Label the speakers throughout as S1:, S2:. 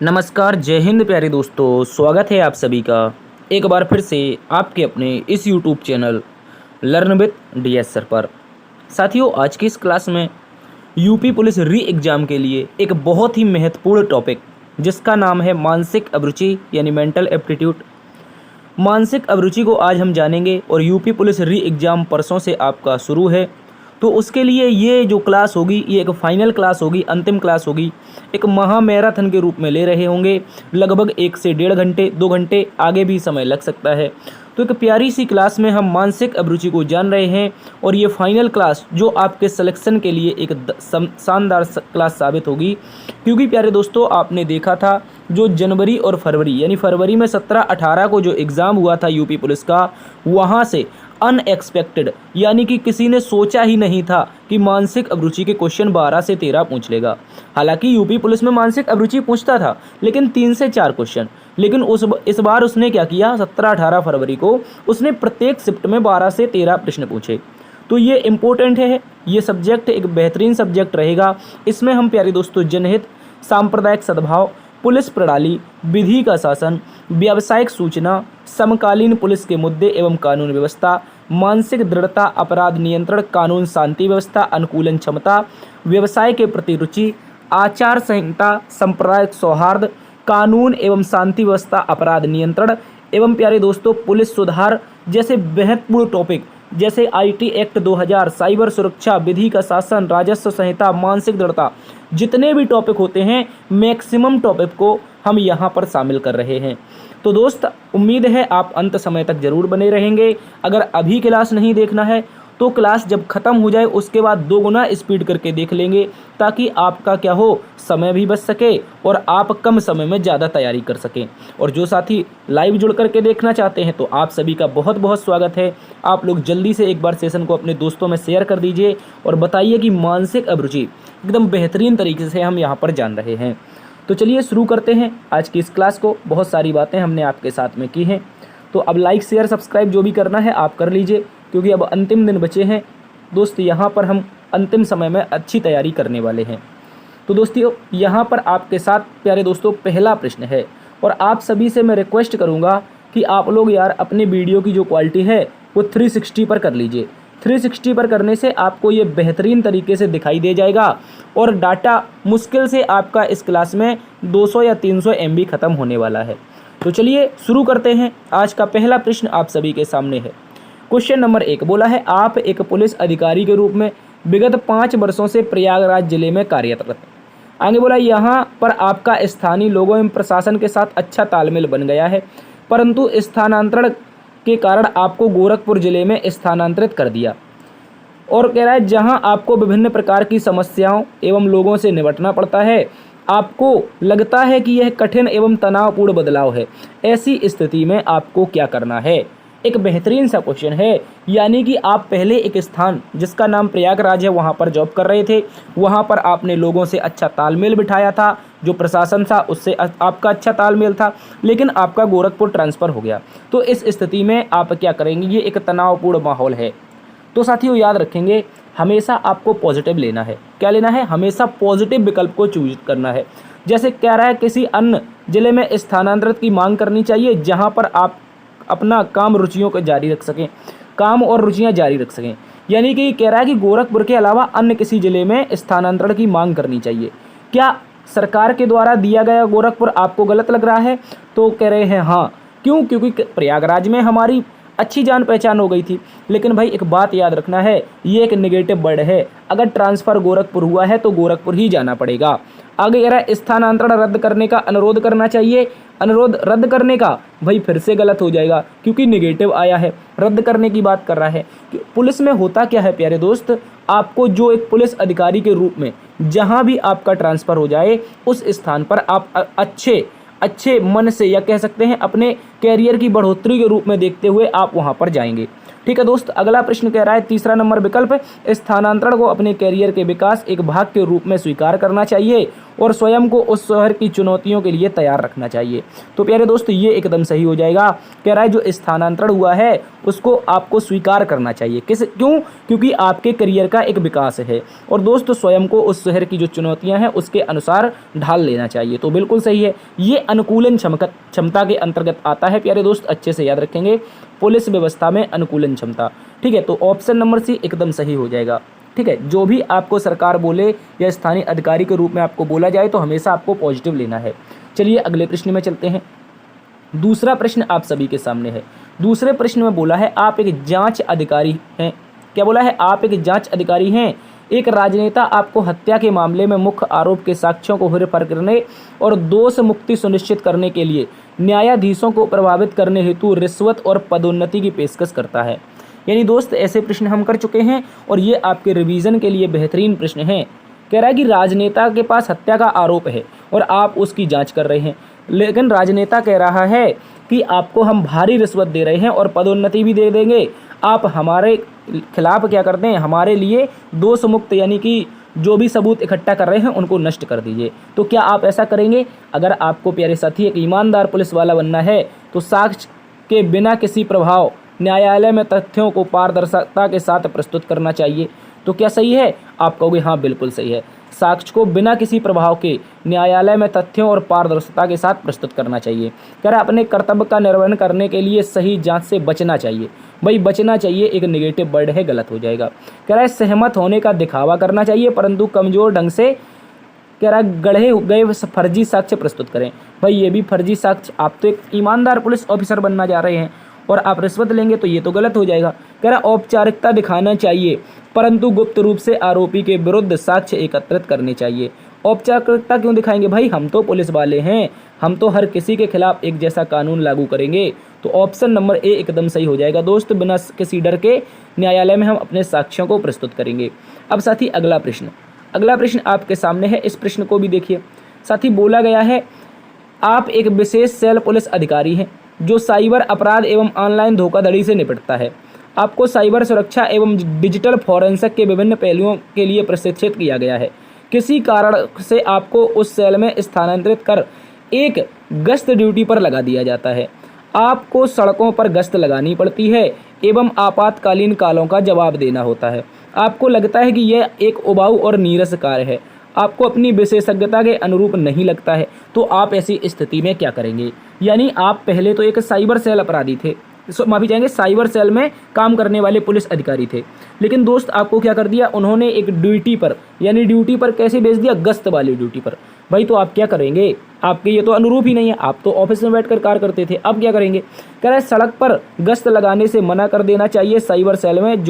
S1: नमस्कार, जय हिंद प्यारे दोस्तों। स्वागत है आप सभी का एक बार फिर से आपके अपने इस YouTube channel learn with DS sir पर। साथियों, आज की इस क्लास में यूपी पुलिस री एग्ज़ाम के लिए एक बहुत ही महत्वपूर्ण टॉपिक जिसका नाम है मानसिक अभिरुचि यानी मेंटल एप्टीट्यूड। मानसिक अभिरुचि को आज हम जानेंगे और यूपी पुलिस री एग्ज़ाम परसों से आपका शुरू है, तो उसके लिए ये जो क्लास होगी ये एक फाइनल क्लास होगी, अंतिम क्लास होगी। एक महा मैराथन के रूप में ले रहे होंगे, लगभग 1 से 1.5 घंटे, 2 घंटे आगे भी समय लग सकता है। तो एक प्यारी सी क्लास में हम मानसिक अभिरुचि को जान रहे हैं और ये फाइनल क्लास जो आपके सिलेक्शन के लिए एक शानदार क्लास साबित होगी। क्योंकि प्यारे दोस्तों, आपने देखा था जो जनवरी और फरवरी यानी फरवरी में 17-18 को जो एग्ज़ाम हुआ था यूपी पुलिस का, वहाँ से अनएक्सपेक्टेड यानी कि किसी ने सोचा ही नहीं था कि मानसिक अभिरुचि के क्वेश्चन 12 से 13 पूछ लेगा। हालांकि यूपी पुलिस में मानसिक अभिरुचि पूछता था लेकिन 3 से 4 क्वेश्चन। लेकिन इस बार उसने क्या किया, 17-18 फरवरी को उसने प्रत्येक शिफ्ट में 12 से 13 प्रश्न पूछे। तो ये इम्पोर्टेंट है, ये सब्जेक्ट एक बेहतरीन सब्जेक्ट रहेगा। इसमें हम प्यारे दोस्तों जनहित, सांप्रदायिक सद्भाव, पुलिस प्रणाली, विधि का शासन, व्यावसायिक सूचना, समकालीन पुलिस के मुद्दे एवं कानून व्यवस्था, मानसिक दृढ़ता, अपराध नियंत्रण, कानून शांति व्यवस्था, अनुकूलन क्षमता, व्यवसाय के प्रति रुचि, आचार संहिता, सांप्रदायिक सौहार्द, कानून एवं शांति व्यवस्था, अपराध नियंत्रण एवं प्यारे दोस्तों पुलिस सुधार जैसे महत्वपूर्ण टॉपिक जैसे आईटी एक्ट 2000, साइबर सुरक्षा, विधि का शासन, राजस्व संहिता, मानसिक दृढ़ता, जितने भी टॉपिक होते हैं मैक्सिमम टॉपिक को हम यहाँ पर शामिल कर रहे हैं। तो दोस्त, उम्मीद है आप अंत समय तक जरूर बने रहेंगे। अगर अभी क्लास नहीं देखना है तो क्लास जब ख़त्म हो जाए उसके बाद 2 गुना स्पीड करके देख लेंगे, ताकि आपका क्या हो, समय भी बच सके और आप कम समय में ज़्यादा तैयारी कर सकें। और जो साथी लाइव जुड़ करके देखना चाहते हैं तो आप सभी का बहुत बहुत स्वागत है। आप लोग जल्दी से एक बार सेशन को अपने दोस्तों में शेयर कर दीजिए और बताइए कि मानसिक अभिरुचि एकदम बेहतरीन तरीके से हम यहाँ पर जान रहे हैं। तो चलिए शुरू करते हैं आज की इस क्लास को। बहुत सारी बातें हमने आपके साथ में की हैं, तो अब लाइक शेयर सब्सक्राइब जो भी करना है आप कर लीजिए, क्योंकि अब अंतिम दिन बचे हैं दोस्त। यहाँ पर हम अंतिम समय में अच्छी तैयारी करने वाले हैं। तो दोस्तों, यहाँ पर आपके साथ प्यारे दोस्तों पहला प्रश्न है और आप सभी से मैं रिक्वेस्ट करूँगा कि आप लोग यार अपने वीडियो की जो क्वालिटी है वो 360 पर कर लीजिए। 360 पर करने से आपको ये बेहतरीन तरीके से दिखाई दे जाएगा और डाटा मुश्किल से आपका इस क्लास में 200 या 300 MB ख़त्म होने वाला है। तो चलिए शुरू करते हैं। आज का पहला प्रश्न आप सभी के सामने है। क्वेश्चन नंबर 1 बोला है, आप एक पुलिस अधिकारी के रूप में विगत 5 वर्षों से प्रयागराज जिले में कार्यरत हैं। आगे बोला, यहाँ पर आपका स्थानीय लोगों एवं प्रशासन के साथ अच्छा तालमेल बन गया है, परंतु स्थानांतरण के कारण आपको गोरखपुर जिले में स्थानांतरित कर दिया। और कह रहा है जहाँ आपको विभिन्न प्रकार की समस्याओं एवं लोगों से निपटना पड़ता है, आपको लगता है कि यह कठिन एवं तनावपूर्ण बदलाव है। ऐसी स्थिति में आपको क्या करना है। एक बेहतरीन सा क्वेश्चन है। यानी कि आप पहले एक स्थान जिसका नाम प्रयागराज है वहाँ पर जॉब कर रहे थे, वहाँ पर आपने लोगों से अच्छा तालमेल बिठाया था, जो प्रशासन था उससे आपका अच्छा तालमेल था, लेकिन आपका गोरखपुर ट्रांसफ़र हो गया। तो इस स्थिति में आप क्या करेंगे, ये एक तनावपूर्ण माहौल है। तो साथियों याद रखेंगे, हमेशा आपको पॉजिटिव लेना है। क्या लेना है, हमेशा पॉजिटिव विकल्प को चूज करना है। जैसे कह रहा है किसी अन्य जिले में स्थानांतरित की मांग करनी चाहिए जहाँ पर आप अपना काम रुचियों को जारी रख सकें, काम और रुचियां जारी रख सकें। यानी कि कह रहा है कि गोरखपुर के अलावा अन्य किसी जिले में स्थानांतरण की मांग करनी चाहिए। क्या सरकार के द्वारा दिया गया गोरखपुर आपको गलत लग रहा है? तो कह रहे हैं हाँ। क्यों? क्योंकि प्रयागराज में हमारी अच्छी जान पहचान हो गई थी। लेकिन भाई एक बात याद रखना है, ये एक नेगेटिव वर्ड है। अगर ट्रांसफ़र गोरखपुर हुआ है तो गोरखपुर ही जाना पड़ेगा। आगे कह रहा है स्थानांतरण रद्द करने का अनुरोध करना चाहिए। अनुरोध रद्द करने का भाई फिर से गलत हो जाएगा क्योंकि नेगेटिव आया है, रद्द करने की बात कर रहा है। पुलिस में होता क्या है प्यारे दोस्त, आपको जो एक पुलिस अधिकारी के रूप में जहाँ भी आपका ट्रांसफ़र हो जाए उस स्थान पर आप अच्छे मन से, या कह सकते हैं अपने कैरियर की बढ़ोतरी के रूप में देखते हुए आप वहाँ पर जाएंगे। ठीक है दोस्त, अगला प्रश्न कह रहा है तीसरा नंबर विकल्प, स्थानांतरण को अपने कैरियर के विकास एक भाग के रूप में स्वीकार करना चाहिए और स्वयं को उस शहर की चुनौतियों के लिए तैयार रखना चाहिए। तो प्यारे दोस्त ये एकदम सही हो जाएगा। कह रहा है जो स्थानांतरण हुआ है उसको आपको स्वीकार करना चाहिए। क्यों? क्योंकि आपके करियर का एक विकास है और दोस्त स्वयं को उस शहर की जो चुनौतियां हैं उसके अनुसार ढाल लेना चाहिए। तो बिल्कुल सही है, ये अनुकूलन क्षमता के अंतर्गत आता है प्यारे दोस्त, अच्छे से याद रखेंगे, पुलिस व्यवस्था में अनुकूलन क्षमता। ठीक है, तो ऑप्शन नंबर सी एकदम सही हो जाएगा। ठीक है, जो भी आपको सरकार बोले या स्थानीय अधिकारी के रूप में आपको बोला जाए तो हमेशा आपको पॉजिटिव लेना है। चलिए अगले प्रश्न में चलते हैं। दूसरा प्रश्न आप सभी के सामने है। दूसरे प्रश्न में बोला है आप एक जांच अधिकारी हैं। क्या बोला है? आप एक जांच अधिकारी हैं। एक राजनेता आपको हत्या के मामले में मुख्य आरोप के साक्ष्यों को हेरफेर करने और दोष मुक्ति सुनिश्चित करने के लिए न्यायाधीशों को प्रभावित करने हेतु रिश्वत और पदोन्नति की पेशकश करता है। यानी दोस्त ऐसे प्रश्न हम कर चुके हैं और ये आपके रिवीजन के लिए बेहतरीन प्रश्न हैं। कह रहा है कि राजनेता के पास हत्या का आरोप है और आप उसकी जांच कर रहे हैं, लेकिन राजनेता कह रहा है कि आपको हम भारी रिश्वत दे रहे हैं और पदोन्नति भी दे देंगे, आप हमारे खिलाफ क्या करते हैं, हमारे लिए दोष मुक्त यानी कि जो भी सबूत इकट्ठा कर रहे हैं उनको नष्ट कर दीजिए। तो क्या आप ऐसा करेंगे? अगर आपको प्यारे साथी एक ईमानदार पुलिस वाला बनना है तो साक्ष्य के बिना किसी प्रभाव न्यायालय में तथ्यों को पारदर्शिता के साथ प्रस्तुत करना चाहिए। तो क्या सही है? आप कहोगे हाँ बिल्कुल सही है। साक्ष्य को बिना किसी प्रभाव के न्यायालय में तथ्यों और पारदर्शिता के साथ प्रस्तुत करना चाहिए। कह रहा है अपने कर्तव्य का निर्वहन करने के लिए सही जांच से बचना चाहिए। भाई बचना चाहिए एक नेगेटिव वर्ड है, गलत हो जाएगा। कह रहा है सहमत होने का दिखावा करना चाहिए परंतु कमजोर ढंग से कह रहा है गढ़े गए फर्जी साक्ष्य प्रस्तुत करें। भाई ये भी फर्जी साक्ष्य, आप तो एक ईमानदार पुलिस ऑफिसर बनना जा रहे हैं और आप रिश्वत लेंगे तो ये तो गलत हो जाएगा। कह रहा औपचारिकता दिखाना चाहिए परंतु गुप्त रूप से आरोपी के विरुद्ध साक्ष्य एकत्रित करने चाहिए। औपचारिकता क्यों दिखाएंगे? भाई हम तो पुलिस वाले हैं, हम तो हर किसी के खिलाफ एक जैसा कानून लागू करेंगे। तो ऑप्शन नंबर ए एकदम सही हो जाएगा दोस्त, बिना किसी डर के न्यायालय में हम अपने साक्ष्यों को प्रस्तुत करेंगे। अब साथी अगला प्रश्न आपके सामने है, इस प्रश्न को भी देखिए। साथी बोला गया है आप एक विशेष सेल पुलिस अधिकारी हैं जो साइबर अपराध एवं ऑनलाइन धोखाधड़ी से निपटता है। आपको साइबर सुरक्षा एवं डिजिटल फॉरेंसिक के विभिन्न पहलुओं के लिए प्रशिक्षित किया गया है। किसी कारण से आपको उस सेल में स्थानांतरित कर एक गश्त ड्यूटी पर लगा दिया जाता है। आपको सड़कों पर गश्त लगानी पड़ती है एवं आपातकालीन कालों का जवाब देना होता है। आपको लगता है कि यह एक उबाऊ और नीरस कार्य है, आपको अपनी विशेषज्ञता के अनुरूप नहीं लगता है, तो आप ऐसी स्थिति में क्या करेंगे? यानी आप पहले तो एक साइबर सेल अपराधी थे, माफी चाहेंगे साइबर सेल में काम करने वाले पुलिस अधिकारी थे, लेकिन दोस्त आपको क्या कर दिया, उन्होंने एक ड्यूटी पर यानी ड्यूटी पर कैसे भेज दिया? गश्त वाली ड्यूटी पर। भाई तो आप क्या करेंगे? आपके ये तो अनुरूप ही नहीं है, आप तो ऑफिस में बैठकर कार्य करते थे, अब क्या करेंगे? कह रहा है सड़क पर गश्त लगाने से मना कर देना चाहिए, साइबर सेल में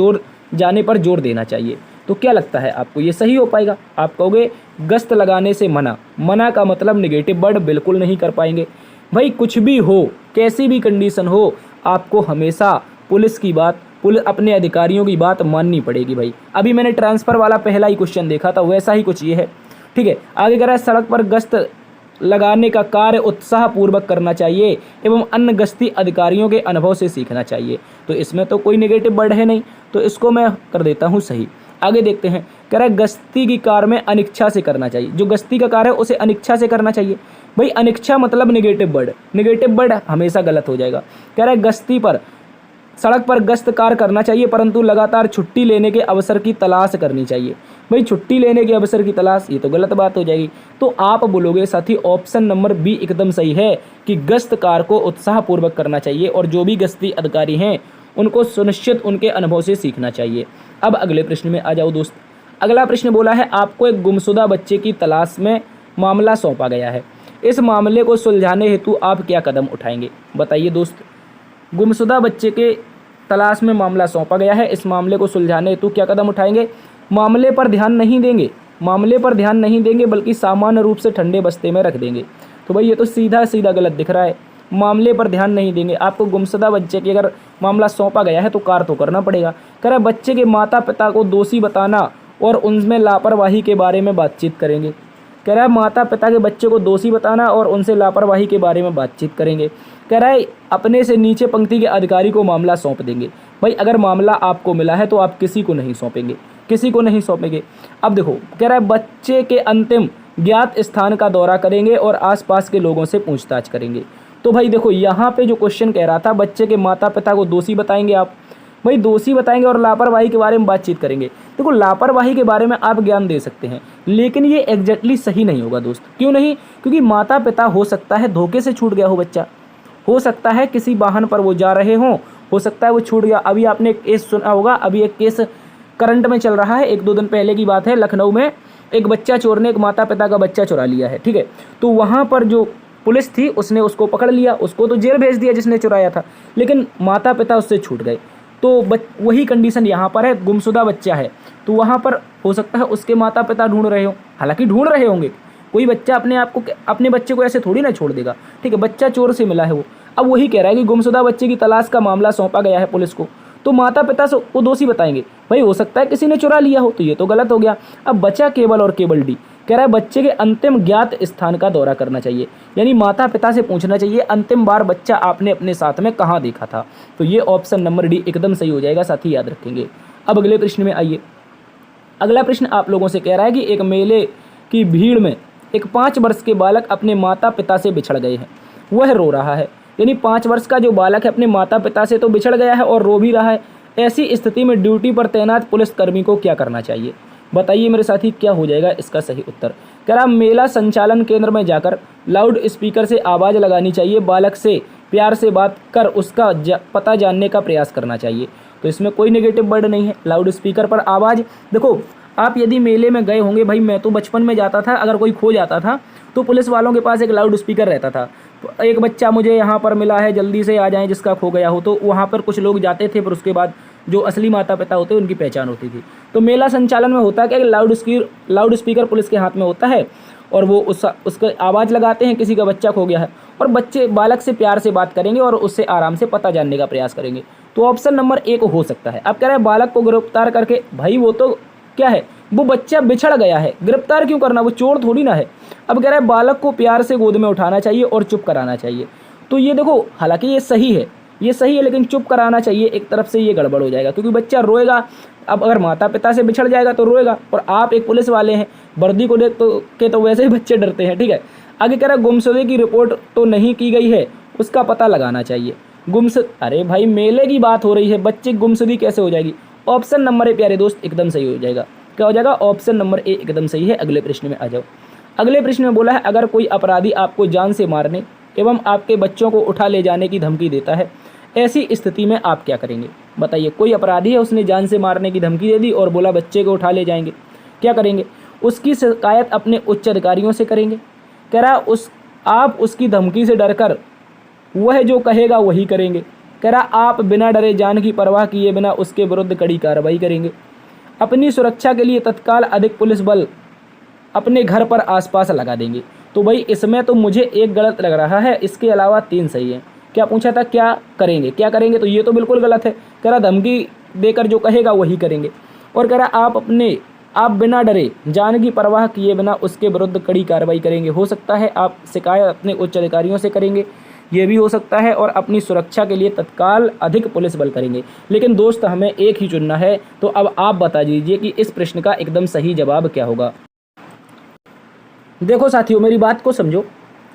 S1: जाने पर जोर देना चाहिए। तो क्या लगता है आपको ये सही हो पाएगा? आप कहोगे गश्त लगाने से मना का मतलब नेगेटिव वर्ड बिल्कुल नहीं कर पाएंगे। भाई कुछ भी हो, कैसी भी कंडीशन हो, आपको हमेशा पुलिस की बात, अपने अधिकारियों की बात माननी पड़ेगी। भाई अभी मैंने ट्रांसफ़र वाला पहला ही क्वेश्चन देखा था, वैसा ही कुछ ये है। ठीक है, आगे कह रहा है सड़क पर गश्त लगाने का कार्य उत्साहपूर्वक करना चाहिए एवं अन्य गश्ती अधिकारियों के अनुभव से सीखना चाहिए। तो इसमें तो कोई नेगेटिव वर्ड है नहीं, तो इसको मैं कर देता हूँ सही। आगे देखते हैं, कह रहा है गश्ती की कार्य में अनिच्छा से करना चाहिए। जो गश्ती का कार्य है उसे अनिच्छा से करना चाहिए। भाई अनिच्छा मतलब नेगेटिव वर्ड हमेशा गलत हो जाएगा। कह रहा है गश्ती पर सड़क पर गश्त कार्य करना चाहिए परंतु लगातार छुट्टी लेने के अवसर की तलाश करनी चाहिए। भाई छुट्टी लेने के अवसर की तलाश, ये तो गलत बात हो जाएगी। तो आप बोलोगे साथी ऑप्शन नंबर बी एकदम सही है कि गश्त कार्य को उत्साहपूर्वक करना चाहिए और जो भी गश्ती अधिकारी हैं उनको सुनिश्चित उनके अनुभव से सीखना चाहिए। अब अगले प्रश्न में आ जाओ दोस्त। अगला प्रश्न बोला है आपको एक गुमशुदा बच्चे की तलाश में मामला सौंपा गया है। इस मामले को सुलझाने हेतु आप क्या कदम उठाएंगे? बताइए दोस्त। गुमशुदा बच्चे के तलाश में मामला सौंपा गया है, इस मामले को सुलझाने हेतु क्या कदम उठाएंगे? मामले पर ध्यान नहीं देंगे बल्कि सामान्य रूप से ठंडे बस्ते में रख देंगे। तो भाई ये तो सीधा सीधा गलत दिख रहा है। मामले पर ध्यान नहीं देंगे, आपको गुमशुदा बच्चे की अगर मामला सौंपा गया है तो कार्य तो करना पड़ेगा। कह रहा है बच्चे के माता पिता को दोषी बताना और उनमें लापरवाही के बारे में बातचीत करेंगे। कह रहा है माता पिता के बच्चे को दोषी बताना और उनसे लापरवाही के बारे में बातचीत करेंगे। कह रहा है अपने से नीचे पंक्ति के अधिकारी को मामला सौंप देंगे। भाई अगर मामला आपको मिला है तो आप किसी को नहीं सौंपेंगे, किसी को नहीं सौंपेंगे। अब देखो कह रहा है बच्चे के अंतिम ज्ञात स्थान का दौरा करेंगे और आसपास के लोगों से पूछताछ करेंगे। तो भाई देखो यहाँ पे जो क्वेश्चन कह रहा था बच्चे के माता पिता को दोषी बताएंगे आप, भाई दोषी बताएंगे और लापरवाही के बारे में बातचीत करेंगे। देखो लापरवाही के बारे में आप ज्ञान दे सकते हैं, लेकिन ये एग्जैक्टली सही नहीं होगा दोस्त। क्यों नहीं? क्योंकि माता पिता हो सकता है धोखे से छूट गया हो बच्चा, हो सकता है किसी वाहन पर वो जा रहे हों, हो सकता है वो छूट गया। अभी आपने एक केस सुना होगा, अभी एक केस करंट में चल रहा है, 1-2 दिन पहले की बात है, लखनऊ में एक बच्चा चोर ने एक माता पिता का बच्चा चुरा लिया है, ठीक है। तो वहाँ पर जो पुलिस थी उसने उसको पकड़ लिया, उसको तो जेल भेज दिया जिसने चुराया था, लेकिन माता पिता उससे छूट गए। तो वही कंडीशन यहाँ पर है, गुमशुदा बच्चा है तो वहाँ पर हो सकता है उसके माता पिता ढूंढ रहे हो, हालांकि ढूंढ रहे होंगे, कोई बच्चा अपने बच्चे को ऐसे थोड़ी ना छोड़ देगा, ठीक है। बच्चा चोर से मिला है वो, अब वही कह रहा है कि गुमशुदा बच्चे की तलाश का मामला सौंपा गया है पुलिस को, तो माता पिता से वो दोषी बताएंगे। भाई हो सकता है किसी ने चुरा लिया हो, तो ये तो गलत हो गया। अब बचा केवल और केवल डी, कह रहा है बच्चे के अंतिम ज्ञात स्थान का दौरा करना चाहिए, यानी माता पिता से पूछना चाहिए अंतिम बार बच्चा आपने अपने साथ में कहाँ देखा था। तो ये ऑप्शन नंबर डी एकदम सही हो जाएगा, साथी याद रखेंगे। अब अगले प्रश्न में आइए। अगला प्रश्न आप लोगों से कह रहा है कि एक मेले की भीड़ में एक 5 वर्ष के बालक अपने माता पिता से बिछड़ गए हैं, वह रो रहा है, यानी 5 वर्ष का जो बालक है अपने माता पिता से तो बिछड़ गया है और रो भी रहा है। ऐसी स्थिति में ड्यूटी पर तैनात पुलिसकर्मी को क्या करना चाहिए? बताइए मेरे साथी क्या हो जाएगा इसका सही उत्तर। कह रहा मेला संचालन केंद्र में जाकर लाउड स्पीकर से आवाज़ लगानी चाहिए, बालक से प्यार से बात कर उसका पता जानने का प्रयास करना चाहिए। तो इसमें कोई नेगेटिव वर्ड नहीं है, लाउड स्पीकर पर आवाज़। देखो आप यदि मेले में गए होंगे, भाई मैं तो बचपन में जाता था, अगर कोई खो जाता था तो पुलिस वालों के पास एक लाउड स्पीकर रहता था, एक बच्चा मुझे यहाँ पर मिला है जल्दी से आ जाएं जिसका खो गया हो, तो वहाँ पर कुछ लोग जाते थे, पर उसके बाद जो असली माता पिता होते उनकी पहचान होती थी। तो मेला संचालन में होता है कि लाउड स्पीकर पुलिस के हाथ में होता है और वो उसका आवाज़ लगाते हैं किसी का बच्चा खो गया है, और बालक से प्यार से बात करेंगे और उससे आराम से पता जानने का प्रयास करेंगे। तो ऑप्शन नंबर 1 हो सकता है। अब कह रहे हैं बालक को गिरफ्तार करके, भाई वो तो क्या है, वो बच्चा बिछड़ गया है, गिरफ्तार क्यों करना, वो चोर थोड़ी ना है। अब कह रहा है बालक को प्यार से गोद में उठाना चाहिए और चुप कराना चाहिए। तो ये देखो हालांकि ये सही है, लेकिन चुप कराना चाहिए एक तरफ से ये गड़बड़ हो जाएगा, क्योंकि बच्चा रोएगा। अब अगर माता पिता से बिछड़ जाएगा तो रोएगा, और आप एक पुलिस वाले हैं, वर्दी को देख तो वैसे ही बच्चे डरते हैं, ठीक है। आगे कह रहा है गुमशुदे की रिपोर्ट तो नहीं की गई है, उसका पता लगाना चाहिए। अरे भाई मेले की बात हो रही है, बच्चे गुमशुदी कैसे हो जाएगी? ऑप्शन नंबर ए प्यारे दोस्त एकदम सही हो जाएगा। क्या हो जाएगा? ऑप्शन नंबर ए एकदम सही है। अगले प्रश्न में आ जाओ। अगले प्रश्न में बोला है अगर कोई अपराधी आपको जान से मारने एवं आपके बच्चों को उठा ले जाने की धमकी देता है, ऐसी स्थिति में आप क्या करेंगे? बताइए, कोई अपराधी है, उसने जान से मारने की धमकी दे दी और बोला बच्चे को उठा ले जाएंगे, क्या करेंगे? उसकी शिकायत अपने उच्च अधिकारियों से करेंगे। कह रहा आप उसकी धमकी से डरकर वह जो कहेगा वही करेंगे। कह रहा आप बिना डरे जान की परवाह किए बिना उसके विरुद्ध कड़ी कार्रवाई करेंगे। अपनी सुरक्षा के लिए तत्काल अधिक पुलिस बल अपने घर पर आसपास लगा देंगे। तो भाई इसमें तो मुझे एक गलत लग रहा है, इसके अलावा 3 सही है। क्या पूछा था, क्या करेंगे? तो ये तो बिल्कुल गलत है। कह रहा धमकी देकर जो कहेगा वही करेंगे। और कह रहा आप बिना डरे जान की परवाह किए बिना उसके विरुद्ध कड़ी कार्रवाई करेंगे। हो सकता है आप शिकायत अपने उच्च अधिकारियों से करेंगे, ये भी हो सकता है, और अपनी सुरक्षा के लिए तत्काल अधिक पुलिस बल करेंगे। लेकिन दोस्त हमें एक ही चुनना है, तो अब आप बता दीजिए कि इस प्रश्न का एकदम सही जवाब क्या होगा। देखो साथियों मेरी बात को समझो,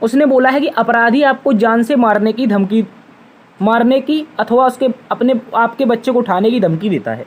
S1: उसने बोला है कि अपराधी आपको जान से मारने की अथवा आपके बच्चे को उठाने की धमकी देता है,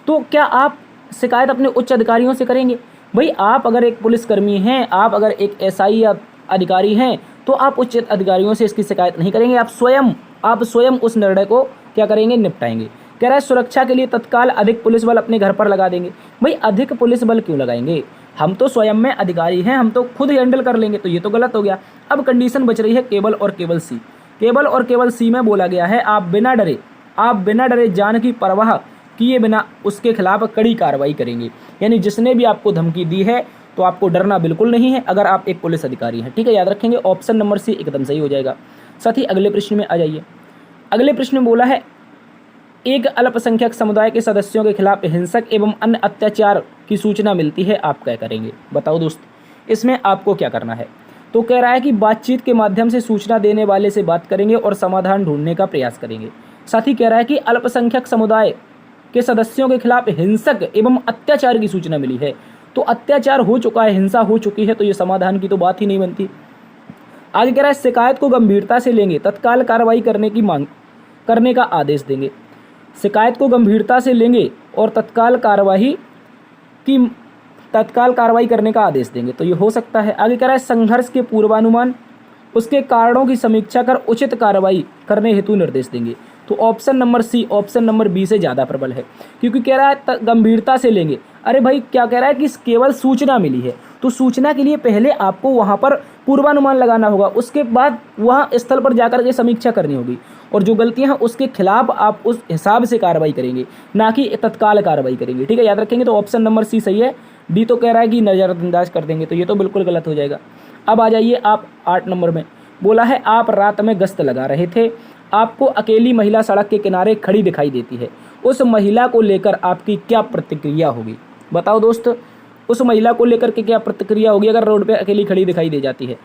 S1: तो क्या आप शिकायत अपने उच्च अधिकारियों से करेंगे? भाई आप अगर एक पुलिसकर्मी हैं, आप अगर एक एसआई या अधिकारी हैं, तो आप उच्च अधिकारियों से इसकी शिकायत नहीं करेंगे, आप स्वयं उस निर्णय को क्या करेंगे, निपटाएंगे। कह रहा है सुरक्षा के लिए तत्काल अधिक पुलिस बल अपने घर पर लगा देंगे। भाई अधिक पुलिस बल क्यों लगाएंगे? हम तो स्वयं में अधिकारी हैं, हम तो खुद हैंडल कर लेंगे, तो ये तो गलत हो गया। अब कंडीशन बच रही है केवल और केवल सी। केवल और केवल सी में बोला गया है आप बिना डरे जान की परवाह किए बिना उसके खिलाफ कड़ी कार्रवाई करेंगे। यानी जिसने भी आपको धमकी दी है तो आपको डरना बिल्कुल नहीं है, अगर आप एक पुलिस अधिकारी हैं, ठीक है, याद रखेंगे। ऑप्शन नंबर सी एकदम सही हो जाएगा। साथ ही अगले प्रश्न में आ जाइए। अगले प्रश्न में बोला है एक अल्पसंख्यक समुदाय के सदस्यों के खिलाफ हिंसक एवं अन्य अत्याचार की सूचना मिलती है, आप क्या करेंगे? बताओ दोस्त, इसमें आपको क्या करना है? तो कह रहा है कि बातचीत के माध्यम से सूचना देने वाले से बात करेंगे और समाधान ढूंढने का प्रयास करेंगे। साथ ही कह रहा है कि अल्पसंख्यक समुदाय के सदस्यों के खिलाफ हिंसक एवं अत्याचार की सूचना मिली है। तो अत्याचार हो चुका है, हिंसा हो चुकी है, तो ये समाधान की तो बात ही नहीं बनती। आगे कह रहा है शिकायत को गंभीरता से लेंगे, तत्काल कार्रवाई करने की मांग करने का आदेश देंगे। शिकायत को गंभीरता से लेंगे और तत्काल कार्रवाई करने का आदेश देंगे, तो ये हो सकता है। आगे कह रहा है संघर्ष के पूर्वानुमान, उसके कारणों की समीक्षा कर उचित कार्रवाई करने हेतु निर्देश देंगे। तो option number C, option number B से ज़्यादा प्रबल है, क्योंकि कह रहा है गंभीरता से लेंगे। अरे भाई क्या कह रहा है कि केवल सूचना मिली है, तो सूचना के लिए पहले आपको वहाँ पर पूर्वानुमान लगाना होगा, उसके बाद वहाँ स्थल पर जाकर के समीक्षा करनी होगी, और जो गलतियाँ हैं उसके खिलाफ आप उस हिसाब से कार्रवाई करेंगे, ना कि तत्काल कार्रवाई करेंगे। ठीक है, याद रखेंगे। तो ऑप्शन नंबर सी सही है। डी तो कह रहा है कि नज़रअंदाज कर देंगे, तो ये तो बिल्कुल गलत हो जाएगा। अब आ जाइए आप 8 नंबर में। बोला है आप रात में गश्त लगा रहे थे, आपको अकेली महिला सड़क के किनारे खड़ी दिखाई देती है, उस महिला को लेकर आपकी क्या प्रतिक्रिया होगी? बताओ दोस्त, उस महिला को लेकर के क्या प्रतिक्रिया होगी अगर रोड पे अकेली खड़ी दिखाई दे जाती है?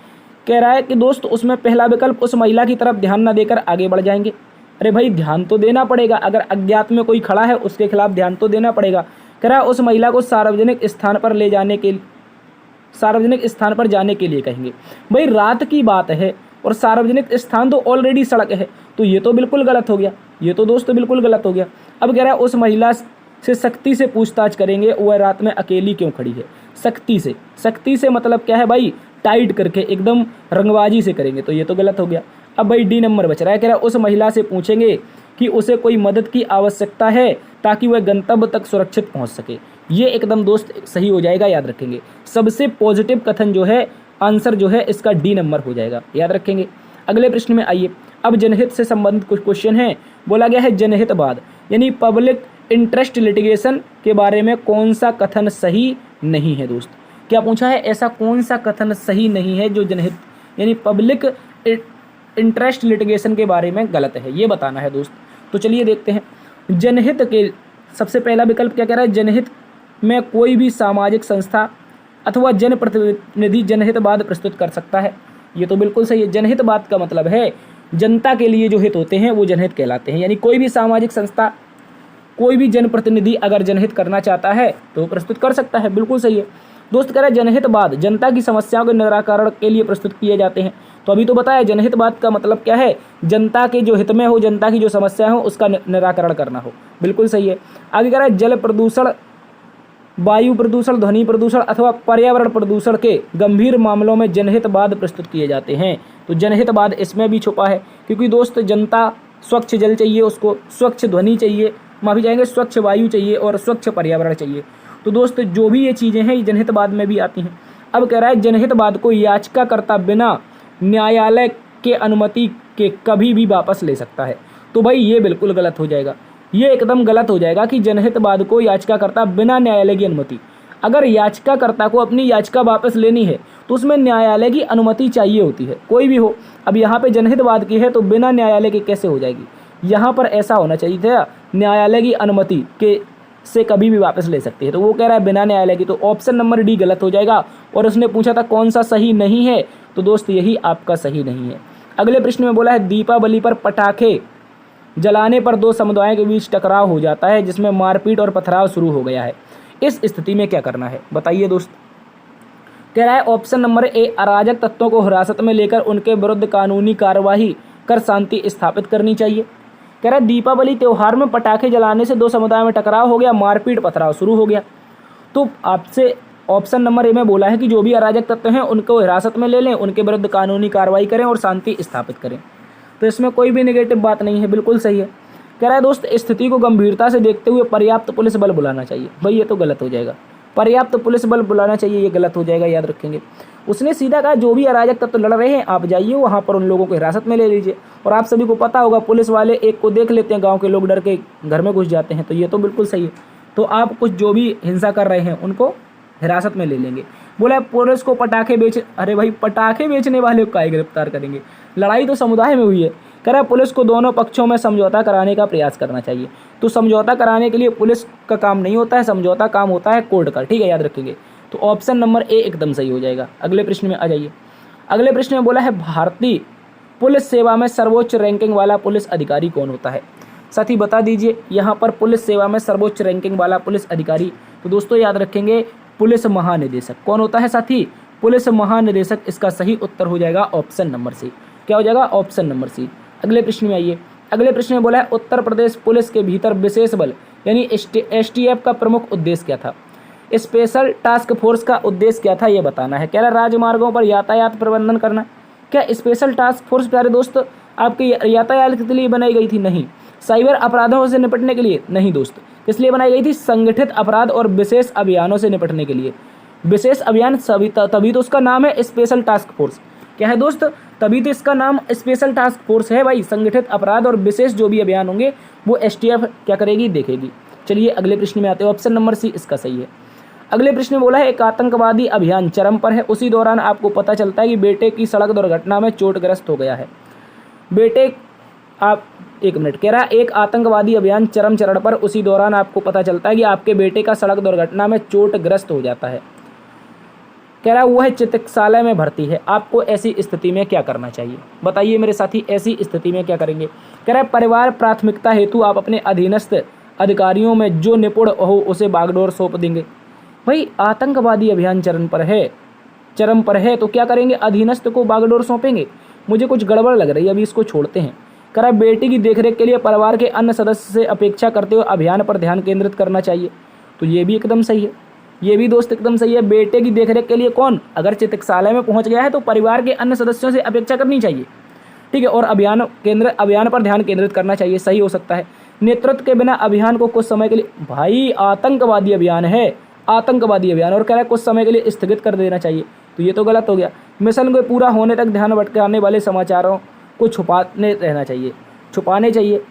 S1: कह रहा है कि दोस्त उसमें पहला विकल्प, उस महिला की तरफ ध्यान न देकर आगे बढ़ जाएंगे। अरे भाई ध्यान तो देना पड़ेगा, अगर अज्ञात में कोई खड़ा है उसके खिलाफ ध्यान तो देना पड़ेगा। कह रहा है उस महिला को सार्वजनिक स्थान पर जाने के लिए कहेंगे। भाई रात की बात है और सार्वजनिक स्थान तो ऑलरेडी सड़क है, तो ये तो बिल्कुल गलत हो गया, ये तो दोस्त बिल्कुल गलत हो गया। अब कह रहा है उस महिला से सख्ती से पूछताछ करेंगे, वह रात में अकेली क्यों खड़ी है। सख्ती से मतलब क्या है भाई? टाइट करके एकदम रंगबाजी से करेंगे, तो ये तो गलत हो गया। अब भाई डी नंबर बच रहा है। कह रहा है उस महिला से पूछेंगे कि उसे कोई मदद की आवश्यकता है ताकि वह गंतव्य तक सुरक्षित पहुंच सके। ये एकदम दोस्त सही हो जाएगा, याद रखेंगे। सबसे पॉजिटिव कथन जो है, आंसर जो है इसका डी नंबर हो जाएगा, याद रखेंगे। अगले प्रश्न में आइए। अब जनहित से संबंधित कुछ क्वेश्चन है। बोला गया है जनहितवाद यानी पब्लिक इंटरेस्ट लिटिगेशन के बारे में कौन सा कथन सही नहीं है? दोस्त क्या पूछा है, ऐसा कौन सा कथन सही नहीं है जो जनहित यानी पब्लिक इंटरेस्ट लिटिगेशन के बारे में गलत है, ये बताना है दोस्त। तो चलिए देखते हैं। जनहित के सबसे पहला विकल्प क्या कह रहा है? जनहित में कोई भी सामाजिक संस्था अथवा जनप्रतिनिधि जनहितवाद प्रस्तुत कर सकता है, ये तो बिल्कुल सही है। जनहितवाद का मतलब है जनता के लिए जो हित होते हैं वो जनहित कहलाते हैं, यानी कोई भी सामाजिक संस्था, कोई भी जनप्रतिनिधि अगर जनहित करना चाहता है तो वो प्रस्तुत कर सकता है, बिल्कुल सही है। दोस्त कह रहा है जनहितवाद जनता की समस्याओं के निराकरण के लिए प्रस्तुत किए जाते हैं, तो अभी तो बताया जनहितवाद का मतलब क्या है? जनता के जो हित में हो, जनता की जो समस्या हो उसका निराकरण करना हो, बिल्कुल सही है। आगे कह रहा है जल प्रदूषण, वायु प्रदूषण, ध्वनि प्रदूषण अथवा पर्यावरण प्रदूषण के गंभीर मामलों में जनहितवाद प्रस्तुत किए जाते हैं, तो जनहितवाद इसमें भी छुपा है, क्योंकि दोस्त जनता स्वच्छ जल चाहिए, उसको स्वच्छ ध्वनि चाहिए, माफी जाएंगे स्वच्छ वायु चाहिए और स्वच्छ पर्यावरण चाहिए। तो दोस्त जो भी ये चीज़ें हैं ये जनहितवाद में भी आती हैं। अब कह रहा है जनहितवाद को याचिकाकर्ता बिना न्यायालय के अनुमति के कभी भी वापस ले सकता है, तो भाई ये बिल्कुल गलत हो जाएगा, ये एकदम गलत हो जाएगा कि जनहितवाद को याचिकाकर्ता बिना न्यायालय की अनुमति, अगर याचिकाकर्ता को अपनी याचिका वापस लेनी है तो उसमें न्यायालय की अनुमति चाहिए होती है, कोई भी हो। अब यहाँ पे जनहितवाद की है तो बिना न्यायालय के कैसे हो जाएगी? यहाँ पर ऐसा होना चाहिए था न्यायालय की अनुमति के से कभी भी वापस ले सकते हैं, तो वो कह रहा है बिना न्यायालय की, तो ऑप्शन नंबर डी गलत हो जाएगा। और उसने पूछा था कौन सा सही नहीं है, तो दोस्त यही आपका सही नहीं है। अगले प्रश्न में बोला है दीपावली पर पटाखे जलाने पर दो समुदायों के बीच टकराव हो जाता है जिसमें मारपीट और पथराव शुरू हो गया है, इस स्थिति में क्या करना है? बताइए दोस्त। कह रहा है ऑप्शन नंबर ए अराजक तत्वों को हिरासत में लेकर उनके विरुद्ध कानूनी कार्यवाही कर शांति स्थापित करनी चाहिए। कह रहा है दीपावली त्यौहार में पटाखे जलाने से दो समुदायों में टकराव हो गया, मारपीट पथराव शुरू हो गया, तो आपसे ऑप्शन नंबर ए में बोला है कि जो भी अराजक तत्व हैं उनको हिरासत में ले लें, उनके विरुद्ध कानूनी कार्रवाई करें और शांति स्थापित करें, तो इसमें कोई भी नेगेटिव बात नहीं है, बिल्कुल सही है। कह रहा है दोस्त स्थिति को गंभीरता से देखते हुए पर्याप्त पुलिस बल बुलाना चाहिए, भाई ये तो गलत हो जाएगा, पर्याप्त पुलिस बल बुलाना चाहिए, ये गलत हो जाएगा, याद रखेंगे। उसने सीधा कहा जो भी अराजक तत्व लड़ रहे हैं आप जाइए वहाँ पर उन लोगों को हिरासत में ले लीजिए, और आप सभी को पता होगा पुलिस वाले एक को देख लेते हैं, गाँव के लोग डर के घर में घुस जाते हैं, तो ये तो बिल्कुल सही है। तो आप कुछ जो भी हिंसा कर रहे हैं उनको हिरासत में ले लेंगे। बोला पुलिस को पटाखे अरे भाई पटाखे बेचने वाले को काहे गिरफ्तार करेंगे, लड़ाई तो समुदाय में हुई है। कह रहा है पुलिस को दोनों पक्षों में समझौता कराने का प्रयास करना चाहिए, तो समझौता कराने के लिए पुलिस का काम नहीं होता है, समझौता काम होता है कोर्ट का, ठीक है, याद रखेंगे। तो ऑप्शन नंबर ए एकदम सही हो जाएगा। अगले प्रश्न में आ जाइए। अगले प्रश्न में बोला है भारतीय पुलिस सेवा में सर्वोच्च रैंकिंग वाला पुलिस अधिकारी कौन होता है? साथ ही बता दीजिए यहाँ पर पुलिस सेवा में सर्वोच्च रैंकिंग वाला पुलिस अधिकारी, तो दोस्तों याद रखेंगे पुलिस महानिदेशक। कौन होता है साथी? पुलिस महानिदेशक। इसका सही उत्तर हो जाएगा ऑप्शन नंबर सी। क्या हो जाएगा? Option number C. अगले प्रश्न में आइए। अगले प्रश्न में बोला है उत्तर प्रदेश पुलिस के भीतर विशेष बल यानी एसटीएफ का प्रमुख उद्देश्य क्या था? स्पेशल टास्क फोर्स का उद्देश्य क्या था, ये बताना है। कह रहा राजमार्गों पर यातायात प्रबंधन करना। क्या स्पेशल टास्क फोर्स प्यारे दोस्त आपके यातायात के लिए बनाई गई थी? नहीं। साइबर अपराधों से निपटने के लिए? नहीं दोस्त। किस लिए बनाई गई थी? संगठित अपराध और विशेष अभियानों से निपटने के लिए। विशेष अभियान तभी तो उसका नाम है स्पेशल टास्क फोर्स। क्या है दोस्त? तभी तो इसका नाम स्पेशल टास्क फोर्स है भाई। संगठित अपराध और विशेष जो भी अभियान होंगे वो एसटीएफ क्या करेगी? देखेगी। चलिए अगले प्रश्न में आते हैं। ऑप्शन नंबर सी इसका सही है। अगले प्रश्न में बोला है एक आतंकवादी अभियान चरम पर है, उसी दौरान आपको पता चलता है कि बेटे की सड़क दुर्घटना में चोटग्रस्त हो गया है। बेटे आप एक मिनट, कह रहा है एक आतंकवादी अभियान चरम चरण पर, उसी दौरान आपको पता चलता है कि आपके बेटे का सड़क दुर्घटना में चोटग्रस्त हो जाता है। कह रहा है वह चिकित्सालय में भर्ती है, आपको ऐसी स्थिति में क्या करना चाहिए? बताइए मेरे साथी, ऐसी स्थिति में क्या करेंगे? कह रहा है परिवार प्राथमिकता हेतु आप अपने अधीनस्थ अधिकारियों में जो निपुण हो उसे बागडोर सौंप देंगे। भाई आतंकवादी अभियान चरण पर है तो क्या करेंगे? अधीनस्थ को बागडोर सौंपेंगे। मुझे कुछ गड़बड़ लग रही है, अभी इसको छोड़ते हैं। कह रहा है बेटी की देखरेख के लिए परिवार के अन्य सदस्य से अपेक्षा करते हुए अभियान पर ध्यान केंद्रित करना चाहिए। तो ये भी एकदम सही है, ये भी दोस्त एकदम सही है। बेटे की देखरेख के लिए कौन? अगर चिकित्सालय में पहुंच गया है तो परिवार के अन्य सदस्यों से अपेक्षा करनी चाहिए, ठीक है। और अभियान पर ध्यान केंद्रित करना चाहिए, सही हो सकता है। नेतृत्व के बिना अभियान को कुछ समय के लिए, भाई आतंकवादी अभियान है, आतंकवादी अभियान, और कह रहा है कुछ समय के लिए स्थगित कर देना चाहिए, तो ये तो गलत हो गया। मिशन को पूरा होने तक ध्यान भटकाने वाले समाचारों को छुपाने चाहिए।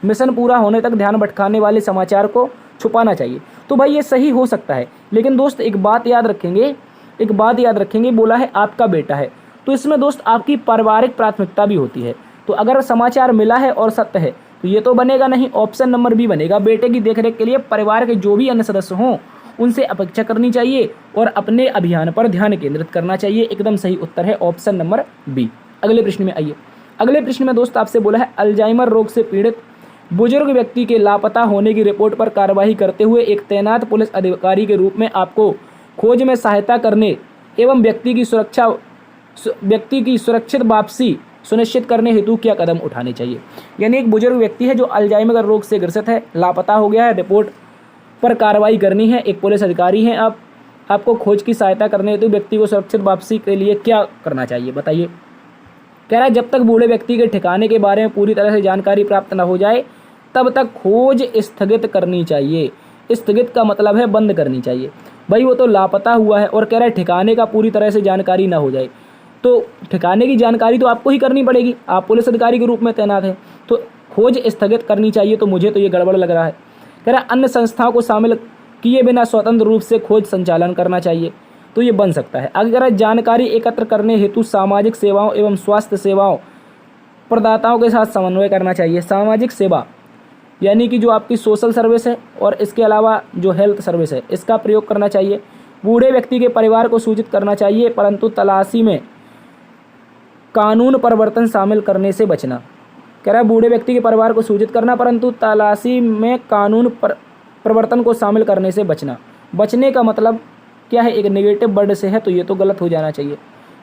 S1: मिशन पूरा होने तक ध्यान भटकाने वाले समाचार को छुपाना चाहिए। तो भाई ये सही हो सकता है, लेकिन दोस्त एक बात याद रखेंगे, बोला है आपका बेटा है, तो इसमें दोस्त आपकी पारिवारिक प्राथमिकता भी होती है। तो अगर समाचार मिला है और सत्य है तो ये तो बनेगा नहीं, ऑप्शन नंबर बी बनेगा। बेटे की देखरेख के लिए परिवार के जो भी अन्य सदस्य हों उनसे अपेक्षा करनी चाहिए और अपने अभियान पर ध्यान केंद्रित करना चाहिए। एकदम सही उत्तर है ऑप्शन नंबर बी। अगले प्रश्न में आइए। अगले प्रश्न में दोस्त आपसे बोला है अल्जाइमर रोग से पीड़ित बुजुर्ग व्यक्ति के लापता होने की रिपोर्ट पर कार्रवाई करते हुए एक तैनात पुलिस अधिकारी के रूप में आपको खोज में सहायता करने एवं व्यक्ति की सुरक्षित वापसी सुनिश्चित करने हेतु क्या कदम उठाने चाहिए? यानी एक बुजुर्ग व्यक्ति है जो अल्जाइमर रोग से ग्रसित है, लापता हो गया है, रिपोर्ट पर कार्रवाई करनी है, एक पुलिस अधिकारी हैं आपको खोज की सहायता करने हेतु व्यक्ति को सुरक्षित वापसी के लिए क्या करना चाहिए? बताइए। कह रहा है जब तक बूढ़े व्यक्ति के ठिकाने के बारे में पूरी तरह से जानकारी प्राप्त न हो जाए तब तक खोज स्थगित करनी चाहिए। स्थगित का मतलब है बंद करनी चाहिए। भाई वो तो लापता हुआ है और कह रहा है ठिकाने का पूरी तरह से जानकारी ना हो जाए, तो ठिकाने की जानकारी तो आपको ही करनी पड़ेगी, आप पुलिस अधिकारी के रूप में तैनात हैं, तो खोज स्थगित करनी चाहिए। तो मुझे तो ये गड़बड़ लग रहा है। कह रहा है अन्य संस्थाओं को शामिल किए बिना स्वतंत्र रूप से खोज संचालन करना चाहिए, तो ये बन सकता है। अगर जानकारी एकत्र करने हेतु सामाजिक सेवाओं एवं स्वास्थ्य सेवाओं प्रदाताओं के साथ समन्वय करना चाहिए। सामाजिक सेवा यानी कि जो आपकी सोशल सर्विस है और इसके अलावा जो हेल्थ सर्विस है इसका प्रयोग करना चाहिए। बूढ़े व्यक्ति के परिवार को सूचित करना चाहिए, परंतु तलाशी में कानून परिवर्तन शामिल करने से बचना। कह रहा है बूढ़े व्यक्ति के परिवार को सूचित करना, परंतु तलाशी में कानून परिवर्तन को शामिल करने से बचना। बचने का मतलब क्या है? एक नेगेटिव वर्ड से है, तो ये तो गलत हो जाना चाहिए।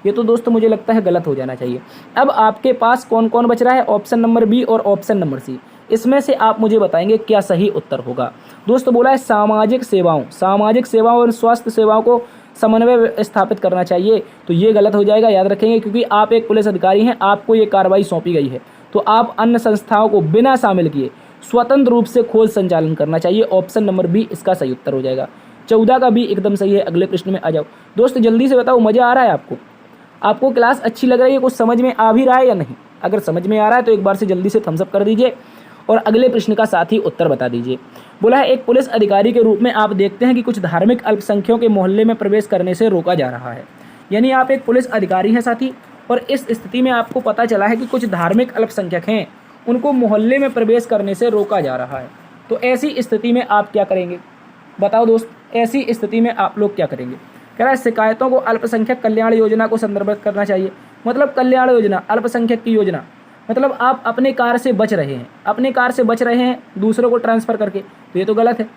S1: ये तो दोस्तों मुझे लगता है गलत हो जाना चाहिए। अब आपके पास कौन कौन बच रहा है? ऑप्शन नंबर बी और ऑप्शन नंबर सी। इसमें से आप मुझे बताएंगे क्या सही उत्तर होगा। दोस्तों बोला है सामाजिक सेवाओं और स्वास्थ्य सेवाओं को समन्वय स्थापित करना चाहिए, तो ये गलत हो जाएगा, याद रखेंगे, क्योंकि आप एक पुलिस अधिकारी हैं, आपको ये कार्रवाई सौंपी गई है, तो आप अन्य संस्थाओं को बिना शामिल किए स्वतंत्र रूप से खोज संचालन करना चाहिए। ऑप्शन नंबर बी इसका सही उत्तर हो जाएगा। 14 का भी एकदम सही है। अगले प्रश्न में आ जाओ दोस्त, जल्दी से बताओ मज़ा आ रहा है आपको क्लास अच्छी लग रही है, कुछ समझ में आ भी रहा है या नहीं? अगर समझ में आ रहा है तो एक बार से जल्दी से थम्स अप कर दीजिए और अगले प्रश्न का साथ ही उत्तर बता दीजिए। बोला है एक पुलिस अधिकारी के रूप में आप देखते हैं कि कुछ धार्मिक अल्पसंख्यकों के मोहल्ले में प्रवेश करने से रोका जा रहा है। यानी आप एक पुलिस अधिकारी हैं साथी, और इस स्थिति में आपको पता चला है कि कुछ धार्मिक अल्पसंख्यक हैं, उनको मोहल्ले में प्रवेश करने से रोका जा रहा है। तो ऐसी स्थिति में आप क्या करेंगे? बताओ दोस्त, ऐसी स्थिति में आप लोग क्या करेंगे? कह रहा है शिकायतों को अल्पसंख्यक कल्याण योजना को संदर्भित करना चाहिए। मतलब कल्याण योजना, अल्पसंख्यक की योजना, मतलब आप अपने कार्य से बच रहे हैं, अपने कार्य से बच रहे हैं दूसरों को ट्रांसफ़र करके, तो ये तो गलत है।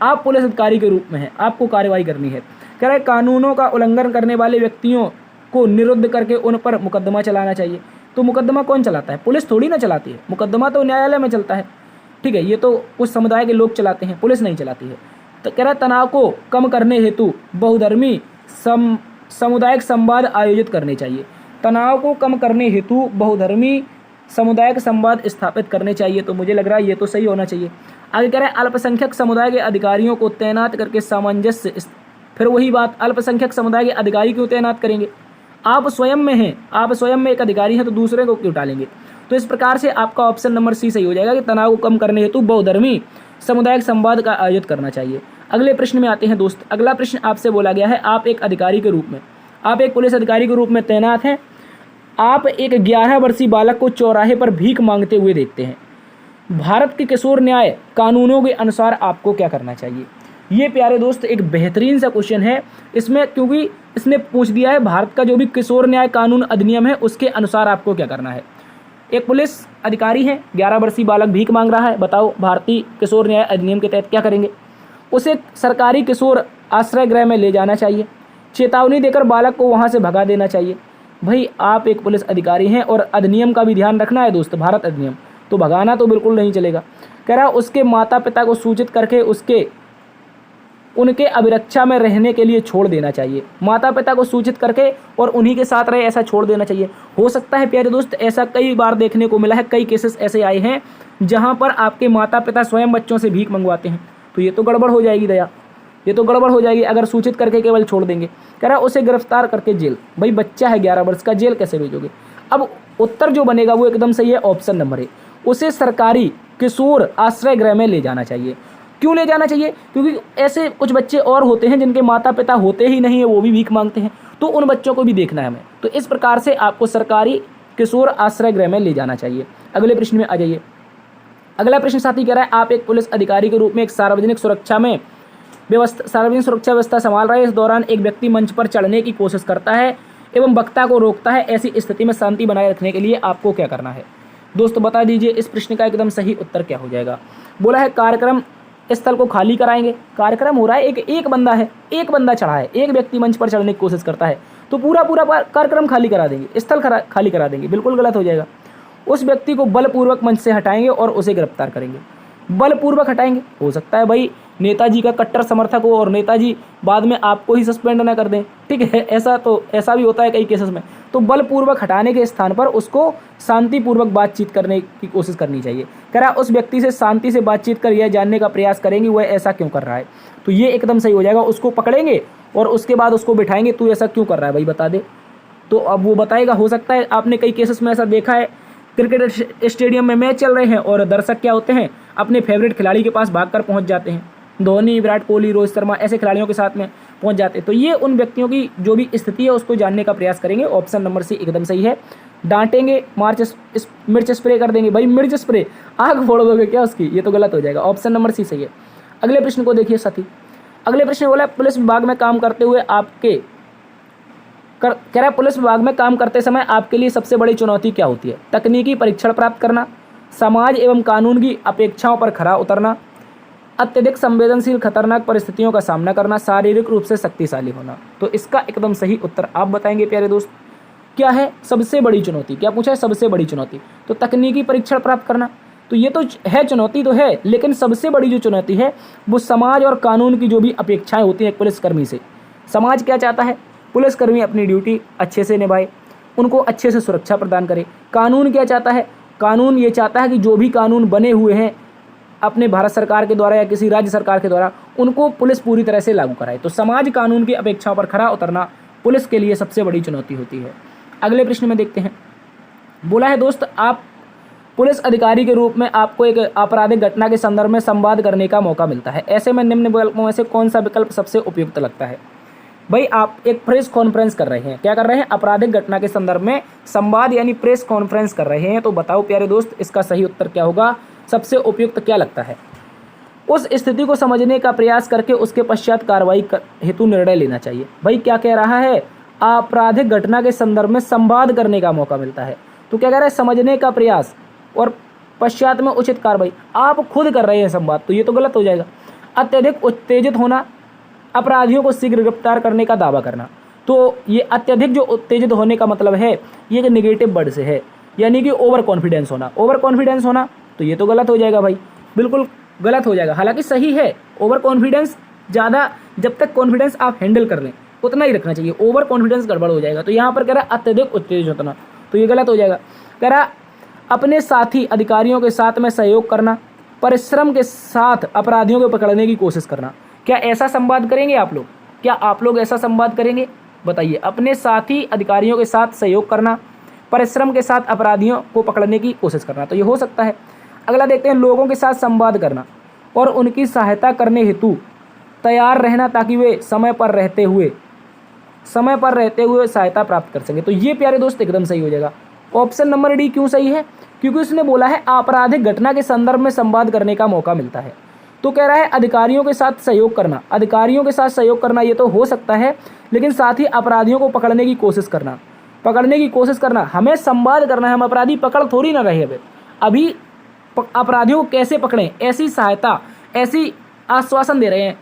S1: आप पुलिस अधिकारी के रूप में हैं, आपको कार्रवाई करनी है। कह रहा है कानूनों का उल्लंघन करने वाले व्यक्तियों को निरुद्ध करके उन पर मुकदमा चलाना चाहिए। तो मुकदमा कौन चलाता है? पुलिस थोड़ी ना चलाती है, मुकदमा तो न्यायालय में चलता है, ठीक है। ये तो कुछ समुदाय के लोग चलाते हैं, पुलिस नहीं चलाती है। तो कह रहा है तनाव को कम करने हेतु बहुधर्मी सामुदायिक संवाद आयोजित करने चाहिए। तनाव को कम करने हेतु बहुधर्मी सामुदायिक संवाद स्थापित करने चाहिए। तो मुझे लग रहा है ये तो सही होना चाहिए। आगे कह रहे हैं अल्पसंख्यक समुदाय के अधिकारियों को तैनात करके सामंजस्य, फिर वही बात, अल्पसंख्यक समुदाय के अधिकारी क्यों तैनात करेंगे? आप स्वयं में हैं, आप स्वयं में एक अधिकारी हैं, तो दूसरे को क्यों टालेंगे? तो इस प्रकार से आपका ऑप्शन नंबर सी सही हो जाएगा कि तनाव को कम करने हेतु बहुधर्मी सामुदायिक संवाद का आयोजित करना चाहिए। अगले प्रश्न में आते हैं दोस्त। अगला प्रश्न आपसे बोला गया है, आप एक अधिकारी के रूप में, आप एक पुलिस अधिकारी के रूप में तैनात हैं। आप एक 11 वर्षीय बालक को चौराहे पर भीख मांगते हुए देखते हैं। भारत के किशोर न्याय कानूनों के अनुसार आपको क्या करना चाहिए? ये प्यारे दोस्त एक बेहतरीन सा क्वेश्चन है इसमें, क्योंकि इसने पूछ दिया है भारत का जो भी किशोर न्याय कानून अधिनियम है उसके अनुसार आपको क्या करना है। एक पुलिस अधिकारी है, 11 वर्षीय बालक भीख मांग रहा है, बताओ भारतीय किशोर न्याय अधिनियम के तहत क्या करेंगे? उसे सरकारी किशोर आश्रय गृह में ले जाना चाहिए, चेतावनी देकर बालक को वहाँ से भगा देना चाहिए। भाई आप एक पुलिस अधिकारी हैं और अधिनियम का भी ध्यान रखना है दोस्त, भारत अधिनियम, तो भगाना तो बिल्कुल नहीं चलेगा। कह रहा उसके माता पिता को सूचित करके उनके अभिरक्षा में रहने के लिए छोड़ देना चाहिए। माता पिता को सूचित करके और उन्हीं के साथ रहे ऐसा छोड़ देना चाहिए। हो सकता है प्यारे दोस्त ऐसा कई बार देखने को मिला है, कई केसेस ऐसे आए हैं जहां पर आपके माता पिता स्वयं बच्चों से भीख मंगवाते हैं, तो ये तो गड़बड़ हो जाएगी दया, ये तो गड़बड़ हो जाएगी अगर सूचित करके केवल छोड़ देंगे। कह रहा उसे गिरफ्तार करके जेल, भाई बच्चा है 11 वर्ष का, जेल कैसे भेजोगे? अब उत्तर जो बनेगा वो एकदम सही है, ऑप्शन नंबर ए, उसे सरकारी किशोर आश्रय गृह में ले जाना चाहिए। क्यों ले जाना चाहिए? क्योंकि ऐसे कुछ बच्चे और होते हैं जिनके माता पिता होते ही नहीं है, वो भी भीख मांगते हैं, तो उन बच्चों को भी देखना है हमें। तो इस प्रकार से आपको सरकारी किशोर आश्रय गृह में ले जाना चाहिए। अगले प्रश्न में आ जाइए। अगला प्रश्न साथी कह रहा है आप एक पुलिस अधिकारी के रूप में एक सार्वजनिक सुरक्षा व्यवस्था संभाल रहे हैं। इस दौरान एक व्यक्ति मंच पर चढ़ने की कोशिश करता है एवं वक्ता को रोकता है। ऐसी स्थिति में शांति बनाए रखने के लिए आपको क्या करना है? दोस्तों बता दीजिए इस प्रश्न का एकदम सही उत्तर क्या हो जाएगा। बोला है कार्यक्रम स्थल को खाली कराएंगे। कार्यक्रम हो रहा है, एक बंदा है, एक बंदा चढ़ा है, एक व्यक्ति मंच पर चढ़ने की कोशिश करता है, तो पूरा कार्यक्रम खाली करा देंगे, स्थल खाली करा देंगे, बिल्कुल गलत हो जाएगा। उस व्यक्ति को बलपूर्वक मंच से हटाएंगे और उसे गिरफ्तार करेंगे। बलपूर्वक हटाएंगे, हो सकता है भाई नेताजी का कट्टर समर्थक हो और नेताजी बाद में आपको ही सस्पेंड ना कर दें, ठीक है, ऐसा भी होता है कई केसेस में। तो बलपूर्वक हटाने के स्थान पर उसको शांतिपूर्वक बातचीत करने की कोशिश करनी चाहिए। कह रहा उस व्यक्ति से शांति से बातचीत कर यह जानने का प्रयास करेंगे वह ऐसा क्यों कर रहा है, तो ये एकदम सही हो जाएगा। उसको पकड़ेंगे और उसके बाद उसको बिठाएंगे, तू ऐसा क्यों कर रहा है भाई बता दे, तो अब वो बताएगा। हो सकता है आपने कई केसेस में ऐसा देखा है, क्रिकेट स्टेडियम में मैच चल रहे हैं और दर्शक क्या होते हैं, अपने फेवरेट खिलाड़ी के पास भागकर पहुंच जाते हैं, धोनी, विराट कोहली, रोहित शर्मा ऐसे खिलाड़ियों के साथ में पहुंच जाते हैं। तो ये उन व्यक्तियों की जो भी स्थिति है उसको जानने का प्रयास करेंगे। ऑप्शन नंबर सी एकदम सही है। डांटेंगे, मिर्च स्प्रे कर देंगे, भाई मिर्च स्प्रे आग फोड़ दोगे क्या उसकी, ये तो गलत हो जाएगा। ऑप्शन नंबर सी सही है। अगले प्रश्न को देखिए साथी। अगले प्रश्न बोला पुलिस विभाग में काम करते हुए कह रहा है पुलिस विभाग में काम करते समय आपके लिए सबसे बड़ी चुनौती क्या होती है? तकनीकी परीक्षण प्राप्त करना, समाज एवं कानून की अपेक्षाओं पर खरा उतरना, अत्यधिक संवेदनशील खतरनाक परिस्थितियों का सामना करना, शारीरिक रूप से शक्तिशाली होना। तो इसका एकदम सही उत्तर आप बताएंगे प्यारे दोस्त, क्या है सबसे बड़ी चुनौती? क्या पूछा है सबसे बड़ी चुनौती? तो तकनीकी परीक्षण प्राप्त करना, तो ये तो है चुनौती तो है, लेकिन सबसे बड़ी जो चुनौती है वो समाज और कानून की जो भी अपेक्षाएं होती हैं पुलिसकर्मी से। समाज क्या चाहता है? पुलिसकर्मी अपनी ड्यूटी अच्छे से निभाए, उनको अच्छे से सुरक्षा प्रदान करे। कानून क्या चाहता है? कानून ये चाहता है कि जो भी कानून बने हुए हैं अपने भारत सरकार के द्वारा या किसी राज्य सरकार के द्वारा, उनको पुलिस पूरी तरह से लागू कराए। तो समाज कानून की अपेक्षाओं पर खरा उतरना पुलिस के लिए सबसे बड़ी चुनौती होती है। अगले प्रश्न में देखते हैं। बोला है दोस्त आप पुलिस अधिकारी के रूप में आपको एक आपराधिक घटना के संदर्भ में संवाद करने का मौका मिलता है। ऐसे में निम्न विकल्पों में से कौन सा विकल्प सबसे उपयुक्त लगता है? भाई आप एक प्रेस कॉन्फ्रेंस कर रहे हैं, क्या कर रहे हैं? आपराधिक घटना के संदर्भ में संवाद यानी प्रेस कॉन्फ्रेंस कर रहे हैं। तो बताओ प्यारे दोस्त इसका सही उत्तर क्या होगा? सबसे उपयुक्त क्या लगता है? उस स्थिति को समझने का प्रयास करके उसके पश्चात कार्रवाई हेतु निर्णय लेना चाहिए। भाई क्या कह रहा है? आपराधिक घटना के संदर्भ में संवाद करने का मौका मिलता है। तो क्या कह रहा है, समझने का प्रयास और पश्चात में उचित कार्रवाई। आप खुद कर रहे हैं संवाद, तो ये तो गलत हो जाएगा। अत्यधिक उत्तेजित होना, अपराधियों को शीघ्र गिरफ्तार करने का दावा करना। तो ये अत्यधिक जो उत्तेजित होने का मतलब है, ये एक नेगेटिव वर्ड से है, यानी कि ओवर कॉन्फिडेंस होना। ओवर कॉन्फिडेंस होना, तो ये तो गलत हो जाएगा भाई, बिल्कुल गलत हो जाएगा। हालांकि सही है, ओवर कॉन्फिडेंस ज़्यादा, जब तक कॉन्फिडेंस आप हैंडल कर लें उतना ही रखना चाहिए। ओवर कॉन्फिडेंस गड़बड़ हो जाएगा। तो यहाँ पर कह रहा है अत्यधिक उत्तेजित होना, तो ये गलत हो जाएगा। कह रहा अपने साथी अधिकारियों के साथ में सहयोग करना, परिश्रम के साथ अपराधियों को पकड़ने की कोशिश करना। क्या ऐसा संवाद करेंगे आप लोग? क्या आप लोग ऐसा संवाद करेंगे? बताइए। अपने साथी अधिकारियों के साथ सहयोग करना, परिश्रम के साथ अपराधियों को पकड़ने की कोशिश करना, तो ये हो सकता है। अगला देखते हैं, लोगों के साथ संवाद करना और उनकी सहायता करने हेतु तैयार रहना, ताकि वे समय पर रहते हुए सहायता प्राप्त कर सकें। तो ये प्यारे दोस्त एकदम सही हो जाएगा। ऑप्शन नंबर डी क्यों सही है? क्योंकि उसने बोला है आपराधिक घटना के संदर्भ में संवाद करने का मौका मिलता है। तो कह रहा है अधिकारियों के साथ सहयोग करना, अधिकारियों के साथ सहयोग करना ये तो हो सकता है, लेकिन साथ ही अपराधियों को पकड़ने की कोशिश करना, हमें संवाद करना है। हम अपराधी पकड़ थोड़ी ना रहे, अभी अपराधियों को कैसे पकड़ें, ऐसी सहायता, ऐसी आश्वासन दे रहे हैं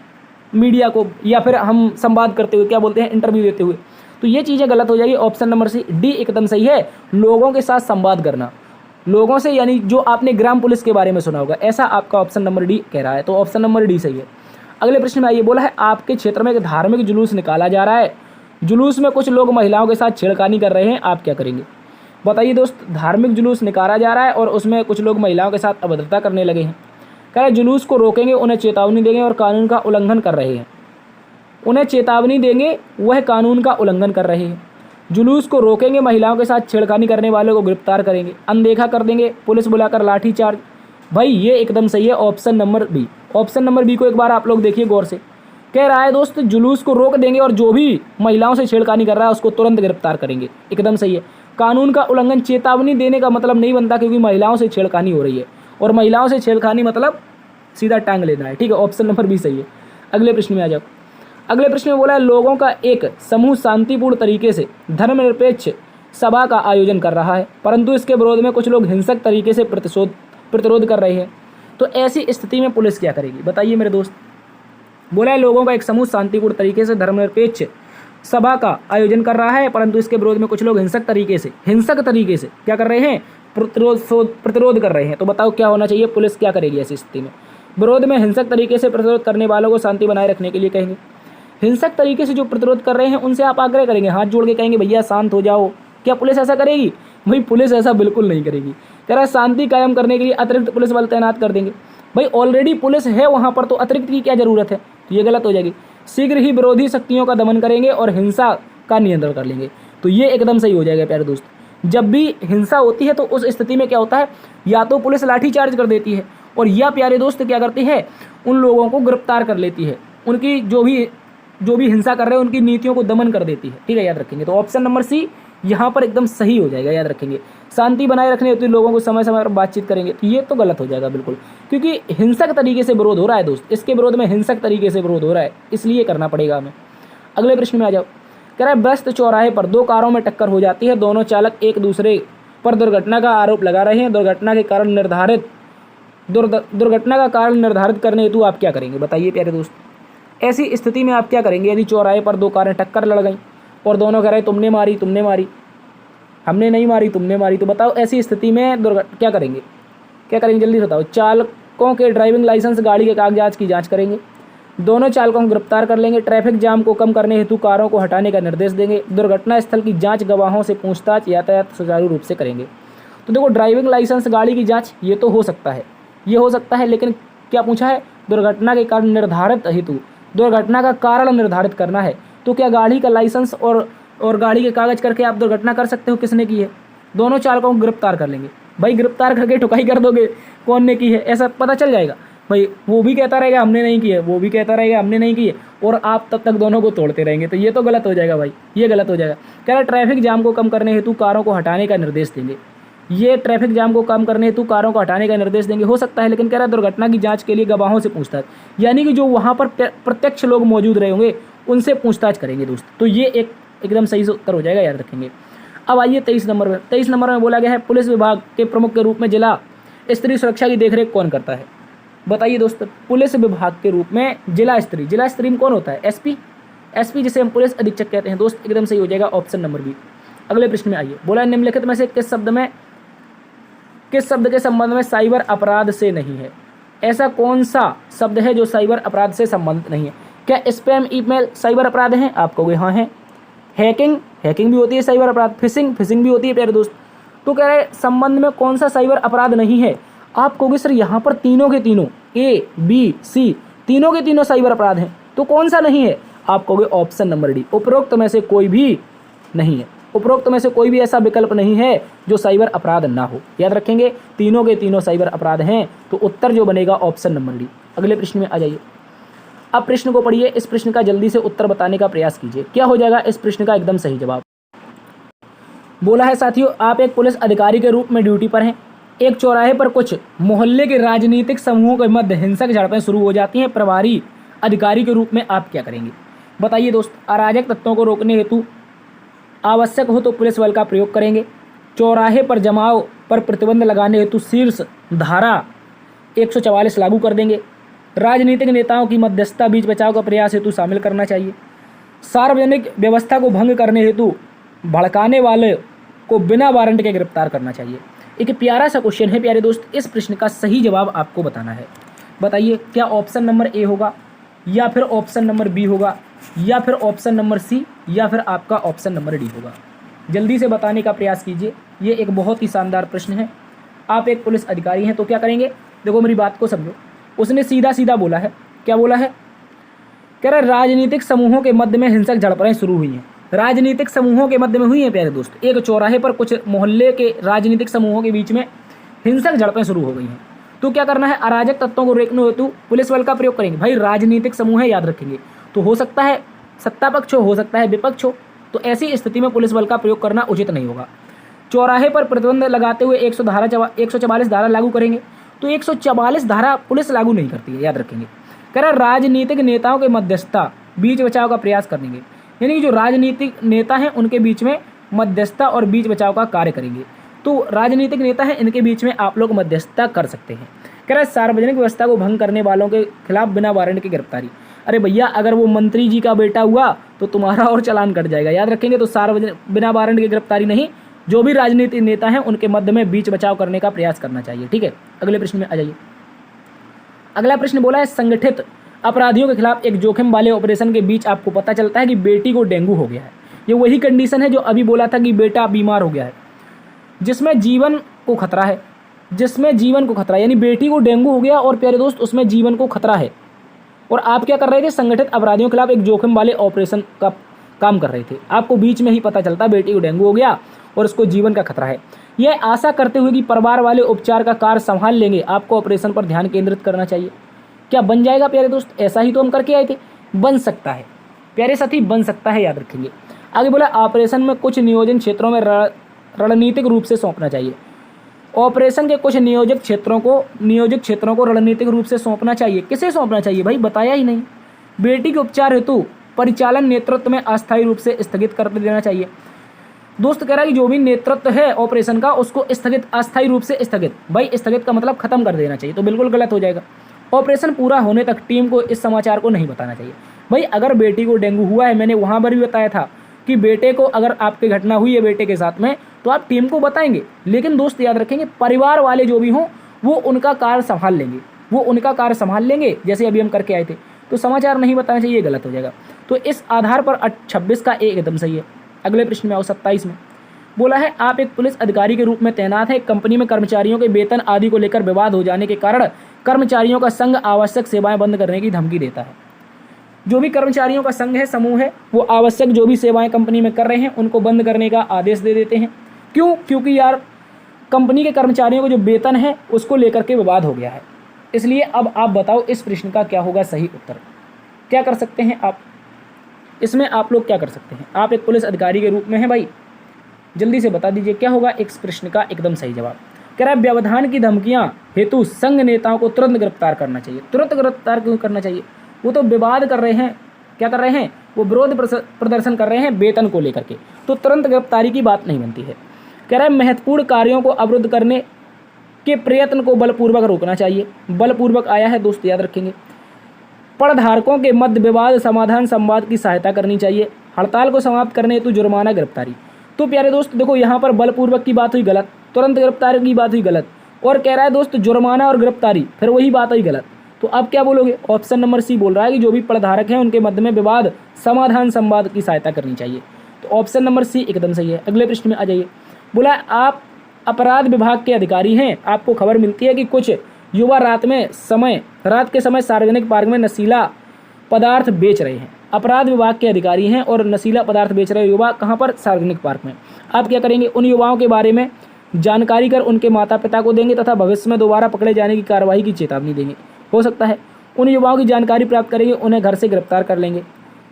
S1: मीडिया को, या फिर हम संवाद करते हुए, क्या बोलते हैं, इंटरव्यू देते हुए। तो ये चीज़ें गलत हो जाएगी। ऑप्शन नंबर सी डी एकदम सही है, लोगों के साथ संवाद करना, लोगों से, यानी जो आपने ग्राम पुलिस के बारे में सुना होगा, ऐसा आपका ऑप्शन नंबर डी कह रहा है। तो ऑप्शन नंबर डी सही है। अगले प्रश्न में आइए, बोला है आपके क्षेत्र में एक धार्मिक जुलूस निकाला जा रहा है, जुलूस में कुछ लोग महिलाओं के साथ छेड़खानी कर रहे हैं, आप क्या करेंगे? बताइए दोस्त, धार्मिक जुलूस निकाला जा रहा है और उसमें कुछ लोग महिलाओं के साथ अभद्रता करने लगे हैं। कह रहे जुलूस को रोकेंगे, उन्हें चेतावनी देंगे और कानून का उल्लंघन कर रहे हैं। उन्हें चेतावनी देंगे, वह कानून का उल्लंघन कर रहे हैं। जुलूस को रोकेंगे, महिलाओं के साथ छेड़खानी करने वालों को गिरफ्तार करेंगे, अनदेखा कर देंगे, पुलिस बुलाकर लाठीचार्ज। भाई ये एकदम सही है, option number B. Option number B को एक बार आप लोग देखिए गौर से। कह रहा है दोस्त जुलूस को रोक देंगे और जो भी महिलाओं से छेड़खानी कर रहा है उसको तुरंत गिरफ्तार करेंगे, एकदम सही है। कानून का उल्लंघन, चेतावनी देने का मतलब नहीं बनता, क्योंकि महिलाओं से छेड़खानी हो रही है, और महिलाओं से छेड़खानी मतलब सीधा टांग लेना है, ठीक है। ऑप्शन नंबर बी सही है। अगले प्रश्न में आ जाओ। अगले प्रश्न में बोला है लोगों का एक समूह शांतिपूर्ण तरीके से धर्मनिरपेक्ष सभा का आयोजन कर रहा है, परंतु इसके विरोध में कुछ लोग हिंसक तरीके से प्रतिरोध कर रहे हैं। तो ऐसी स्थिति में पुलिस क्या करेगी? बताइए मेरे दोस्त। बोला है लोगों का एक समूह शांतिपूर्ण तरीके से धर्मनिरपेक्ष सभा का आयोजन कर रहा है, परंतु इसके विरोध में कुछ लोग हिंसक तरीके से क्या कर रहे हैं? प्रतिरोध कर रहे हैं। तो बताओ क्या होना चाहिए? पुलिस क्या करेगी ऐसी स्थिति में? विरोध में हिंसक तरीके से प्रतिरोध करने वालों को शांति बनाए रखने के लिए कहेंगे। हिंसक तरीके से जो प्रतिरोध कर रहे हैं उनसे आप आग्रह करेंगे, हाथ जोड़ के कहेंगे भैया शांत हो जाओ। क्या पुलिस ऐसा करेगी? भाई पुलिस ऐसा बिल्कुल नहीं करेगी। कह रहा है शांति कायम करने के लिए अतिरिक्त पुलिस बल तैनात कर देंगे। भाई ऑलरेडी पुलिस है वहाँ पर, तो अतिरिक्त की क्या ज़रूरत है? तो ये गलत हो जाएगी। शीघ्र ही विरोधी शक्तियों का दमन करेंगे और हिंसा का नियंत्रण कर लेंगे। तो ये एकदम सही हो जाएगा प्यारे दोस्त। जब भी हिंसा होती है तो उस स्थिति में क्या होता है, या तो पुलिस लाठीचार्ज कर देती है, और या प्यारे दोस्त क्या करती है, उन लोगों को गिरफ्तार कर लेती है, उनकी जो भी हिंसा कर रहे हैं उनकी नीतियों को दमन कर देती है, ठीक है, याद रखेंगे। तो ऑप्शन नंबर सी यहाँ पर एकदम सही हो जाएगा, याद रखेंगे। शांति बनाए रखने हेतु लोगों को समय समय पर बातचीत करेंगे, तो ये तो गलत हो जाएगा बिल्कुल, क्योंकि हिंसक तरीके से विरोध हो रहा है दोस्त, इसके विरोध में हिंसक तरीके से विरोध हो रहा है, इसलिए करना पड़ेगा हमें। अगले प्रश्न में आ जाओ। कह रहा है व्यस्त चौराहे पर दो कारों में टक्कर हो जाती है, दोनों चालक एक दूसरे पर दुर्घटना का आरोप लगा रहे हैं, दुर्घटना का कारण निर्धारित करने हेतु आप क्या करेंगे? बताइए प्यारे दोस्त। ऐसी स्थिति में आप क्या करेंगे यदि चौराहे पर दो कारें टक्कर लड़ गई और दोनों कह रहे तुमने मारी, हमने नहीं मारी, तुमने मारी, तो बताओ ऐसी स्थिति में क्या करेंगे? जल्दी बताओ। चालकों के ड्राइविंग लाइसेंस, गाड़ी के कागजात की जांच करेंगे, दोनों चालकों को गिरफ्तार कर लेंगे, ट्रैफिक जाम को कम करने हेतु कारों को हटाने का निर्देश देंगे, दुर्घटना स्थल की जांच, गवाहों से पूछताछ, यातायात सुचारू रूप से करेंगे। तो देखो ड्राइविंग लाइसेंस, गाड़ी की जाँच, ये तो हो सकता है, लेकिन क्या पूछा है? दुर्घटना के कारण निर्धारित हेतु, दुर्घटना का कारण निर्धारित करना है। तो क्या गाड़ी का लाइसेंस और गाड़ी के कागज करके आप दुर्घटना कर सकते हो? किसने की है? दोनों चालकों को गिरफ्तार कर लेंगे। भाई गिरफ्तार करके ठुकाई कर दोगे कौन ने की है, ऐसा पता चल जाएगा। भाई वो भी कहता रहेगा हमने नहीं की है, वो भी कहता रहेगा हमने नहीं की है, और आप तब तक दोनों को तोड़ते रहेंगे। तो ये तो गलत हो जाएगा भाई, ये गलत हो जाएगा। कह रहा ट्रैफिक जाम को कम करने हेतु कारों को हटाने का निर्देश देंगे। ये ट्रैफिक जाम को कम करने हेतु कारों को हटाने का निर्देश देंगे, हो सकता है, लेकिन कह रहा है दुर्घटना की जांच के लिए गवाहों से पूछताछ, यानी कि जो वहाँ पर प्रत्यक्ष लोग मौजूद रहे होंगे उनसे पूछताछ करेंगे दोस्त। तो ये एकदम सही उत्तर हो जाएगा, याद रखेंगे। अब आइए 23 नंबर में। 23 नंबर में बोला गया है पुलिस विभाग के प्रमुख के रूप में जिला स्तरीय सुरक्षा की देखरेख कौन करता है? बताइए दोस्तों, पुलिस विभाग के रूप में जिला स्तरीय में कौन होता है? एसपी। एसपी जिसे हम पुलिस अधीक्षक कहते हैं दोस्त, एकदम सही हो जाएगा ऑप्शन नंबर बी। अगले प्रश्न में आइए, बोला निम्नलिखित में से किस शब्द के संबंध में साइबर अपराध से नहीं है? ऐसा कौन सा शब्द है जो साइबर अपराध से संबंधित नहीं है? क्या स्पैम ईमेल साइबर अपराध हैं? आप कहोगे हाँ है। हैकिंग भी होती है साइबर अपराध। फिशिंग भी होती है प्यारे दोस्त। तो कह रहे संबंध में कौन सा साइबर अपराध नहीं है? आप कहोगे सर यहाँ पर तीनों के तीनों ए बी सी तीनों के तीनों साइबर अपराध हैं, तो कौन सा नहीं है? आप कहोगे ऑप्शन नंबर डी, उपरोक्त में से कोई भी नहीं है। उपरोक्त में से कोई भी ऐसा विकल्प नहीं है जो साइबर अपराध ना हो। याद रखेंगे, तीनों के तीनों साइबर अपराध हैं, तो उत्तर जो बनेगा ऑप्शन नंबर डी। अगले प्रश्न में आ जाइए। अब प्रश्न को पढ़िए, इस प्रश्न का जल्दी से उत्तर बताने का प्रयास कीजिए। क्या हो जाएगा इस प्रश्न का एकदम सही जवाब? बोला है साथियों, आप एक पुलिस अधिकारी के रूप में ड्यूटी पर हैं। एक चौराहे पर कुछ मोहल्ले के राजनीतिक समूहों के मध्य हिंसक झड़पें शुरू हो जाती हैं। प्रभारी अधिकारी के रूप में आप क्या करेंगे? बताइए दोस्त, अराजक तत्वों को रोकने हेतु आवश्यक हो तो पुलिस बल का प्रयोग करेंगे। चौराहे पर जमाव पर प्रतिबंध लगाने हेतु शीर्ष धारा 144 लागू कर देंगे। राजनीतिक नेताओं की मध्यस्थता बीच बचाव का प्रयास हेतु शामिल करना चाहिए। सार्वजनिक व्यवस्था को भंग करने हेतु भड़काने वाले को बिना वारंट के गिरफ्तार करना चाहिए। एक प्यारा सा क्वेश्चन है प्यारे दोस्त, इस प्रश्न का सही जवाब आपको बताना है। बताइए, क्या ऑप्शन नंबर ए होगा, या फिर ऑप्शन नंबर बी होगा, या फिर ऑप्शन नंबर सी, या फिर आपका ऑप्शन नंबर डी होगा? जल्दी से बताने का प्रयास कीजिए। ये एक बहुत ही शानदार प्रश्न है। आप एक पुलिस अधिकारी हैं तो क्या करेंगे? देखो मेरी बात को समझो। उसने सीधा सीधा बोला है, क्या बोला है? कह रहा राजनीतिक समूहों के मध्य में हिंसक झड़पें शुरू हुई हैं। राजनीतिक समूहों के मध्य में हुई हैं प्यारे दोस्त। एक चौराहे पर कुछ मोहल्ले के राजनीतिक समूहों के बीच में हिंसक झड़पें शुरू हो गई हैं। तो क्या करना है? अराजक तत्वों को रोकने हेतु पुलिस बल का प्रयोग करेंगे। भाई राजनीतिक समूह है, याद रखेंगे, तो हो सकता है सत्ता पक्ष हो सकता है विपक्ष हो, तो ऐसी स्थिति में पुलिस बल का प्रयोग करना उचित नहीं होगा। चौराहे पर प्रतिबंध लगाते हुए 144 धारा लागू करेंगे। तो 144 धारा पुलिस लागू नहीं करती है, याद रखेंगे। कह रहा राजनीतिक नेताओं के मध्यस्थता बीच बचाव का प्रयास करेंगे, यानी कि जो राजनीतिक नेता हैं उनके बीच में मध्यस्थता और बीच बचाव का कार्य करेंगे। तो राजनीतिक नेता हैं, इनके बीच में आप लोग मध्यस्थता कर सकते हैं। कह रहा है सार्वजनिक व्यवस्था को भंग करने वालों के खिलाफ बिना वारंट की गिरफ्तारी। अरे भैया, अगर वो मंत्री जी का बेटा हुआ तो तुम्हारा और चालान कट जाएगा, याद रखेंगे। तो सार्वजनिक बिना वारंट की गिरफ्तारी नहीं, जो भी राजनीतिक नेता हैं उनके मध्य में बीच बचाव करने का प्रयास करना चाहिए। ठीक है, अगले प्रश्न में आ जाइए। अगला प्रश्न बोला है संगठित अपराधियों के खिलाफ एक जोखिम वाले ऑपरेशन के बीच आपको पता चलता है कि बेटी को डेंगू हो गया है। ये वही कंडीशन है जो अभी बोला था कि बेटा बीमार हो गया है, जिसमें जीवन को खतरा है। यानी बेटी को डेंगू हो गया और प्यारे दोस्त उसमें जीवन को खतरा है, और आप क्या कर रहे थे? संगठित अपराधियों के खिलाफ एक जोखिम वाले ऑपरेशन का काम कर रहे थे। आपको बीच में ही पता चलता बेटी को डेंगू हो गया और उसको जीवन का खतरा है। यह आशा करते हुए कि परिवार वाले उपचार का कार्य संभाल लेंगे, आपको ऑपरेशन पर ध्यान केंद्रित करना चाहिए। क्या बन जाएगा प्यारे दोस्त? ऐसा ही तो हम करके आए थे। बन सकता है प्यारे साथी, बन सकता है, याद रखेंगे। आगे बोला ऑपरेशन में कुछ नियोजन क्षेत्रों में रणनीतिक रूप से सौंपना चाहिए। ऑपरेशन के कुछ नियोजित क्षेत्रों को रणनीतिक रूप से सौंपना चाहिए। किसे सौंपना चाहिए भाई? बताया ही नहीं। बेटी के उपचार हेतु परिचालन नेतृत्व में अस्थायी रूप से स्थगित कर देना चाहिए। दोस्त कह रहा है कि जो भी नेतृत्व है ऑपरेशन का उसको अस्थायी रूप से स्थगित। भाई स्थगित का मतलब खत्म कर देना चाहिए, तो बिल्कुल गलत हो जाएगा। ऑपरेशन पूरा होने तक टीम को इस समाचार को नहीं बताना चाहिए। भाई अगर बेटी को डेंगू हुआ है, मैंने वहाँ पर भी बताया था कि बेटे को अगर आपकी घटना हुई है बेटे के साथ में तो आप टीम को बताएंगे, लेकिन दोस्त याद रखेंगे परिवार वाले जो भी हों वो उनका कार्य संभाल लेंगे, जैसे अभी हम करके आए थे। तो समाचार नहीं बताना चाहिए, गलत हो जाएगा। तो इस आधार पर 26 का ए एकदम सही है। अगले प्रश्न में आओ, 27 में बोला है आप एक पुलिस अधिकारी के रूप में तैनात है। कंपनी में कर्मचारियों के वेतन आदि को लेकर विवाद हो जाने के कारण कर्मचारियों का संघ आवश्यक सेवाएं बंद करने की धमकी देता है। जो भी कर्मचारियों का संघ है, समूह है, वो आवश्यक जो भी सेवाएं कंपनी में कर रहे हैं उनको बंद करने का आदेश दे देते हैं। क्यों? क्योंकि यार कंपनी के कर्मचारियों को जो वेतन है उसको लेकर के विवाद हो गया है। इसलिए अब आप बताओ इस प्रश्न का क्या होगा सही उत्तर? क्या कर सकते हैं आप इसमें? आप लोग क्या कर सकते हैं? आप एक पुलिस अधिकारी के रूप में हैं भाई, जल्दी से बता दीजिए क्या होगा इस प्रश्न का एकदम सही जवाब। कह रहा है व्यवधान की धमकियां हेतु संघ नेताओं को तुरंत गिरफ्तार करना चाहिए। तुरंत गिरफ्तार क्यों करना चाहिए? वो तो विवाद कर रहे हैं क्या कर रहे हैं, वो विरोध प्रदर्शन कर रहे हैं वेतन को लेकर के, तो तुरंत गिरफ्तारी की बात नहीं बनती है। कह रहा है महत्वपूर्ण कार्यों को अवरुद्ध करने के प्रयत्न को बलपूर्वक रोकना चाहिए। बलपूर्वक आया है दोस्त, याद रखेंगे। पड़धारकों के मध्य विवाद समाधान संवाद की सहायता करनी चाहिए। हड़ताल को समाप्त करने हेतु जुर्माना गिरफ्तारी। तो प्यारे दोस्त देखो, यहाँ पर बलपूर्वक की बात हुई गलत, तुरंत गिरफ्तारी की बात हुई गलत, और कह रहा है दोस्त जुर्माना और गिरफ्तारी, फिर वही बात हुई गलत। तो अब क्या बोलोगे, ऑप्शन नंबर सी बोल रहा है कि जो भी पड़धारक हैं उनके मध्य में विवाद समाधान संवाद की सहायता करनी चाहिए। तो ऑप्शन नंबर सी एकदम सही है। अगले प्रश्न में आ जाइए। बोला आप अपराध विभाग के अधिकारी हैं, आपको खबर मिलती है कि कुछ युवा रात के समय सार्वजनिक पार्क में नशीला पदार्थ बेच रहे हैं। अपराध विभाग के अधिकारी हैं और नशीला पदार्थ बेच रहे युवा कहाँ पर, सार्वजनिक पार्क में। आप क्या करेंगे, उन युवाओं के बारे में जानकारी कर उनके माता पिता को देंगे तथा भविष्य में दोबारा पकड़े जाने की कार्रवाई की चेतावनी देंगे। हो सकता है उन युवाओं की जानकारी प्राप्त करेंगे, उन्हें घर से गिरफ्तार कर लेंगे।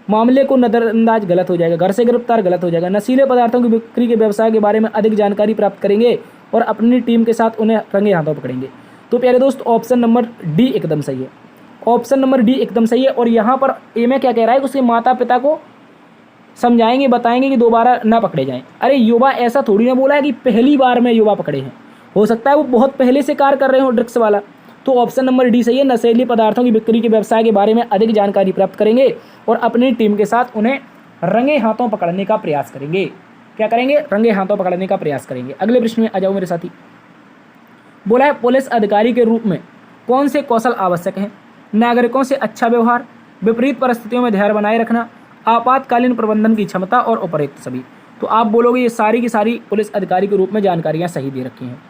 S1: मामले को नजरअंदाज गलत हो जाएगा, घर से गिरफ्तार गलत हो जाएगा। नशीले पदार्थों की बिक्री के व्यवसाय के बारे में अधिक जानकारी प्राप्त करेंगे और अपनी टीम के साथ उन्हें रंगे हाथों पकड़ेंगे। तो प्यारे दोस्त ऑप्शन नंबर डी एकदम सही है। ऑप्शन नंबर डी एकदम सही है। और यहाँ पर ए में क्या कह रहा है, उसके माता पिता को समझाएंगे, बताएंगे कि दोबारा ना पकड़े जाएं। अरे युवा ऐसा थोड़ी ना बोला है कि पहली बार में युवा पकड़े हैं, हो सकता है वो बहुत पहले से कार्य कर रहे हो ड्रग्स वाला। तो ऑप्शन नंबर डी सही है। नशीली पदार्थों की बिक्री के व्यवसाय के बारे में अधिक जानकारी प्राप्त करेंगे और अपनी टीम के साथ उन्हें रंगे हाथों पकड़ने का प्रयास करेंगे। क्या करेंगे, रंगे हाथों पकड़ने का प्रयास करेंगे। अगले प्रश्न में आ जाओ मेरे साथी। बोला है पुलिस अधिकारी के रूप में कौन से कौशल आवश्यक हैं? नागरिकों से अच्छा व्यवहार, विपरीत परिस्थितियों में धैर्य बनाए रखना, आपातकालीन प्रबंधन की क्षमता और उपयुक्त सभी। तो आप बोलोगे ये सारी की सारी पुलिस अधिकारी के रूप में जानकारियां सही दे रखी हैं।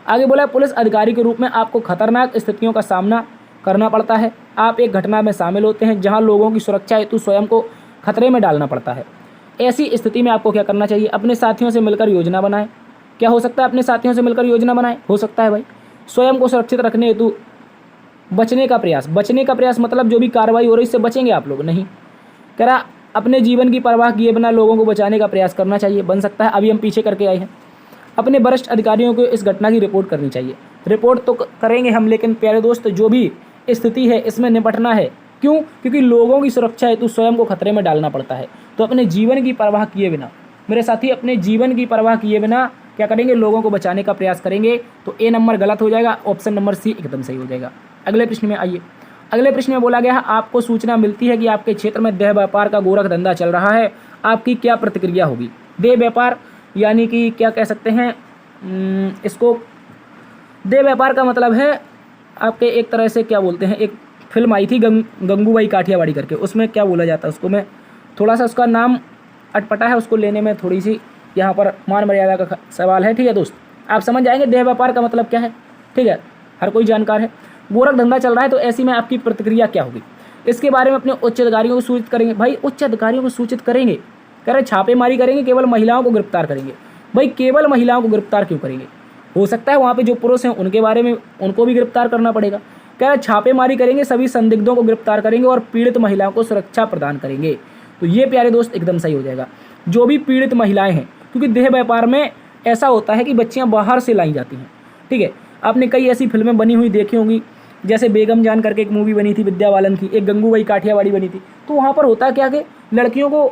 S1: आगे बोला है पुलिस अधिकारी के रूप में आपको खतरनाक स्थितियों का सामना करना पड़ता है। आप एक घटना में शामिल होते हैं जहां लोगों की सुरक्षा हेतु स्वयं को खतरे में डालना पड़ता है। ऐसी स्थिति में आपको क्या करना चाहिए, अपने साथियों से मिलकर योजना बनाएं। क्या हो सकता है, अपने साथियों से मिलकर योजना बनाएं, हो सकता है भाई। स्वयं को सुरक्षित रखने हेतु बचने का प्रयास मतलब जो भी कार्रवाई हो रही है इससे बचेंगे आप लोग, नहीं। कह रहा अपने जीवन की परवाह किए बिना लोगों को बचाने का प्रयास करना चाहिए, बन सकता है अभी हम पीछे करके आए हैं। अपने वरिष्ठ अधिकारियों को इस घटना की रिपोर्ट करनी चाहिए। रिपोर्ट तो करेंगे हम, लेकिन प्यारे दोस्त जो भी स्थिति है इसमें निपटना है। क्यों? क्योंकि लोगों की सुरक्षा हेतु स्वयं को खतरे में डालना पड़ता है। तो अपने जीवन की परवाह किए बिना मेरे साथी, अपने जीवन की परवाह किए बिना क्या करेंगे, लोगों को बचाने का प्रयास करेंगे। तो ए नंबर गलत हो जाएगा, ऑप्शन नंबर सी एकदम सही हो जाएगा। अगले प्रश्न में आइए। अगले प्रश्न में बोला गया है आपको सूचना मिलती है कि आपके क्षेत्र में देह व्यापार का गोरख धंधा चल रहा है, आपकी क्या प्रतिक्रिया होगी? देह व्यापार यानी कि क्या कह सकते हैं इसको, देह व्यापार का मतलब है आपके एक तरह से क्या बोलते हैं, एक फिल्म आई थी गंगूबाई काठियावाड़ी करके, उसमें क्या बोला जाता है उसको, मैं थोड़ा सा उसका नाम अटपटा है, उसको लेने में थोड़ी सी यहाँ पर मान मर्यादा का सवाल है। ठीक है दोस्त, आप समझ जाएंगे देह व्यापार का मतलब क्या है। ठीक है, हर कोई जानकार है। गोरख धंधा चल रहा है, तो ऐसी में आपकी प्रतिक्रिया क्या होगी? इसके बारे में अपने उच्च अधिकारियों को सूचित करेंगे। भाई उच्च अधिकारियों को सूचित करेंगे, कह रहे छापेमारी करेंगे, केवल महिलाओं को गिरफ्तार करेंगे। भाई केवल महिलाओं को गिरफ्तार क्यों करेंगे? हो सकता है वहाँ पे जो पुरुष हैं उनके बारे में उनको भी गिरफ्तार करना पड़ेगा। कह रहे छापेमारी करेंगे, सभी संदिग्धों को गिरफ्तार करेंगे और पीड़ित महिलाओं को सुरक्षा प्रदान करेंगे। तो ये प्यारे दोस्त एकदम सही हो जाएगा, जो भी पीड़ित महिलाएं हैं, क्योंकि देह व्यापार में ऐसा होता है कि बच्चियां बाहर से लाई जाती हैं। ठीक है, आपने कई ऐसी फिल्में बनी हुई देखी होंगी, जैसे बेगम जान करके एक मूवी बनी थी विद्या बालन की, एक गंगूबाई काठियावाड़ी बनी थी। तो वहाँ पर होता क्या कि लड़कियों को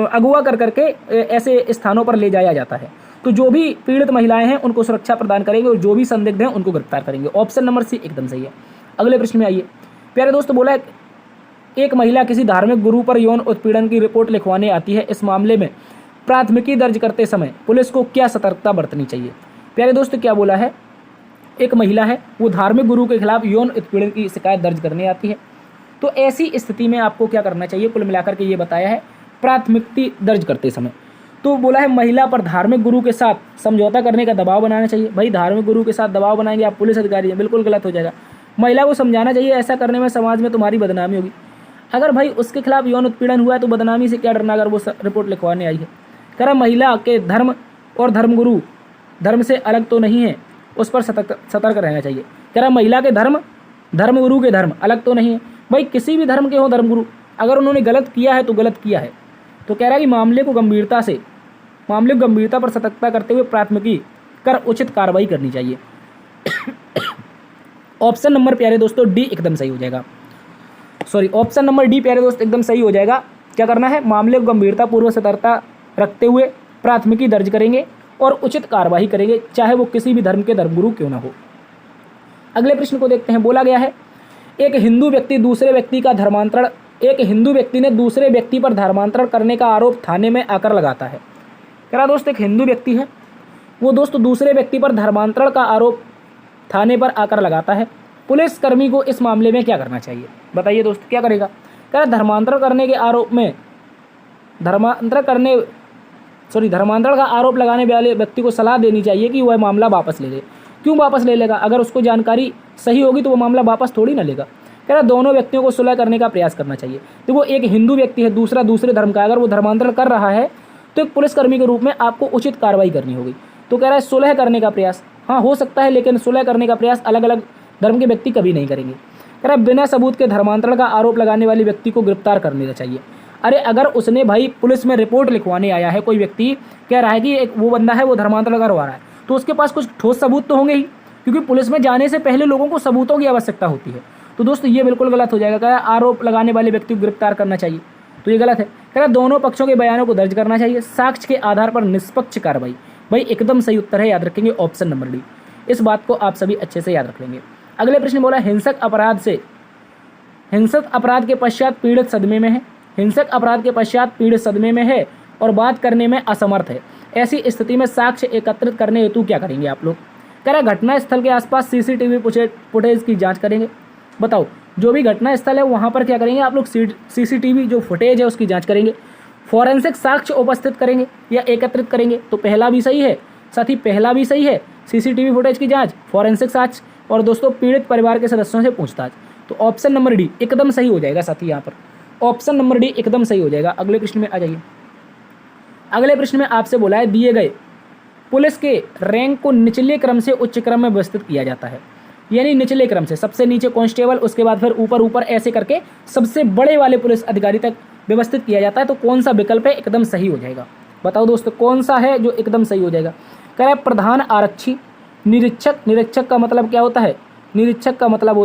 S1: अगवा कर करके ऐसे स्थानों पर ले जाया जाता है। तो जो भी पीड़ित महिलाएं हैं उनको सुरक्षा प्रदान करेंगे और जो भी संदिग्ध हैं उनको गिरफ्तार करेंगे। ऑप्शन नंबर सी एकदम सही है। अगले प्रश्न में आइए। प्यारे दोस्त बोला एक महिला किसी धार्मिक गुरु पर यौन उत्पीड़न की रिपोर्ट लिखवाने आती है, इस मामले में प्राथमिकी दर्ज करते समय पुलिस को क्या सतर्कता बरतनी चाहिए? प्यारे दोस्त क्या बोला है, एक महिला है वो धार्मिक गुरु के खिलाफ यौन उत्पीड़न की शिकायत दर्ज करने आती है, तो ऐसी स्थिति में आपको क्या करना चाहिए? कुल मिलाकर के ये बताया है प्राथमिकी दर्ज करते समय। तो बोला है महिला पर धार्मिक गुरु के साथ समझौता करने का दबाव बनाना चाहिए। भाई धार्मिक गुरु के साथ दबाव बनाएंगे आप पुलिस अधिकारी हैं, बिल्कुल गलत हो जाएगा। महिला को समझाना चाहिए ऐसा करने में समाज में तुम्हारी बदनामी होगी। अगर भाई उसके खिलाफ यौन उत्पीड़न हुआ है तो बदनामी से क्या डरना, अगर वो रिपोर्ट लिखवाने आई है। कह रहा महिला के धर्म और धर्मगुरु धर्म से अलग तो नहीं है, उस पर सतर्क रहना चाहिए। कह रहा महिला के धर्म धर्मगुरु के धर्म अलग तो नहीं है। भाई किसी भी धर्म के हो धर्मगुरु, अगर उन्होंने गलत किया है तो गलत किया है। तो कह रहा है कि मामले को गंभीरता पर सतर्कता करते हुए प्राथमिकी कर उचित कार्रवाई करनी चाहिए। ऑप्शन नंबर प्यारे दोस्तों डी एकदम सही हो जाएगा। ऑप्शन नंबर डी प्यारे दोस्त एकदम सही हो जाएगा। क्या करना है, मामले को गंभीरता पूर्व सतर्कता रखते हुए प्राथमिकी दर्ज करेंगे और उचित कार्रवाई करेंगे, चाहे वो किसी भी धर्म के धर्मगुरु क्यों ना हो। अगले प्रश्न को देखते हैं। बोला गया है एक हिंदू व्यक्ति ने दूसरे व्यक्ति पर धर्मांतरण करने का आरोप थाने में आकर लगाता है। कह रहा दोस्त एक हिंदू व्यक्ति है, वो दोस्त दूसरे व्यक्ति पर धर्मांतरण का आरोप थाने पर आकर लगाता है। पुलिस कर्मी को इस मामले में क्या करना चाहिए, बताइए दोस्त क्या करेगा। कह रहा धर्मांतरण करने के आरोप में धर्मांतरण का आरोप लगाने वाले व्यक्ति को सलाह देनी चाहिए कि वह मामला वापस ले ले। क्यों वापस ले लेगा, अगर उसको जानकारी सही होगी तो वो मामला वापस थोड़ी ना लेगा। कह रहा दोनों व्यक्तियों को सुलह करने का प्रयास करना चाहिए। तो वो एक हिंदू व्यक्ति है, दूसरा दूसरे धर्म का, अगर वो धर्मांतरण कर रहा है तो एक पुलिसकर्मी के रूप में आपको उचित कार्रवाई करनी होगी। तो कह रहा है सुलह करने का प्रयास, हाँ हो सकता है, लेकिन सुलह करने का प्रयास अलग अलग धर्म के व्यक्ति कभी नहीं करेंगे। कह रहा है बिना सबूत के धर्मांतरण का आरोप लगाने वाले व्यक्ति को गिरफ्तार कर लेना चाहिए। अरे अगर उसने भाई पुलिस में रिपोर्ट लिखवाने आया है, कोई व्यक्ति कह रहा है कि एक वो बंदा है वो धर्मांतरण करवा रहा है, तो उसके पास कुछ ठोस सबूत तो होंगे ही, क्योंकि पुलिस में जाने से पहले लोगों को सबूतों की आवश्यकता होती है। तो दोस्तों ये बिल्कुल गलत हो जाएगा। कह रहा है आरोप लगाने वाले व्यक्ति को गिरफ्तार करना चाहिए, तो ये गलत है। कह रहा है दोनों पक्षों के बयानों को दर्ज करना चाहिए, साक्ष्य के आधार पर निष्पक्ष कार्रवाई। भाई एकदम सही उत्तर है, याद रखेंगे ऑप्शन नंबर डी। इस बात को आप सभी अच्छे से याद रख लेंगे। अगले प्रश्न बोला हिंसक अपराध के पश्चात पीड़ित सदमे में है और बात करने में असमर्थ है। ऐसी स्थिति में साक्ष्य एकत्रित करने हेतु क्या करेंगे आप लोग। कह रहा घटना स्थल के आसपास सीसीटीवी फुटेज की जांच करेंगे। बताओ जो भी घटना स्थल है वहाँ पर क्या करेंगे आप लोग, सीसीटीवी जो फुटेज है उसकी जांच करेंगे। फॉरेंसिक साक्ष्य उपस्थित करेंगे या एकत्रित करेंगे, तो पहला भी सही है, साथ ही पहला भी सही है, सीसीटीवी फुटेज की जांच, फॉरेंसिक साक्ष्य और दोस्तों पीड़ित परिवार के सदस्यों से पूछताछ। तो ऑप्शन नंबर डी एकदम सही हो जाएगा साथी, यहाँ पर ऑप्शन नंबर डी एकदम सही हो जाएगा। अगले प्रश्न में आ जाइए। अगले प्रश्न में आपसे बोला है दिए गए पुलिस के रैंक को निचले क्रम से उच्च क्रम में व्यवस्थित किया जाता है, यानी निचले क्रम से सबसे नीचे कांस्टेबल, उसके बाद फिर ऊपर ऐसे करके सबसे बड़े वाले पुलिस अधिकारी तक व्यवस्थित किया जाता है। तो कौन सा विकल्प है एकदम सही हो जाएगा, बताओ दोस्तों कौन सा है जो एकदम सही हो जाएगा। कह रहा है प्रधान आरक्षी, निरीक्षक का मतलब क्या होता है, निरीक्षक का मतलब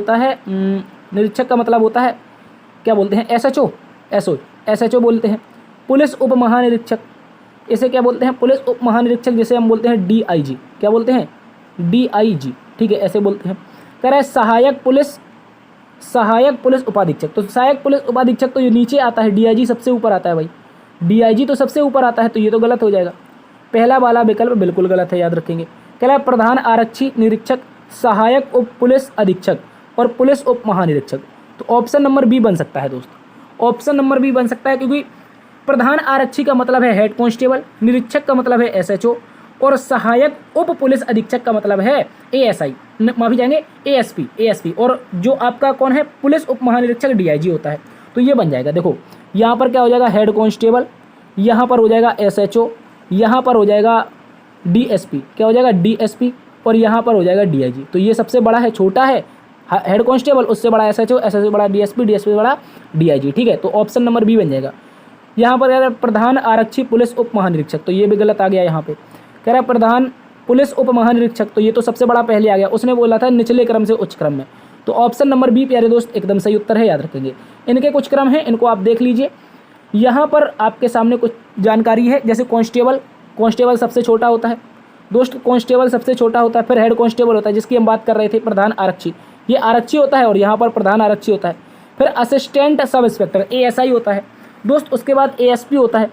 S1: होता है क्या बोलते हैं, एसएचओ बोलते हैं। पुलिस उप महानिरीक्षक, इसे क्या बोलते हैं, पुलिस उप महानिरीक्षक, जिसे हम बोलते हैं डीआईजी, क्या बोलते हैं डीआईजी, ठीक है ऐसे बोलते हैं। कह रहा है सहायक पुलिस उपाधीक्षक, तो सहायक पुलिस उपाधीक्षक तो ये नीचे आता है, डीआईजी सबसे ऊपर आता है भाई, डीआईजी तो सबसे ऊपर आता है, तो ये तो गलत हो जाएगा। पहला वाला विकल्प बिल्कुल गलत है, याद रखेंगे। कह रहा है प्रधान आरक्षी निरीक्षक, सहायक उप पुलिस अधीक्षक और पुलिस उप महानिरीक्षक। तो ऑप्शन नंबर बी बन सकता है दोस्तों, ऑप्शन नंबर बी बन सकता है, क्योंकि प्रधान आरक्षी का मतलब है हेड कांस्टेबल, निरीक्षक का मतलब है एसएचओ और सहायक उप पुलिस अधीक्षक का मतलब है एएसआई, माफी जाएंगे एएसपी और जो आपका कौन है पुलिस उप महानिरीक्षक डीआईजी होता है। तो ये बन जाएगा, देखो यहाँ पर क्या हो जाएगा हेड कांस्टेबल, यहाँ पर हो जाएगा एसएचओ, यहाँ पर हो जाएगा डीएसपी, क्या हो जाएगा डीएसपी और यहाँ पर हो जाएगा डीआईजी। तो ये सबसे बड़ा है, छोटा है हेड कांस्टेबल, उससे बड़ा एसएचओ, एसएचओ बड़ा डीएसपी, डीएसपी बड़ा डीआईजी, ठीक है। तो ऑप्शन नंबर बी बन जाएगा। यहाँ पर कह रहा है प्रधान आरक्षी पुलिस उप महानिरीक्षक, तो ये भी गलत आ गया। यहाँ पे कह रहा है प्रधान पुलिस उप महानिरीक्षक, तो ये तो सबसे बड़ा पहले आ गया, उसने बोला था निचले क्रम से उच्च क्रम में। तो ऑप्शन नंबर बी प्यारे दोस्त एकदम सही उत्तर है, याद रखेंगे। इनके कुछ क्रम हैं, इनको आप देख लीजिए। यहाँ पर आपके सामने कुछ जानकारी है, जैसे कांस्टेबल सबसे छोटा होता है दोस्त, कांस्टेबल सबसे छोटा होता है, फिर हेड कांस्टेबल होता है जिसकी हम बात कर रहे थे, प्रधान आरक्षी ये आरक्षी होता है और यहाँ पर प्रधान आरक्षी होता है, फिर असिस्टेंट सब इंस्पेक्टर एएसआई होता है दोस्त, उसके बाद एएसपी होता है,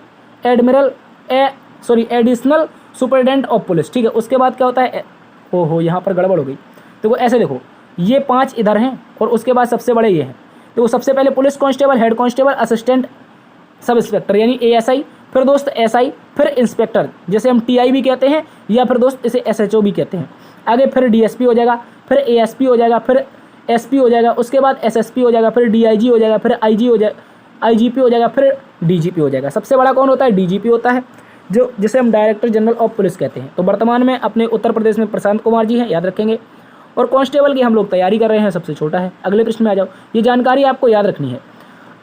S1: एडिशनल सुपरिटेंडेंट ऑफ पुलिस, ठीक है। उसके बाद क्या होता है, ओहो यहाँ पर गड़बड़ हो गई, तो वो ऐसे देखो ये 5 इधर हैं और उसके बाद सबसे बड़े ये हैं। तो वो सबसे पहले police constable, head constable, assistant sub inspector यानी एएसआई, फिर दोस्त एसआई, फिर इंस्पेक्टर जिसे हम टीआई भी कहते हैं या फिर दोस्त इसे एसएचओ भी कहते हैं। आगे फिर डीएसपी हो जाएगा, फिर एएसपी हो जाएगा, फिर एसपी हो जाएगा, उसके बाद एसएसपी हो जाएगा, फिर डीआईजी हो जाएगा, फिर आईजीपी हो जाएगा, फिर डीजीपी हो जाएगा। सबसे बड़ा कौन होता है, डीजीपी होता है, जो जिसे हम डायरेक्टर जनरल ऑफ पुलिस कहते हैं। तो वर्तमान में अपने उत्तर प्रदेश में प्रशांत कुमार जी हैं, याद रखेंगे। और कांस्टेबल की हम लोग तैयारी कर रहे हैं, सबसे छोटा है। अगले प्रश्न में आ जाओ, ये जानकारी आपको याद रखनी है।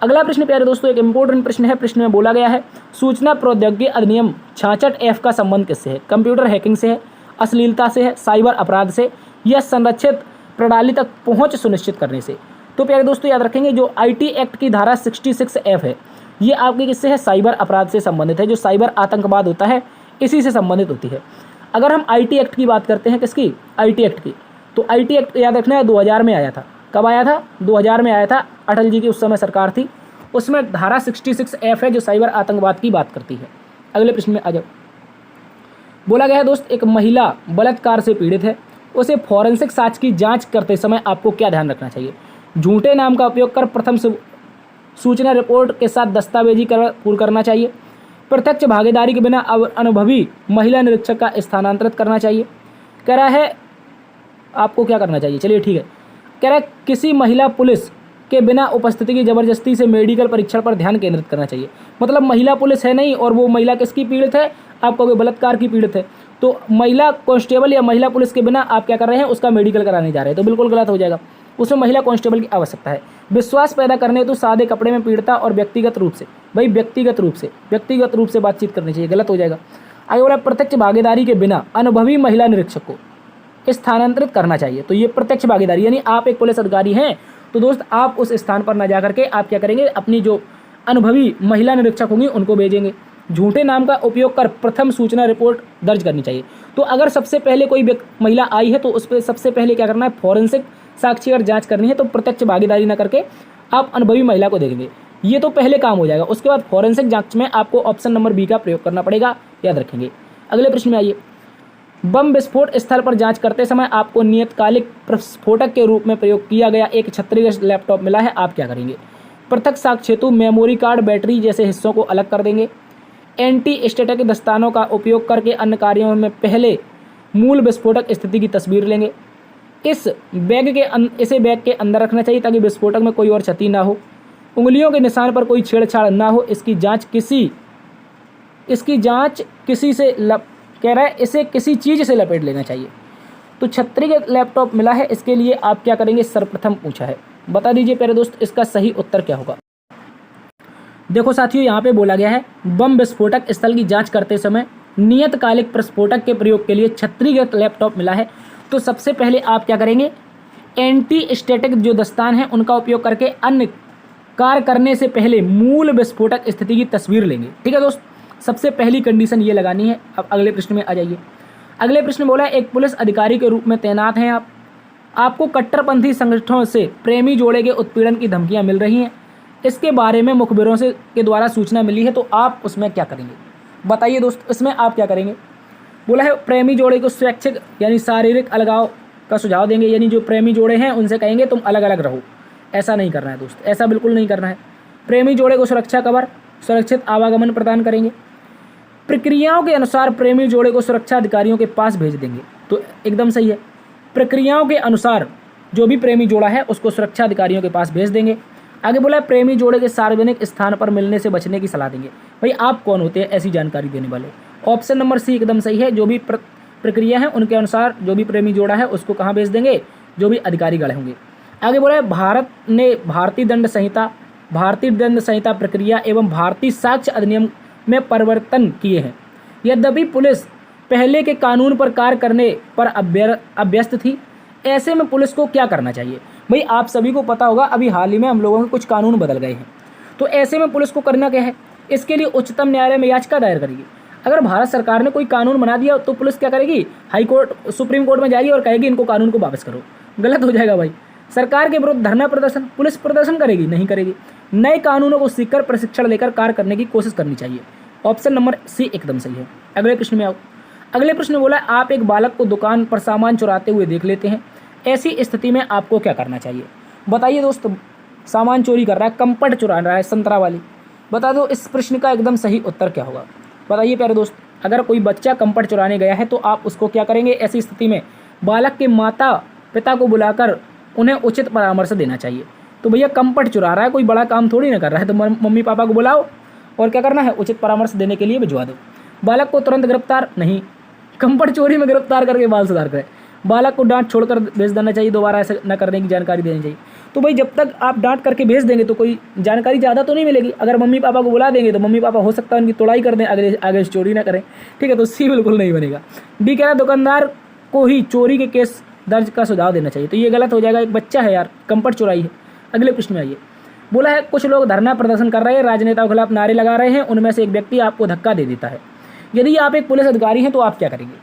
S1: अगला प्रश्न प्यारे दोस्तों एक इंपॉर्टेंट प्रश्न है। प्रश्न में बोला गया है सूचना प्रौद्योगिकी अधिनियम 66F का संबंध किससे है, कंप्यूटर हैकिंग से है, अश्लीलता से है, साइबर अपराध से या संरक्षित प्रणाली तक पहुंच सुनिश्चित करने से। तो प्यारे दोस्तों याद रखेंगे जो IT एक्ट की धारा 66F है ये आपके किससे है, साइबर अपराध से संबंधित है। जो साइबर आतंकवाद होता है इसी से संबंधित होती है। अगर हम IT एक्ट की बात करते हैं, किसकी, IT एक्ट की, तो IT एक्ट याद रखना है 2000 में आया था। कब आया था, 2000 में आया था। अटल जी की उस समय सरकार थी। उसमें धारा 66F है जो साइबर आतंकवाद की बात करती है। अगले प्रश्न में आ जाओ। बोला गया है दोस्त, एक महिला बलात्कार से पीड़ित है, उसे फॉरेंसिक साक्ष्य की जांच करते समय आपको क्या ध्यान रखना चाहिए। झूठे नाम का उपयोग कर प्रथम सूचना रिपोर्ट के साथ दस्तावेजी पूर्ण करना चाहिए। प्रत्यक्ष भागीदारी के बिना अनुभवी महिला निरीक्षक का स्थानांतरित करना चाहिए। कह रहा है आपको क्या करना चाहिए, चलिए ठीक है। कह रहा है किसी महिला पुलिस के बिना उपस्थिति की जबरदस्ती से मेडिकल परीक्षण पर ध्यान केंद्रित करना चाहिए। मतलब महिला पुलिस है नहीं और वो महिला किसकी पीड़ित है, आप कहोगे बलात्कार की पीड़ित है, तो महिला कांस्टेबल या महिला पुलिस के बिना आप क्या कर रहे हैं, उसका मेडिकल कराने जा रहे हैं, तो बिल्कुल गलत हो जाएगा। उसमें महिला कांस्टेबल की आवश्यकता है। विश्वास पैदा करने तो सादे कपड़े में पीड़िता और व्यक्तिगत रूप से, भाई व्यक्तिगत रूप से बातचीत करनी चाहिए, गलत हो जाएगा। आगे बोला प्रत्यक्ष भागीदारी के बिना अनुभवी महिला निरीक्षक को स्थानांतरित करना चाहिए। तो ये प्रत्यक्ष भागीदारी यानी आप एक पुलिस अधिकारी हैं तो दोस्त आप उस स्थान पर ना जा करके आप क्या करेंगे, अपनी जो अनुभवी महिला निरीक्षक होंगी उनको भेजेंगे। झूठे नाम का उपयोग कर प्रथम सूचना रिपोर्ट दर्ज करनी चाहिए। तो अगर सबसे पहले कोई महिला आई है तो उस पर सबसे पहले क्या करना है, फॉरेंसिक साक्ष्य अगर जांच करनी है तो प्रत्यक्ष भागीदारी न करके आप अनुभवी महिला को देखेंगे। ये तो पहले काम हो जाएगा। उसके बाद फॉरेंसिक जांच में आपको ऑप्शन नंबर बी का प्रयोग करना पड़ेगा, याद रखेंगे। अगले प्रश्न में आइए। बम विस्फोट स्थल पर जांच करते समय आपको नियतकालिक प्रस्फोटक के रूप में प्रयोग किया गया एक क्षत्रिय लैपटॉप मिला है, आप क्या करेंगे। पृथक साक्ष्य हेतु मेमोरी कार्ड, बैटरी जैसे हिस्सों को अलग कर देंगे। एंटी स्टैटिक दस्तानों का उपयोग करके अन्य कार्यों में पहले मूल विस्फोटक स्थिति की तस्वीर लेंगे। इसे बैग के अंदर रखना चाहिए ताकि विस्फोटक में कोई और क्षति ना हो। उंगलियों के निशान पर कोई छेड़छाड़ ना हो। इसकी जांच किसी से कह रहा है इसे किसी चीज़ से लपेट लेना चाहिए। तो क्षत्रिय लैपटॉप मिला है, इसके लिए आप क्या करेंगे, सर्वप्रथम पूछा है। बता दीजिए प्यारे दोस्त इसका सही उत्तर क्या होगा। देखो साथियों यहाँ पे बोला गया है बम विस्फोटक स्थल की जांच करते समय नियतकालिक प्रस्फोटक के प्रयोग के लिए क्षत्रिय लैपटॉप मिला है। तो सबसे पहले आप क्या करेंगे, एंटी स्टैटिक जो दस्तान है उनका उपयोग करके अन्य कार्य करने से पहले मूल विस्फोटक स्थिति की तस्वीर लेंगे। ठीक है दोस्त, सबसे पहली कंडीशन ये लगानी है। अब अगले प्रश्न में आ जाइए। अगले प्रश्न में बोला है एक पुलिस अधिकारी के रूप में तैनात हैं आप, आपको कट्टरपंथी संगठनों से प्रेमी जोड़े के उत्पीड़न की धमकियां मिल रही हैं। इसके बारे में मुखबिरों के द्वारा सूचना मिली है, तो आप उसमें क्या करेंगे, बताइए दोस्त, इसमें आप क्या करेंगे। बोला है प्रेमी जोड़े को स्वैच्छिक यानी शारीरिक अलगाव का सुझाव देंगे, यानी जो प्रेमी जोड़े हैं उनसे कहेंगे तुम अलग अलग रहो। ऐसा नहीं करना है दोस्त, ऐसा बिल्कुल नहीं करना है। प्रेमी जोड़े को सुरक्षा कवर, सुरक्षित आवागमन प्रदान करेंगे। प्रक्रियाओं के अनुसार प्रेमी जोड़े को सुरक्षा अधिकारियों के पास भेज देंगे। तो एकदम सही है, प्रक्रियाओं के अनुसार जो भी प्रेमी जोड़ा है उसको सुरक्षा अधिकारियों के पास भेज देंगे। आगे बोला है प्रेमी जोड़े के सार्वजनिक स्थान पर मिलने से बचने की सलाह देंगे। भाई आप कौन होते हैं ऐसी जानकारी देने वाले। ऑप्शन नंबर सी एकदम सही है, जो भी प्रक्रिया है उनके अनुसार जो भी प्रेमी जोड़ा है उसको कहाँ भेज देंगे, जो भी अधिकारी गण होंगे। आगे बोला है भारत ने भारतीय दंड संहिता प्रक्रिया एवं भारतीय साक्ष्य अधिनियम में परिवर्तन किए हैं। यद्यपि पुलिस पहले के कानून पर कार्य करने पर अभ्यस्त थी, ऐसे में पुलिस को क्या करना चाहिए। भाई आप सभी को पता होगा अभी हाल ही में हम लोगों के कुछ कानून बदल गए हैं, तो ऐसे में पुलिस को करना क्या है, इसके लिए उच्चतम न्यायालय में याचिका दायर करेगी। अगर भारत सरकार ने कोई कानून बना दिया तो पुलिस क्या करेगी, हाई कोर्ट सुप्रीम कोर्ट में जाएगी और कहेगी इनको कानून को वापस करो। गलत हो जाएगा भाई। सरकार के विरुद्ध धरना प्रदर्शन पुलिस प्रदर्शन करेगी, नहीं करेगी। नए कानूनों को सीखकर प्रशिक्षण लेकर कार्य करने की कोशिश करनी चाहिए। ऑप्शन नंबर सी एकदम सही है। अगले प्रश्न में आओ। अगले प्रश्न में बोला आप एक बालक को दुकान पर सामान चुराते हुए देख लेते हैं, ऐसी स्थिति में आपको क्या करना चाहिए। बताइए दोस्त, सामान चोरी कर रहा है, कंपट चुरा रहा है संतरा वाली, बता दो इस प्रश्न का एकदम सही उत्तर क्या होगा। बताइए प्यारे दोस्त, अगर कोई बच्चा कंपट चुराने गया है तो आप उसको क्या करेंगे, ऐसी स्थिति में बालक के माता पिता को बुलाकर उन्हें उचित परामर्श देना चाहिए। तो भैया कंपट चुरा रहा है, कोई बड़ा काम थोड़ी ना कर रहा है, तो मम्मी पापा को बुलाओ और क्या करना है, उचित परामर्श देने के लिए भिजवा दो। बालक को तुरंत गिरफ्तार नहीं, कंपट चोरी में गिरफ्तार करके बाल सुधार करें। बालक को डांट छोड़कर भेज देना चाहिए, दोबारा ऐसा न करने की जानकारी देनी चाहिए। तो भाई जब तक आप डांट करके भेज देंगे तो कोई जानकारी ज़्यादा तो नहीं मिलेगी। अगर मम्मी पापा को बुला देंगे तो मम्मी पापा हो सकता है उनकी तोड़ाई कर दें, आगे चोरी ना करें। ठीक है, तो सी बिल्कुल नहीं बनेगा। डी कह रहा दुकानदार को ही चोरी के केस दर्ज का सुझाव देना चाहिए, तो ये गलत हो जाएगा। एक बच्चा है यार, कंपट चुराई है। अगले प्रश्न में आइए। बोला है कुछ लोग धरना प्रदर्शन कर रहे हैं, राजनेताओं के खिलाफ नारे लगा रहे हैं, उनमें से एक व्यक्ति आपको धक्का दे देता है। यदि आप एक पुलिस अधिकारी हैं तो आप क्या करेंगे?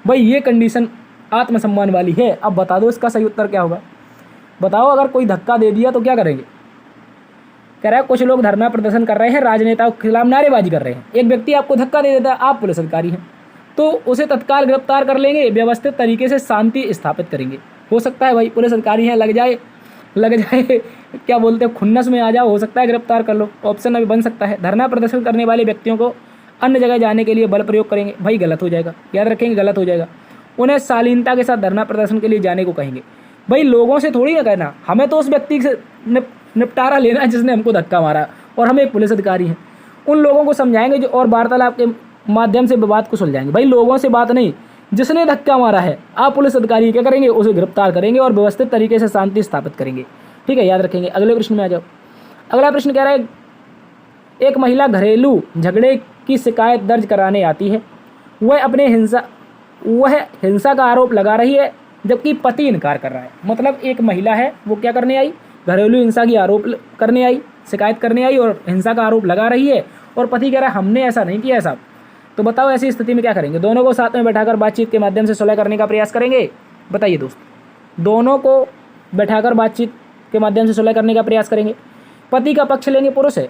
S1: भाई ये कंडीशन आत्मसम्मान वाली है। अब बता दो इसका सही उत्तर क्या होगा, बताओ। अगर कोई धक्का दे दिया तो क्या करेंगे? कह रहा है कुछ लोग धरना प्रदर्शन कर रहे हैं, राजनेताओं के खिलाफ नारेबाजी कर रहे हैं, एक व्यक्ति आपको धक्का दे देता है, आप पुलिस अधिकारी हैं तो उसे तत्काल गिरफ्तार कर लेंगे, व्यवस्थित तरीके से शांति स्थापित करेंगे। हो सकता है भाई पुलिस अधिकारी हैं, लग जाए क्या बोलते हैं, खुन्नस में आ जाओ, हो सकता है गिरफ्तार कर लो। ऑप्शन अभी बन सकता है। धरना प्रदर्शन करने वाले व्यक्तियों को अन्य जगह जाने के लिए बल प्रयोग करेंगे। भाई गलत हो जाएगा, याद रखेंगे गलत हो जाएगा। उन्हें शालीनता के साथ धरना प्रदर्शन के लिए जाने को कहेंगे। भाई लोगों से थोड़ी ना कहना, हमें तो उस व्यक्ति से निपटारा लेना है जिसने हमको धक्का मारा, और हम एक पुलिस अधिकारी हैं। उन लोगों को समझाएंगे जो और वार्तालाप के माध्यम से विवाद को सुलझाएंगे। भाई लोगों से बात नहीं, जिसने धक्का मारा है, आप पुलिस अधिकारी क्या करेंगे? उसे गिरफ्तार करेंगे और व्यवस्थित तरीके से शांति स्थापित करेंगे। ठीक है, याद रखेंगे। अगले प्रश्न में आ जाओ। अगला प्रश्न कह रहा है एक महिला घरेलू झगड़े की शिकायत दर्ज कराने आती है। वह हिंसा का आरोप लगा रही है जबकि पति इनकार कर रहा है। मतलब एक महिला है, वो क्या करने आई? घरेलू हिंसा की आरोप करने आई, शिकायत करने आई और हिंसा का आरोप लगा रही है, और पति कह रहा है हमने ऐसा नहीं किया है साहब। तो बताओ ऐसी स्थिति में क्या करेंगे? दोनों को साथ में बैठाकर बातचीत के माध्यम से सुलह करने का प्रयास करेंगे। बताइए दोस्त, दोनों को बैठाकर बातचीत के माध्यम से सुलह करने का प्रयास करेंगे। पति का पक्ष लेंगे, पुरुष है,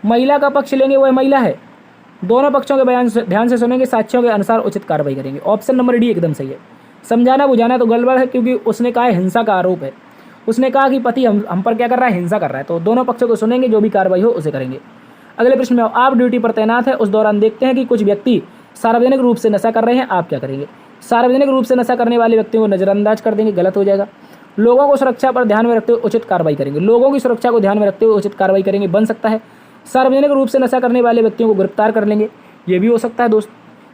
S1: महिला का पक्ष लेंगे, वह महिला है। दोनों पक्षों के बयान ध्यान से सुनेंगे, साक्ष्यों के अनुसार उचित कार्रवाई करेंगे। ऑप्शन नंबर डी एकदम सही है। समझाना बुझाना तो गड़बड़ है, क्योंकि उसने कहा है हिंसा का आरोप है, उसने कहा कि पति हम पर क्या कर रहा है? हिंसा कर रहा है। तो दोनों पक्षों को सुनेंगे, जो भी कार्रवाई हो उसे करेंगे। अगले प्रश्न में आप ड्यूटी पर तैनात है, उस दौरान देखते हैं कि कुछ व्यक्ति सार्वजनिक रूप से नशा कर रहे हैं, आप क्या करेंगे? सार्वजनिक रूप से नशा करने वाले व्यक्तियों को नजरअंदाज कर देंगे, गलत हो जाएगा। लोगों को सुरक्षा पर ध्यान में रखते हुए उचित कार्रवाई करेंगे, लोगों की सुरक्षा को ध्यान में रखते हुए उचित कार्रवाई करेंगे, बन सकता है। सार्वजनिक रूप से नशा करने वाले व्यक्तियों को गिरफ्तार कर लेंगे, ये भी हो सकता है दोस्त।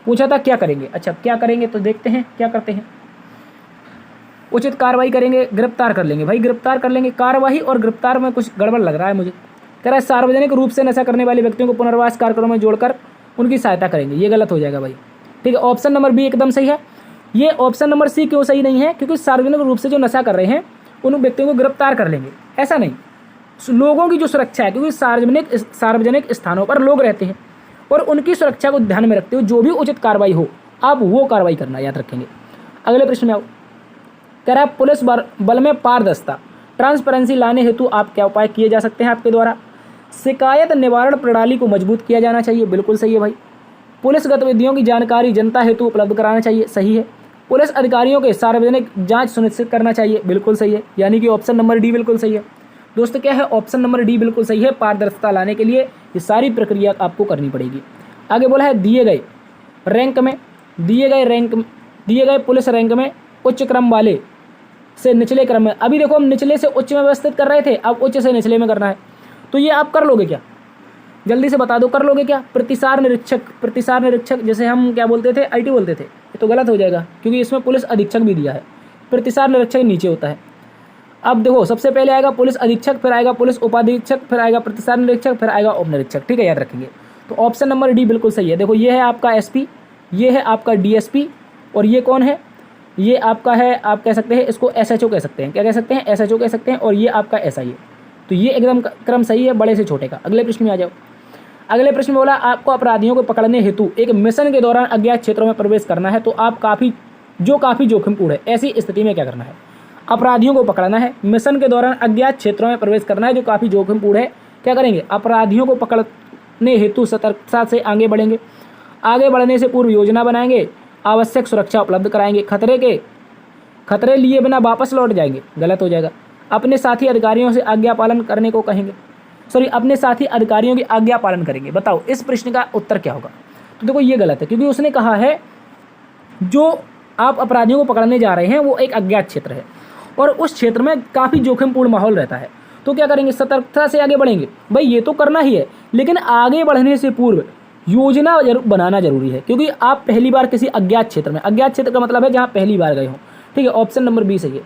S1: पूछा था क्या करेंगे, अच्छा क्या करेंगे, तो देखते हैं क्या करते हैं। उचित कार्रवाई करेंगे, गिरफ्तार कर लेंगे। भाई गिरफ्तार कर लेंगे, कार्रवाई और गिरफ्तार में कुछ गड़बड़ लग रहा है मुझे। कह रहा है सार्वजनिक रूप से नशा करने वाले व्यक्तियों को पुनर्वास कार्यक्रमों में जोड़कर उनकी सहायता करेंगे, ये गलत हो जाएगा भाई। ठीक है, ऑप्शन नंबर बी एकदम सही है। ये ऑप्शन नंबर सी क्यों सही नहीं है? क्योंकि सार्वजनिक रूप से जो नशा कर रहे हैं उन व्यक्तियों को गिरफ्तार कर लेंगे, ऐसा नहीं। लोगों की जो सुरक्षा है, क्योंकि सार्वजनिक स्थानों पर लोग रहते हैं, और उनकी सुरक्षा को ध्यान में रखते हुए जो भी उचित कार्रवाई हो आप वो कार्रवाई करना, याद रखेंगे। अगले प्रश्न में आओ। कह रहा है पुलिस बल में पारदर्शिता, ट्रांसपेरेंसी लाने हेतु आप क्या उपाय किए जा सकते हैं आपके द्वारा? शिकायत निवारण प्रणाली को मजबूत किया जाना चाहिए, बिल्कुल सही है भाई। पुलिस गतिविधियों की जानकारी जनता हेतु उपलब्ध कराना चाहिए, सही है। पुलिस अधिकारियों के सार्वजनिक जांच सुनिश्चित करना चाहिए, बिल्कुल सही है। यानी कि ऑप्शन नंबर डी बिल्कुल सही है दोस्तों। क्या है? ऑप्शन नंबर डी बिल्कुल सही है। पारदर्शिता लाने के लिए ये सारी प्रक्रिया आपको करनी पड़ेगी। आगे बोला है दिए गए पुलिस रैंक में उच्च क्रम वाले से निचले क्रम में, अभी देखो हम निचले से उच्च में व्यवस्थित कर रहे थे, अब उच्च से निचले में करना है, तो ये आप कर लोगे क्या? जल्दी से बता दो, कर लोगे क्या? प्रतिसार निरीक्षक जैसे हम क्या बोलते थे, आईटी बोलते थे, ये तो गलत हो जाएगा क्योंकि इसमें पुलिस अधीक्षक भी दिया है। प्रतिसार निरीक्षक नीचे होता है। अब देखो सबसे पहले आएगा पुलिस अधीक्षक, फिर आएगा पुलिस उपाधीक्षक, फिर आएगा प्रतिसार निरीक्षक, फिर आएगा उप निरीक्षक। ठीक है, याद रखेंगे। तो ऑप्शन नंबर डी बिल्कुल सही है। देखो ये है आपका एसपी, ये है आपका डीएसपी, और ये कौन है? ये आपका है, आप कह सकते हैं इसको एसएचओ कह सकते हैं। क्या कह सकते हैं? एसएचओ कह सकते हैं। और ये आपका एसआई है। तो ये एकदम क्रम सही है, बड़े से छोटे का। अगले प्रश्न में आ जाओ। अगले प्रश्न में बोला आपको अपराधियों को पकड़ने हेतु एक मिशन के दौरान अज्ञात क्षेत्रों में प्रवेश करना है, तो आप काफ़ी जोखिमपूर्ण है, ऐसी स्थिति में क्या करना है? अपराधियों को पकड़ना है, मिशन के दौरान अज्ञात क्षेत्रों में प्रवेश करना है जो काफ़ी जोखिमपूर्ण है, क्या करेंगे? अपराधियों को पकड़ने हेतु सतर्कता से आगे बढ़ेंगे, आगे बढ़ने से पूर्व योजना बनाएंगे, आवश्यक सुरक्षा उपलब्ध कराएंगे, खतरे लिए बिना वापस लौट जाएंगे, गलत हो जाएगा। अपने साथी अधिकारियों से आज्ञा पालन करने को कहेंगे, अपने साथी अधिकारियों की आज्ञा पालन करेंगे। बताओ इस प्रश्न का उत्तर क्या होगा? तो देखो ये गलत है, क्योंकि उसने कहा है जो आप अपराधियों को पकड़ने जा रहे हैं वो एक अज्ञात क्षेत्र है और उस क्षेत्र में काफ़ी जोखिमपूर्ण माहौल रहता है, तो क्या करेंगे? सतर्कता से आगे बढ़ेंगे। भाई ये तो करना ही है, लेकिन आगे बढ़ने से पूर्व योजना बनाना जरूरी है, क्योंकि आप पहली बार किसी अज्ञात क्षेत्र में, अज्ञात क्षेत्र का मतलब है जहाँ पहली बार गए हो। ठीक है, ऑप्शन नंबर बी सही है।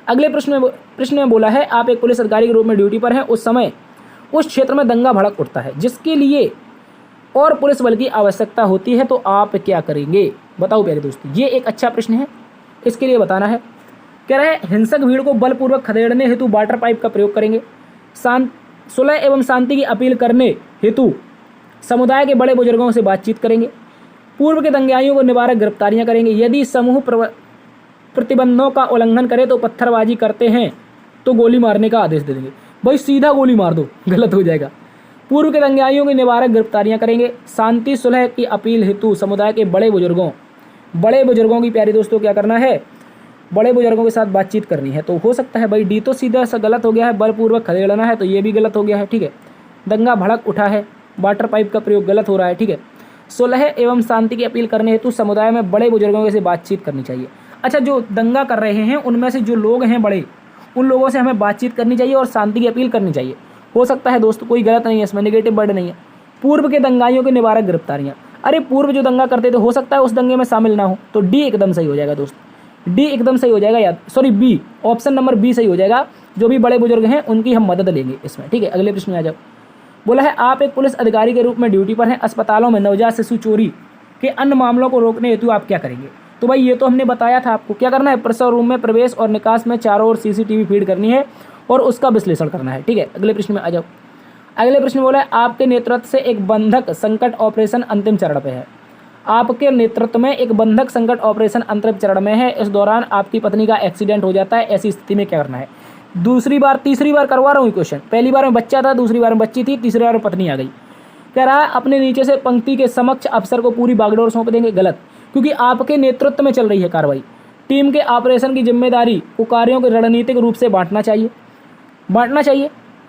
S1: अगले प्रश्न में बोला है आप एक पुलिस अधिकारी के रूप में ड्यूटी पर हैं, उस समय उस क्षेत्र में दंगा भड़क उठता है जिसके लिए और पुलिस बल की आवश्यकता होती है, तो आप क्या करेंगे? बताओ प्यारे दोस्तों, ये एक अच्छा प्रश्न है, इसके लिए बताना है। कह रहे हैं हिंसक भीड़ को बलपूर्वक खदेड़ने हेतु वाटर पाइप का प्रयोग करेंगे, सुलह एवं शांति की अपील करने हेतु समुदाय के बड़े बुजुर्गों से बातचीत करेंगे। पूर्व के दंगाइयों को निवारक गिरफ्तारियां करेंगे। यदि समूह प्रतिबंधों का उल्लंघन करे तो पत्थरबाजी करते हैं तो गोली मारने का आदेश दे देंगे। भाई सीधा गोली मार दो, गलत हो जाएगा। पूर्व के दंगाइयों की निवारक गिरफ्तारियां करेंगे। शांति सुलह की अपील हेतु समुदाय के बड़े बुजुर्गों की प्यारे दोस्तों क्या करना है, बड़े बुजुर्गों के साथ बातचीत करनी है। तो हो सकता है भाई डी तो सीधा सा गलत हो गया है, बलपूर्वक खदेड़ना है तो ये भी गलत हो गया है। ठीक है, दंगा भड़क उठा है, वाटर पाइप का प्रयोग गलत हो रहा है। ठीक है, सुलह एवं शांति की अपील करने हेतु समुदाय में बड़े बुजुर्गों से बातचीत करनी चाहिए। अच्छा, जो दंगा कर रहे हैं उनमें से जो लोग हैं बड़े, उन लोगों से हमें बातचीत करनी चाहिए और शांति की अपील करनी चाहिए। हो सकता है दोस्तों, कोई गलत नहीं है इसमें, नेगेटिव वर्ड नहीं है। पूर्व के दंगाइयों की निवारक गिरफ्तारियां, अरे पूर्व जो दंगा करते थे हो सकता है उस दंगे में शामिल ना हो, तो डी एकदम सही हो जाएगा दोस्तों, डी एकदम सही हो जाएगा। याद sorry B, option number B सही हो जाएगा। जो भी बड़े बुजुर्ग हैं उनकी हम मदद लेंगे इसमें। ठीक है, अगले प्रश्न में आ जाओ। बोला है आप एक पुलिस अधिकारी के रूप में ड्यूटी पर हैं, अस्पतालों में नवजात शिशु चोरी के अन्य मामलों को रोकने हेतु आप क्या करेंगे? तो भाई ये तो हमने बताया था आपको, क्या करना है, प्रसव रूम में प्रवेश और निकास में चारों ओर सीसीटीवी फीड करनी है और उसका विश्लेषण करना है। ठीक है, अगले प्रश्न में आ जाओ। अगले प्रश्न बोला है आपके नेतृत्व से एक बंधक संकट ऑपरेशन अंतिम चरण पे है। आपके नेतृत्व में एक बंधक संकट ऑपरेशन अंतिम चरण में है। इस दौरान आपकी पत्नी का एक्सीडेंट हो जाता है, ऐसी स्थिति में क्या करना है? तीसरी बार करवा रहा हूँ क्वेश्चन। पहली बार में बच्चा था, दूसरी बार में बच्ची थी, तीसरी बार में पत्नी आ गई। कह रहा है अपने नीचे से पंक्ति के समक्ष अफसर को पूरी बागडोर सौंप देंगे। गलत, क्योंकि आपके नेतृत्व में चल रही है कार्रवाई। टीम के ऑपरेशन की जिम्मेदारी को कार्यों को रणनीतिक रूप से बांटना चाहिए,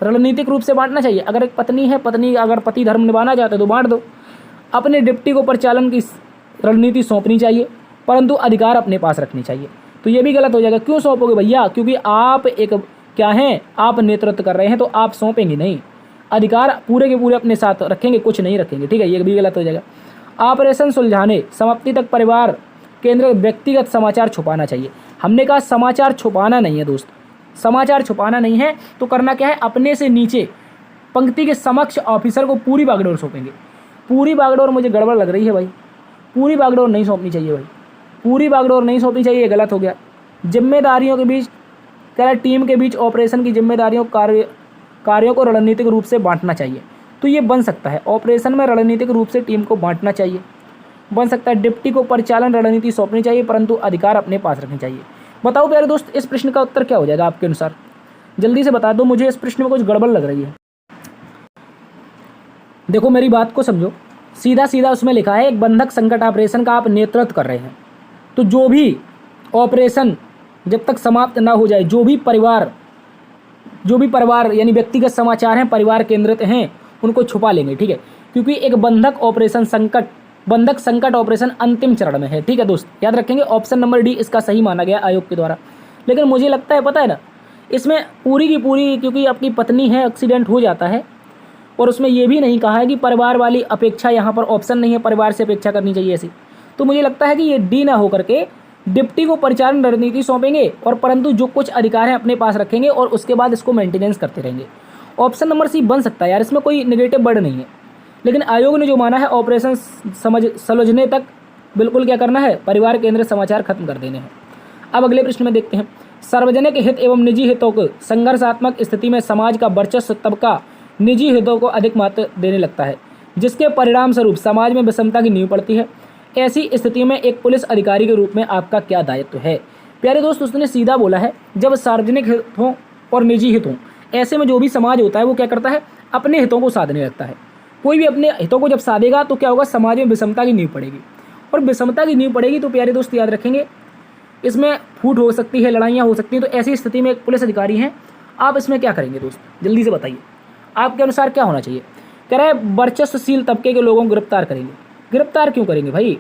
S1: रणनीतिक रूप से बांटना चाहिए। अगर एक पत्नी है, पत्नी अगर पति धर्म निभाना चाहते हैं तो बांट दो। अपने डिप्टी को परिचालन की रणनीति सौंपनी चाहिए, परंतु अधिकार अपने पास रखनी चाहिए। तो ये भी गलत हो जाएगा। क्यों सौंपोगे भैया? क्योंकि आप एक क्या हैं, आप नेतृत्व कर रहे हैं, तो आप सौंपेंगे नहीं, अधिकार पूरे के पूरे अपने साथ रखेंगे, कुछ नहीं रखेंगे। ठीक है, ये भी गलत हो जाएगा। ऑपरेशन सुलझाने समाप्ति तक परिवार केंद्र व्यक्तिगत समाचार छुपाना चाहिए। हमने कहा समाचार छुपाना नहीं है दोस्त, समाचार छुपाना नहीं है। तो करना क्या है, अपने से नीचे पंक्ति के समक्ष ऑफिसर को पूरी बागडोर सौंपेंगे। पूरी बागडोर मुझे गड़बड़ लग रही है भाई, पूरी बागडोर नहीं सौंपनी चाहिए भाई, पूरी बागडोर नहीं सौंपनी चाहिए, ये गलत हो गया। जिम्मेदारियों के बीच कह रहा है टीम के बीच ऑपरेशन की जिम्मेदारियों कार्यों को रणनीतिक रूप से बांटना चाहिए। तो ये बन सकता है, ऑपरेशन में रणनीतिक रूप से टीम को बांटना चाहिए, बन सकता है। डिप्टी को परिचालन रणनीति सौंपनी चाहिए, परंतु अधिकार अपने पास रखने चाहिए। बताओ प्यारे दोस्त, इस प्रश्न का उत्तर क्या हो जाएगा आपके अनुसार? जल्दी से बता दो, मुझे इस प्रश्न में कुछ गड़बड़ लग रही है। देखो मेरी बात को समझो, सीधा सीधा उसमें लिखा है एक बंधक संकट ऑपरेशन का आप नेतृत्व कर रहे हैं। तो जो भी ऑपरेशन जब तक समाप्त ना हो जाए, जो भी परिवार यानी व्यक्तिगत समाचार हैं, परिवार केंद्रित हैं, उनको छुपा लेंगे। ठीक है, क्योंकि एक बंधक संकट ऑपरेशन अंतिम चरण में है। ठीक है दोस्त, याद रखेंगे ऑप्शन नंबर डी इसका सही माना गया आयोग के द्वारा। लेकिन मुझे लगता है, पता है ना, इसमें पूरी की पूरी, क्योंकि आपकी पत्नी है, एक्सीडेंट हो जाता है, और उसमें यह भी नहीं कहा है कि परिवार वाली अपेक्षा, यहाँ पर ऑप्शन नहीं है परिवार से अपेक्षा करनी चाहिए ऐसी। तो मुझे लगता है कि ये डी ना होकर के डिप्टी को परिचालन रणनीति सौंपेंगे, और परंतु जो कुछ अधिकार हैं अपने पास रखेंगे और उसके बाद इसको मेंटेनेंस करते रहेंगे। ऑप्शन नंबर सी बन सकता है यार, इसमें कोई नेगेटिव वर्ड नहीं है। लेकिन आयोग ने जो माना है ऑपरेशन सुलझने तक बिल्कुल क्या करना है, परिवार केंद्रित समाचार खत्म कर देने हैं। अब अगले प्रश्न में देखते हैं। सार्वजनिक हित एवं निजी हितों को संघर्षात्मक स्थिति में समाज का वर्चस्व तबका निजी हितों को अधिक महत्व देने लगता है, जिसके परिणाम स्वरूप समाज में विषमता की नींव पड़ती है। ऐसी स्थिति में एक पुलिस अधिकारी के रूप में आपका क्या दायित्व है? प्यारे दोस्त, उसने सीधा बोला है जब सार्वजनिक हित हों और निजी हित हों, ऐसे में जो भी समाज होता है वो क्या करता है, अपने हितों को साधने लगता है। कोई भी अपने हितों को जब साधेगा तो क्या होगा, समाज में विषमता की नींव पड़ेगी, और विषमता की नींव पड़ेगी तो प्यारे दोस्त याद रखेंगे इसमें फूट हो सकती है, लड़ाइयाँ हो सकती हैं। तो ऐसी स्थिति में एक पुलिस अधिकारी हैं, आप इसमें क्या करेंगे दोस्त, जल्दी से बताइए, आपके अनुसार क्या होना चाहिए? कह रहा है वर्चस्वशील तबके के लोगों को गिरफ्तार करेंगे। गिरफ्तार क्यों करेंगे भाई?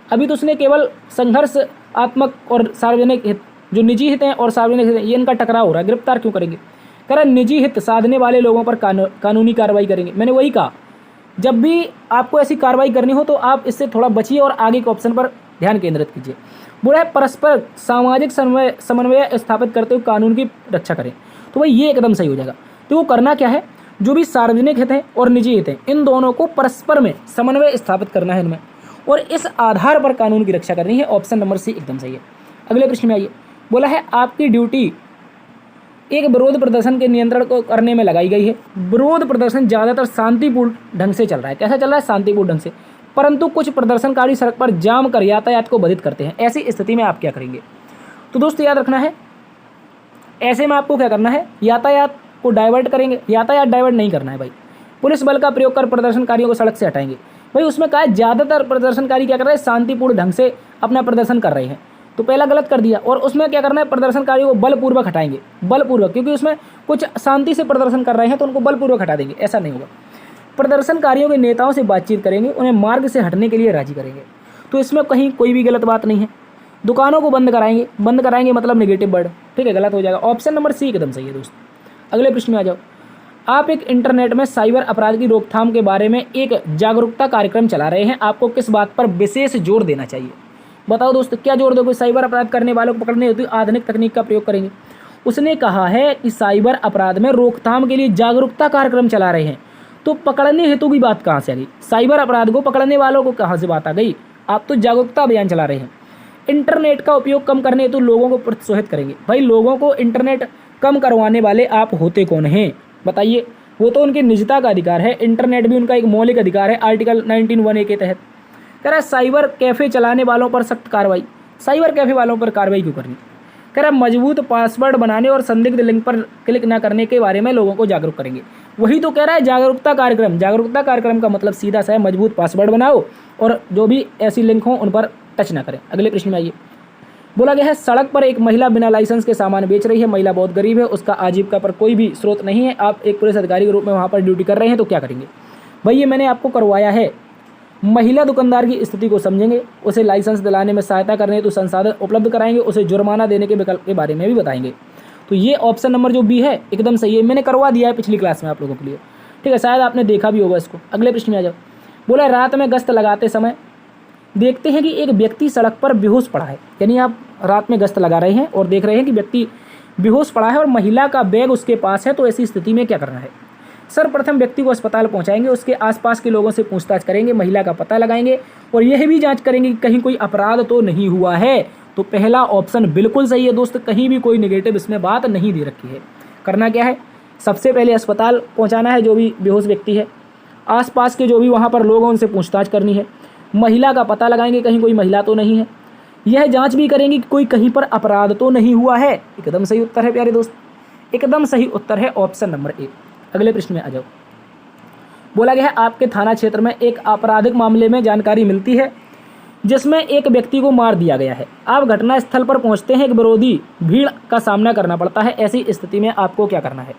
S1: अभी तो उसने केवल संघर्षात्मक और सार्वजनिक हित, जो निजी हित हैं और सार्वजनिक हित हैं, ये इनका टकराव हो रहा है, गिरफ्तार क्यों करेंगे? कह रहा है निजी हित साधने वाले लोगों पर कानूनी कार्रवाई करेंगे। मैंने वही कहा, जब भी आपको ऐसी कार्रवाई करनी हो तो आप इससे थोड़ा बचिए और आगे के ऑप्शन पर ध्यान केंद्रित कीजिए। बुरा है परस्पर सामाजिक समन्वय स्थापित करते हुए कानून की रक्षा करें। तो भाई ये एकदम सही हो जाएगा। तो वो करना क्या है, जो भी सार्वजनिक हित हैं और निजी हित हैं, इन दोनों को परस्पर में समन्वय स्थापित करना है इनमें, और इस आधार पर कानून की रक्षा करनी है। ऑप्शन नंबर सी एकदम सही है। अगले प्रश्न में आइए। बोला है आपकी ड्यूटी एक विरोध प्रदर्शन के नियंत्रण को करने में लगाई गई है। विरोध प्रदर्शन ज़्यादातर शांतिपूर्ण ढंग से चल रहा है। कैसा चल रहा है? शांतिपूर्ण ढंग से। परंतु कुछ प्रदर्शनकारी सड़क पर जाम कर यातायात को बाधित करते हैं। ऐसी स्थिति में आप क्या करेंगे? तो दोस्तों याद रखना है, ऐसे में आपको क्या करना है? यातायात को डाइवर्ट करेंगे। यातायात डाइवर्ट नहीं करना है भाई। पुलिस बल का प्रयोग कर प्रदर्शनकारियों को सड़क से हटाएंगे। भाई उसमें कहा है ज़्यादातर प्रदर्शनकारी क्या कर रहे हैं? शांतिपूर्ण ढंग से अपना प्रदर्शन कर रहे हैं। तो पहला गलत कर दिया। और उसमें क्या करना है? प्रदर्शनकारियों को बलपूर्वक हटाएंगे। बलपूर्वक, क्योंकि उसमें कुछ शांति से प्रदर्शन कर रहे हैं तो उनको बलपूर्वक हटा देंगे। ऐसा नहीं होगा। प्रदर्शनकारियों के नेताओं से बातचीत करेंगे, उन्हें मार्ग से हटने के लिए राजी करेंगे। तो इसमें कहीं कोई भी गलत बात नहीं है। दुकानों को बंद कराएंगे। बंद कराएंगे मतलब नेगेटिव वर्ड, ठीक है, गलत हो जाएगा। ऑप्शन नंबर सी एकदम सही है दोस्त। अगले प्रश्न में आ जाओ। आप एक इंटरनेट में साइबर अपराध की रोकथाम के बारे में एक जागरूकता कार्यक्रम चला रहे हैं। आपको किस बात पर विशेष जोर देना चाहिए? बताओ दोस्तों, क्या जोर दोगे? साइबर अपराध करने वालों को पकड़ने हेतु आधुनिक तकनीक का प्रयोग करेंगे। उसने कहा है कि साइबर अपराध में रोकथाम के लिए जागरूकता कार्यक्रम चला रहे हैं, तो पकड़ने हेतु की बात कहाँ से आ गई? साइबर अपराध को पकड़ने वालों को कहाँ से बात आ गई? आप तो जागरूकता अभियान चला रहे हैं। इंटरनेट का उपयोग कम करने हेतु लोगों को प्रोत्साहित करेंगे। भाई लोगों को इंटरनेट कम करवाने वाले आप होते कौन हैं? बताइए। वो तो उनकी निजता का अधिकार है। इंटरनेट भी उनका एक मौलिक अधिकार है आर्टिकल 19(1)(a) के तहत। कह रहा है साइबर कैफ़े चलाने वालों पर सख्त कार्रवाई। साइबर कैफ़े वालों पर कार्रवाई क्यों करनी? कह रहा है मजबूत पासवर्ड बनाने और संदिग्ध लिंक पर क्लिक न करने के बारे में लोगों को जागरूक करेंगे। वही तो कह रहा है जागरूकता कार्यक्रम। जागरूकता कार्यक्रम का मतलब सीधा सा है मजबूत पासवर्ड बनाओ और जो भी ऐसी लिंक हो उन पर टच ना करें। अगले प्रश्न में आइए। बोला गया है सड़क पर एक महिला बिना लाइसेंस के सामान बेच रही है। महिला बहुत गरीब है, उसका आजीविका पर कोई भी स्रोत नहीं है। आप एक पुलिस अधिकारी के रूप में वहाँ पर ड्यूटी कर रहे हैं, तो क्या करेंगे? भाई ये मैंने आपको करवाया है। महिला दुकानदार की स्थिति को समझेंगे, उसे लाइसेंस दिलाने में सहायता करने हेतु संसाधन उपलब्ध कराएंगे, उसे जुर्माना देने के विकल्प के बारे में भी बताएंगे। तो ये ऑप्शन नंबर जो बी है एकदम सही है। मैंने करवा दिया है पिछली क्लास में आप लोगों के लिए, ठीक है, शायद आपने देखा भी होगा इसको। अगले प्रश्न में आ जाओ। बोला रात में गश्त लगाते समय देखते हैं कि एक व्यक्ति सड़क पर बेहोश पड़ा है। यानी आप रात में गश्त लगा रहे हैं और देख रहे हैं कि व्यक्ति बेहोश पड़ा है और महिला का बैग उसके पास है, तो ऐसी स्थिति में क्या करना है? सर्वप्रथम व्यक्ति को अस्पताल पहुंचाएंगे, उसके आसपास के लोगों से पूछताछ करेंगे, महिला का पता लगाएंगे और यह भी जांच करेंगे कि कहीं कोई अपराध तो नहीं हुआ है। तो पहला ऑप्शन बिल्कुल सही है दोस्त, कहीं भी कोई नेगेटिव इसमें बात नहीं दे रखी है। करना क्या है? सबसे पहले अस्पताल पहुंचाना है जो भी बेहोश व्यक्ति है, आसपास के जो भी वहाँ पर लोग हैं उनसे पूछताछ करनी है, महिला का पता लगाएंगे कहीं कोई महिला तो नहीं है, यह जांच भी करेंगे कि कोई कहीं पर अपराध तो नहीं हुआ है। एकदम सही उत्तर है प्यारे दोस्त, एकदम सही उत्तर है ऑप्शन नंबर ए। अगले प्रश्न में आ जाओ। बोला गया है आपके थाना क्षेत्र में एक आपराधिक मामले में जानकारी मिलती है जिसमें एक व्यक्ति को मार दिया गया है। आप घटना स्थल पर पहुंचते हैं, एक विरोधी भीड़ का सामना करना पड़ता है। ऐसी स्थिति में आपको क्या करना है?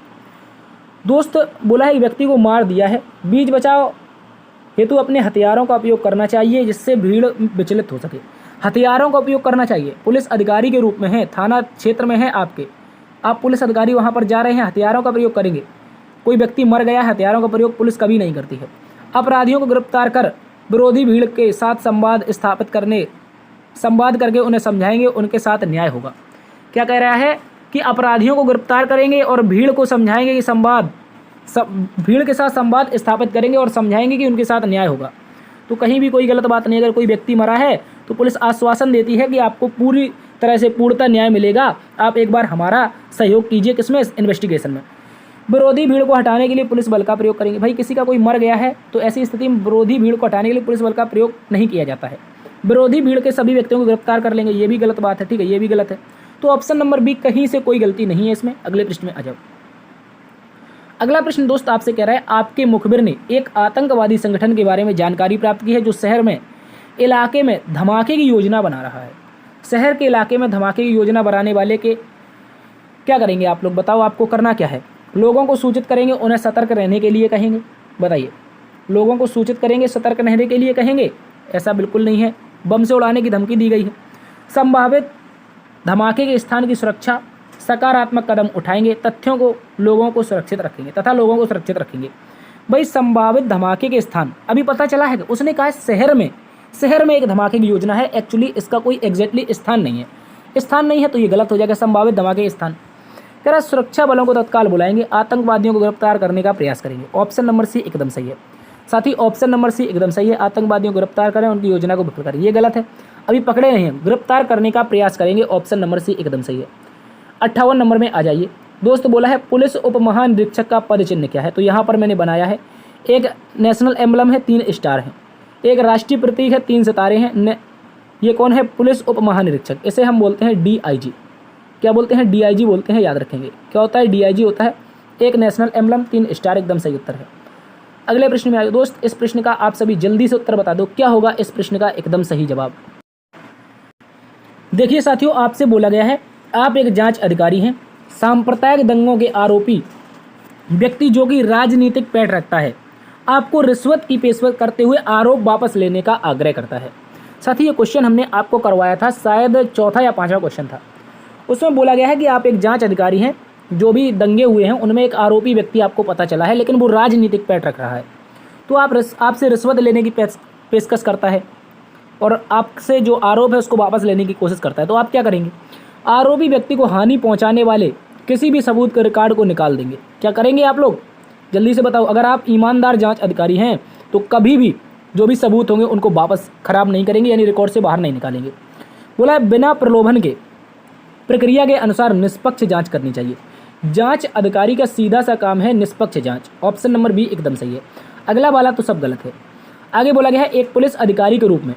S1: दोस्त बोला है व्यक्ति को मार दिया है, बीच बचाव हेतु अपने हथियारों का उपयोग करना चाहिए जिससे भीड़ विचलित हो सके। हथियारों का उपयोग करना चाहिए। पुलिस अधिकारी के रूप में है, थाना क्षेत्र में है आपके, आप पुलिस अधिकारी वहाँ पर जा रहे हैं, हथियारों का प्रयोग करेंगे। कोई व्यक्ति मर गया, हथियारों का प्रयोग पुलिस कभी नहीं करती है। अपराधियों को गिरफ्तार कर विरोधी भीड़ के साथ संवाद करके उन्हें समझाएंगे, उनके साथ न्याय होगा। क्या कह रहा है कि अपराधियों को गिरफ्तार करेंगे और भीड़ को समझाएंगे कि भीड़ के साथ संवाद स्थापित करेंगे और समझाएंगे कि उनके साथ न्याय होगा। तो कहीं भी कोई गलत बात नहीं। अगर कोई व्यक्ति मरा है तो पुलिस आश्वासन देती है कि आपको पूरी तरह से पूर्णतः न्याय मिलेगा, आप एक बार हमारा सहयोग कीजिए, किसमें? इन्वेस्टिगेशन में। विरोधी भीड़ को हटाने के लिए पुलिस बल का प्रयोग करेंगे। भाई किसी का कोई मर गया है तो ऐसी स्थिति में विरोधी भीड़ को हटाने के लिए पुलिस बल का प्रयोग नहीं किया जाता है। विरोधी भीड़ के सभी व्यक्तियों को गिरफ्तार कर लेंगे, ये भी गलत बात है, ठीक है, ये भी गलत है। तो ऑप्शन नंबर बी, कहीं से कोई गलती नहीं है इसमें। अगले प्रश्न में आ जाओ। अगला प्रश्न दोस्त आपसे कह रहा है आपके मुखबिर ने एक आतंकवादी संगठन के बारे में जानकारी प्राप्त की है जो शहर में इलाके में धमाके की योजना बना रहा है। शहर के इलाके में धमाके की योजना बनाने वाले के क्या करेंगे आप लोग? बताओ आपको करना क्या है? लोगों को सूचित करेंगे, उन्हें सतर्क रहने के लिए कहेंगे। बताइए, लोगों को सूचित करेंगे, सतर्क रहने के लिए कहेंगे? ऐसा बिल्कुल नहीं है, बम से उड़ाने की धमकी दी गई है। संभावित धमाके के स्थान की सुरक्षा सकारात्मक कदम उठाएंगे, तथ्यों को लोगों को सुरक्षित रखेंगे। भाई संभावित धमाके के स्थान अभी पता चला है कि उसने कहा शहर में एक धमाके की योजना है। एक्चुअली इसका कोई एग्जैक्टली स्थान नहीं है, तो ये गलत हो जाएगा। संभावित धमाके के स्थान कह रहा सुरक्षा बलों को तत्काल बुलाएंगे, आतंकवादियों को गिरफ्तार करने का प्रयास करेंगे। ऑप्शन नंबर सी एकदम सही है। साथ ही ऑप्शन नंबर सी एकदम सही है, आतंकवादियों को गिरफ्तार करें, उनकी योजना को विफल करें। ये गलत है, अभी पकड़े नहीं हैं, गिरफ्तार करने का प्रयास करेंगे। ऑप्शन नंबर सी एकदम सही है। 58 नंबर में आ जाइए। दोस्त बोला है पुलिस उप महानिरीक्षक का पद चिन्ह क्या है, तो यहाँ पर मैंने बनाया है एक नेशनल एम्बलम है, 3 स्टार हैं, एक राष्ट्रीय प्रतीक है, 3 सितारे हैं। ये कौन है? पुलिस उप महानिरीक्षक, इसे हम बोलते हैं DIG। क्या बोलते हैं? DIG बोलते हैं, याद रखेंगे। क्या होता है? DIG होता है। एक नेशनल एम्बलम, 3 स्टार, एकदम सही उत्तर है। अगले प्रश्न में आइए दोस्त, इस प्रश्न का आप सभी जल्दी से उत्तर बता दो, क्या होगा इस प्रश्न का एकदम सही जवाब। देखिए साथियों, आपसे बोला गया है आप एक जांच अधिकारी हैं, सांप्रदायिक दंगों के आरोपी व्यक्ति जो कि राजनीतिक पैठ रखता है आपको रिश्वत की पेशकश करते हुए आरोप वापस लेने का आग्रह करता है। साथ ही ये क्वेश्चन हमने आपको करवाया था, शायद 4था या 5वां क्वेश्चन था। उसमें बोला गया है कि आप एक जांच अधिकारी हैं, जो भी दंगे हुए हैं उनमें एक आरोपी व्यक्ति आपको पता चला है, लेकिन वो राजनीतिक पैठ रख रहा है, तो आपसे रिश्वत लेने की पेशकश करता है और आपसे जो आरोप है उसको वापस लेने की कोशिश करता है। तो आप क्या करेंगे? आरोपी व्यक्ति को हानि पहुंचाने वाले किसी भी सबूत के रिकॉर्ड को निकाल देंगे। क्या करेंगे आप लोग? जल्दी से बताओ। अगर आप ईमानदार जांच अधिकारी हैं तो कभी भी जो भी सबूत होंगे उनको वापस खराब नहीं करेंगे, यानी रिकॉर्ड से बाहर नहीं निकालेंगे। बोला है बिना प्रलोभन के प्रक्रिया के अनुसार निष्पक्ष जांच करनी चाहिए। जांच अधिकारी का सीधा सा काम है निष्पक्ष जांच। ऑप्शन नंबर बी एकदम सही है। अगला वाला तो सब गलत है। आगे बोला गया है एक पुलिस अधिकारी के रूप में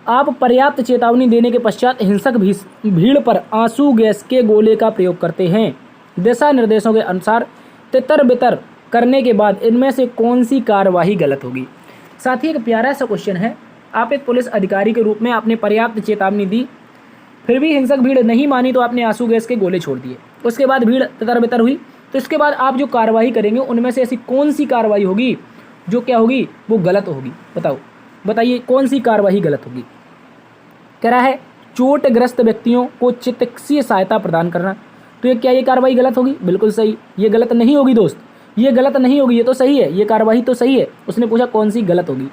S1: आप पर्याप्त चेतावनी देने के पश्चात हिंसक भीड़ पर आंसू गैस के गोले का प्रयोग करते हैं। दिशा निर्देशों के अनुसार तितर बितर करने के बाद इनमें से कौन सी कार्यवाही गलत होगी? साथ ही एक प्यारा सा क्वेश्चन है, आप एक पुलिस अधिकारी के रूप में आपने पर्याप्त चेतावनी दी, फिर भी हिंसक भीड़ नहीं मानी तो आपने आंसू गैस के गोले छोड़ दिए। उसके बाद भीड़ तितर बितर हुई, तो इसके बाद आप जो कार्रवाई करेंगे उनमें से ऐसी कौन सी कार्रवाई होगी जो क्या होगी? वो गलत होगी। बताइए कौन सी कार्रवाई गलत होगी? कह रहा है चोटग्रस्त व्यक्तियों को चिकित्सीय सहायता प्रदान करना। तो ये क्या, ये कार्रवाई गलत होगी? बिल्कुल सही, ये गलत नहीं होगी दोस्त, ये गलत नहीं होगी, ये तो सही है, ये कार्रवाई तो सही है। उसने पूछा कौन सी गलत होगी,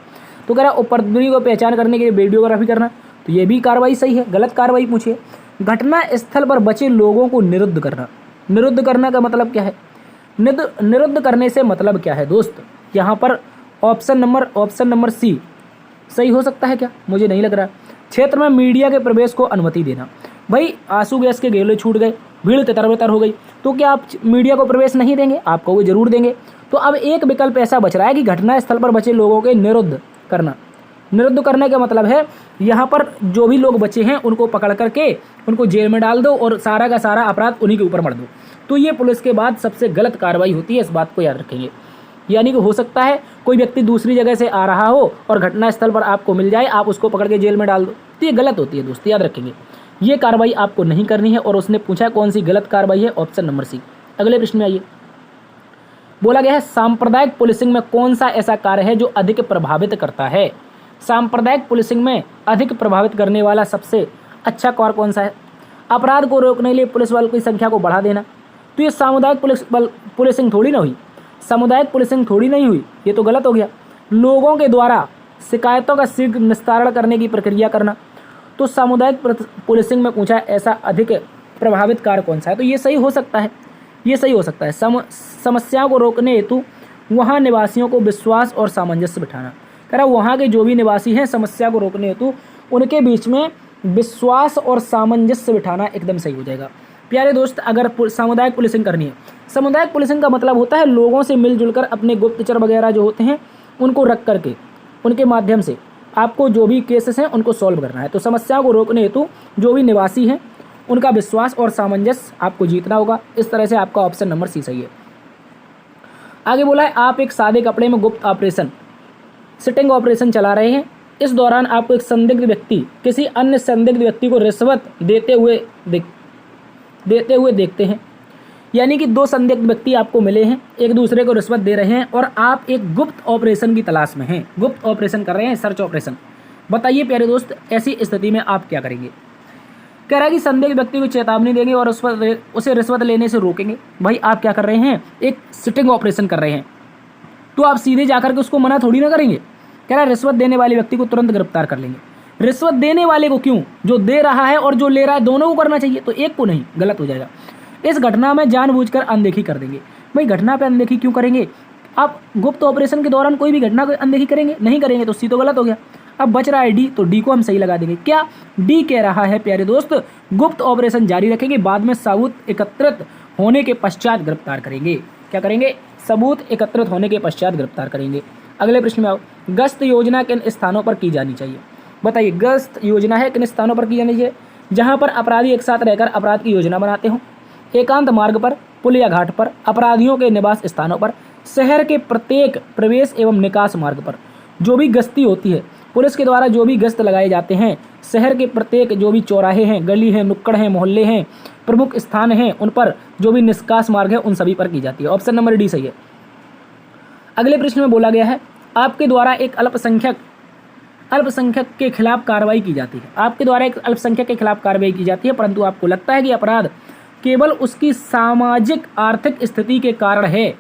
S1: तो कह रहा उपद्रवी को पहचान करने के लिए वीडियोग्राफी करना, तो ये भी कार्रवाई सही है। गलत कार्रवाई पूछिए। घटना स्थल पर बचे लोगों को निरुद्ध करना। निरुद्ध करना का मतलब क्या है? निरुद्ध करने से मतलब क्या है दोस्त? यहाँ पर ऑप्शन नंबर सी सही हो सकता है क्या? मुझे नहीं लग रहा। क्षेत्र में मीडिया के प्रवेश को अनुमति देना। भाई आंसू गैस के गोले छूट गए, भीड़ तितर-बितर हो गई, तो क्या आप मीडिया को प्रवेश नहीं देंगे? आपको वो जरूर देंगे। तो अब एक विकल्प ऐसा बच रहा है कि घटना स्थल पर बचे लोगों के निरुद्ध करना। निरुद्ध करने का मतलब है यहाँ पर जो भी लोग बचे हैं उनको पकड़ करके उनको जेल में डाल दो और सारा का सारा अपराध उन्हीं के ऊपर मर दो। तो ये पुलिस के बाद सबसे गलत कार्रवाई होती है, इस बात को याद रखेंगे। यानी कि हो सकता है कोई व्यक्ति दूसरी जगह से आ रहा हो और घटना स्थल पर आपको मिल जाए, आप उसको पकड़ के जेल में डाल दो, तो ये गलत होती है दोस्त, याद रखेंगे। ये कार्रवाई आपको नहीं करनी है। और उसने पूछा कौन सी गलत कार्रवाई है? Option number C. अगले प्रश्न में आइए। बोला गया है सांप्रदायिक पुलिसिंग में कौन सा ऐसा कार्य है जो अधिक प्रभावित करता है? सांप्रदायिक पुलिसिंग में अधिक प्रभावित करने वाला सबसे अच्छा कार्य कौन सा है? अपराध को रोकने के लिए पुलिस बल की संख्या को बढ़ा देना। तो ये सामुदायिक पुलिसिंग थोड़ी ना हुई, सामुदायिक पुलिसिंग थोड़ी नहीं हुई, ये तो गलत हो गया। लोगों के द्वारा शिकायतों का शीघ्र निस्तारण करने की प्रक्रिया करना। तो सामुदायिक पुलिसिंग में पूछा ऐसा अधिक प्रभावित कार्य कौन सा है? तो ये सही हो सकता है, ये सही हो सकता है। समस्याओं को रोकने हेतु वहाँ निवासियों को विश्वास और सामंजस्य बिठाना। कह रहा वहाँ के जो भी निवासी हैं समस्या को रोकने हेतु उनके बीच में विश्वास और सामंजस्य बिठाना एकदम सही हो जाएगा। प्यारे दोस्त, अगर सामुदायिक पुलिसिंग करनी है, सामुदायिक पुलिसिंग का मतलब होता है लोगों से मिलजुल कर अपने गुप्तचर वगैरह जो होते हैं उनको रख करके उनके माध्यम से आपको जो भी केसेस हैं उनको सॉल्व करना है। तो समस्याओं को रोकने हेतु जो भी निवासी हैं उनका विश्वास और सामंजस्य आपको जीतना होगा। इस तरह से आपका ऑप्शन नंबर सी सही है। आगे बोला है आप एक सादे कपड़े में गुप्त ऑपरेशन सिटिंग ऑपरेशन चला रहे हैं। इस दौरान आपको एक संदिग्ध व्यक्ति किसी अन्य संदिग्ध व्यक्ति को रिश्वत देते हुए देखते हैं। यानी कि दो संदिग्ध व्यक्ति आपको मिले हैं, एक दूसरे को रिश्वत दे रहे हैं और आप एक गुप्त ऑपरेशन की तलाश में हैं, गुप्त ऑपरेशन कर रहे हैं, सर्च ऑपरेशन। बताइए प्यारे दोस्त, ऐसी स्थिति में आप क्या करेंगे? कह रहा है कि संदिग्ध व्यक्ति को चेतावनी देंगे और उसे रिश्वत लेने से रोकेंगे। भाई आप क्या कर रहे हैं? एक सिटिंग ऑपरेशन कर रहे हैं, तो आप सीधे जाकर के उसको मना थोड़ी ना करेंगे। कह रहा है रिश्वत देने वाले व्यक्ति को तुरंत गिरफ्तार कर लेंगे। रिश्वत देने वाले को क्यों? जो दे रहा है और जो ले रहा है दोनों को करना चाहिए, तो एक को नहीं, गलत हो जाएगा। इस घटना में जानबूझकर अनदेखी कर देंगे। भाई घटना पे अनदेखी क्यों करेंगे? आप गुप्त ऑपरेशन के दौरान कोई भी घटना को अनदेखी करेंगे? नहीं करेंगे, तो सी तो गलत हो गया। अब बच रहा है डी, तो डी को हम सही लगा देंगे। क्या डी कह रहा है प्यारे दोस्त? गुप्त ऑपरेशन जारी रखेंगे, बाद में सबूत एकत्रित होने के पश्चात गिरफ्तार करेंगे। क्या करेंगे? सबूत एकत्रित होने के पश्चात गिरफ्तार करेंगे। अगले प्रश्न में आओ, गश्त योजना किन स्थानों पर की जानी चाहिए? बताइए, गश्त योजना है किन स्थानों पर की जानी चाहिए? जहां पर अपराधी एक साथ रहकर अपराध की योजना बनाते हों, एकांत मार्ग पर, पुल या घाट पर, अपराधियों के निवास स्थानों पर, शहर के प्रत्येक प्रवेश एवं निकास मार्ग पर। जो भी गश्ती होती है, पुलिस के द्वारा जो भी गश्त लगाए जाते हैं, शहर के प्रत्येक जो भी चौराहे हैं, गली हैं, नुक्कड़ हैं, मोहल्ले हैं, प्रमुख स्थान हैं, उन पर जो भी निष्कास मार्ग है उन सभी पर की जाती है। ऑप्शन नंबर डी सही है। अगले प्रश्न में बोला गया है, आपके द्वारा एक अल्पसंख्यक के खिलाफ कार्रवाई की जाती है। आपके द्वारा एक अल्पसंख्यक के खिलाफ कार्रवाई की जाती है, परंतु आपको लगता है कि अपराध केवल उसकी सामाजिक आर्थिक स्थिति के कारण है।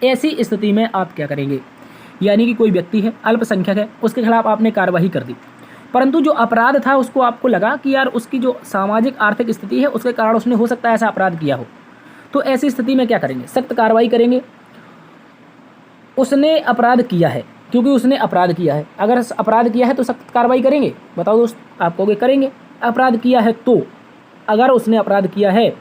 S1: ऐसी स्थिति में आप क्या करेंगे? यानी कि कोई व्यक्ति है, अल्पसंख्यक है, उसके खिलाफ आपने कार्रवाई कर दी, परंतु जो अपराध था उसको आपको लगा कि यार उसकी जो सामाजिक आर्थिक स्थिति है उसके कारण उसने हो सकता है ऐसा अपराध किया हो। तो ऐसी स्थिति में क्या करेंगे? सख्त कार्रवाई करेंगे। उसने अपराध किया है, क्योंकि उसने अपराध किया है। अगर अपराध किया है तो सख्त कार्रवाई करेंगे। बताओ दोस्त, आप कहोगे करेंगे। अपराध किया है तो, अगर उसने अपराध किया है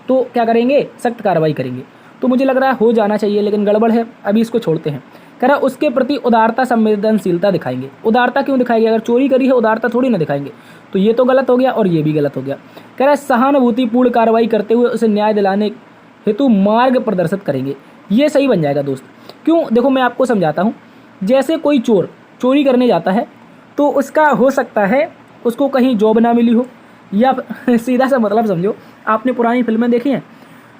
S1: तो क्या करेंगे? सख्त कार्रवाई करेंगे। तो मुझे लग रहा है हो जाना चाहिए, लेकिन गड़बड़ है, अभी इसको छोड़ते हैं। कह रहा उसके प्रति उदारता संवेदनशीलता दिखाएंगे। उदारता क्यों दिखाएंगे? अगर चोरी करी है उदारता थोड़ी ना दिखाएंगे। तो ये तो गलत हो गया और ये भी गलत हो गया। कह रहा सहानुभूतिपूर्ण कार्रवाई करते हुए उसे न्याय दिलाने हेतु मार्ग प्रदर्शित करेंगे। ये सही बन जाएगा दोस्त। क्यों? देखो मैं आपको समझाता हूँ। जैसे कोई चोर चोरी करने जाता है तो उसका हो सकता है उसको कहीं जॉब ना मिली हो, या सीधा सा मतलब समझो, आपने पुरानी फिल्में देखी हैं,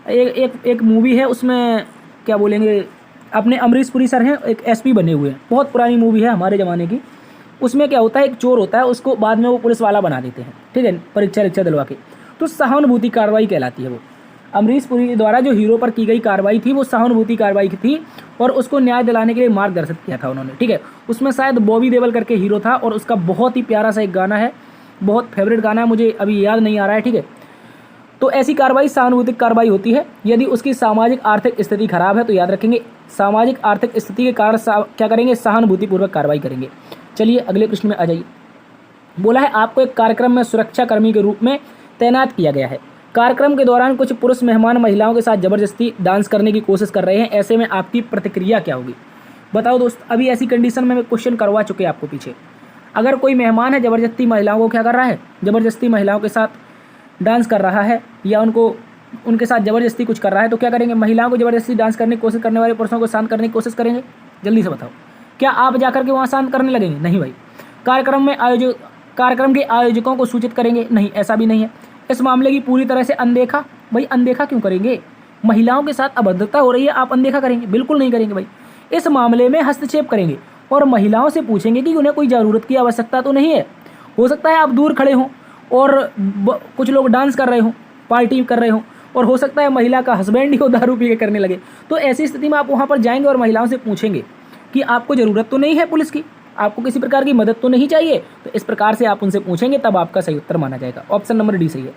S1: एक मूवी है, उसमें क्या बोलेंगे, अपने अमरीश पुरी सर हैं, एक एसपी बने हुए हैं, बहुत पुरानी मूवी है हमारे ज़माने की। उसमें क्या होता है, एक चोर होता है, उसको बाद में वो पुलिस वाला बना देते हैं, ठीक है, परीक्षा दिलवा के। तो सहानुभूति कार्रवाई कहलाती है वो। अमरीश पुरी द्वारा जो हीरो पर की गई कार्रवाई थी वो सहानुभूति कार्रवाई थी, और उसको न्याय दिलाने के लिए मार्गदर्शित किया था उन्होंने, ठीक है। उसमें शायद बॉबी देओल करके हीरो था, और उसका बहुत ही प्यारा सा एक गाना है, बहुत फेवरेट गाना है, मुझे अभी याद नहीं आ रहा है, ठीक है। तो ऐसी कार्रवाई सहानुभूतिक कार्रवाई होती है। यदि उसकी सामाजिक आर्थिक स्थिति खराब है तो याद रखेंगे सामाजिक आर्थिक स्थिति के कारण क्या करेंगे? सहानुभूतिपूर्वक कार्रवाई करेंगे। चलिए अगले प्रश्न में आ जाइए। बोला है आपको एक कार्यक्रम में सुरक्षा कर्मी के रूप में तैनात किया गया है। कार्यक्रम के दौरान कुछ पुरुष मेहमान महिलाओं के साथ जबरदस्ती डांस करने की कोशिश कर रहे हैं, ऐसे में आपकी प्रतिक्रिया क्या होगी? बताओ दोस्त, अभी ऐसी कंडीशन में मैं क्वेश्चन करवा चुके आपको पीछे। अगर कोई मेहमान है जबरदस्ती महिलाओं को क्या कर रहा है? जबरदस्ती महिलाओं के साथ डांस कर रहा है, या उनके साथ ज़बरदस्ती कुछ कर रहा है, तो क्या करेंगे? महिलाओं को ज़बरदस्ती डांस करने की कोशिश करने वाले पुरुषों को शांत करने की कोशिश करेंगे? जल्दी से बताओ, क्या आप जाकर के वहाँ शांत करने लगेंगे? नहीं भाई। कार्यक्रम के आयोजकों को सूचित करेंगे? नहीं, ऐसा भी नहीं है। इस मामले की पूरी तरह से अनदेखा? भाई अनदेखा क्यों करेंगे? महिलाओं के साथ अभद्रता हो रही है, आप अनदेखा करेंगे? बिल्कुल नहीं करेंगे भाई। इस मामले में हस्तक्षेप करेंगे और महिलाओं से पूछेंगे कि उन्हें कोई ज़रूरत की आवश्यकता तो नहीं है। हो सकता है आप दूर खड़े हों और कुछ लोग डांस कर रहे हों, पार्टी कर रहे हों, और हो सकता है महिला का हस्बैंड ही हो दारू पी के करने लगे। तो ऐसी स्थिति में आप वहाँ पर जाएंगे और महिलाओं से पूछेंगे कि आपको ज़रूरत तो नहीं है पुलिस की, आपको किसी प्रकार की मदद तो नहीं चाहिए। तो इस प्रकार से आप उनसे पूछेंगे, तब आपका सही उत्तर माना जाएगा। ऑप्शन नंबर डी सही है।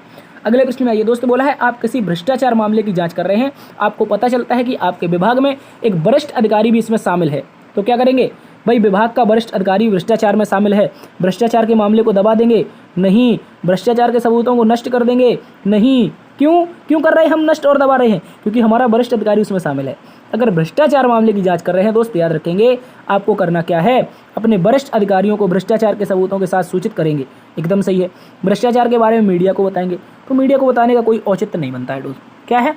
S1: अगले प्रश्न में आइए दोस्त। बोला है आप किसी भ्रष्टाचार मामले की जाँच कर रहे हैं, आपको पता चलता है कि आपके विभाग में एक वरिष्ठ अधिकारी भी इसमें शामिल है, तो क्या करेंगे? भाई विभाग का वरिष्ठ अधिकारी भ्रष्टाचार में शामिल है, भ्रष्टाचार के मामले को दबा देंगे? नहीं। भ्रष्टाचार के सबूतों को नष्ट कर देंगे? नहीं। क्यों कर रहे हैं हम नष्ट और दबा रहे हैं? क्योंकि हमारा वरिष्ठ अधिकारी उसमें शामिल है। अगर भ्रष्टाचार मामले की जांच कर रहे हैं दोस्त, याद रखेंगे आपको करना क्या है? अपने वरिष्ठ अधिकारियों को भ्रष्टाचार के सबूतों के साथ सूचित करेंगे। एकदम सही है। भ्रष्टाचार के बारे में मीडिया को बताएंगे, तो मीडिया को बताने का कोई औचित्य नहीं बनता है दोस्त। क्या है?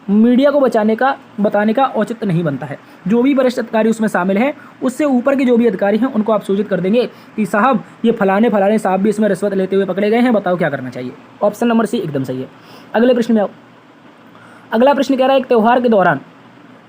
S1: मीडिया को बताने का औचित्य नहीं बनता है। जो भी वरिष्ठ अधिकारी उसमें शामिल हैं, उससे ऊपर के जो भी अधिकारी हैं उनको आप सूचित कर देंगे कि साहब ये फलाने साहब भी इसमें रिश्वत लेते हुए पकड़े गए हैं, बताओ क्या करना चाहिए। ऑप्शन नंबर सी एकदम सही है। अगले प्रश्न में आओ। अगला प्रश्न कह रहा है एक त्यौहार के दौरान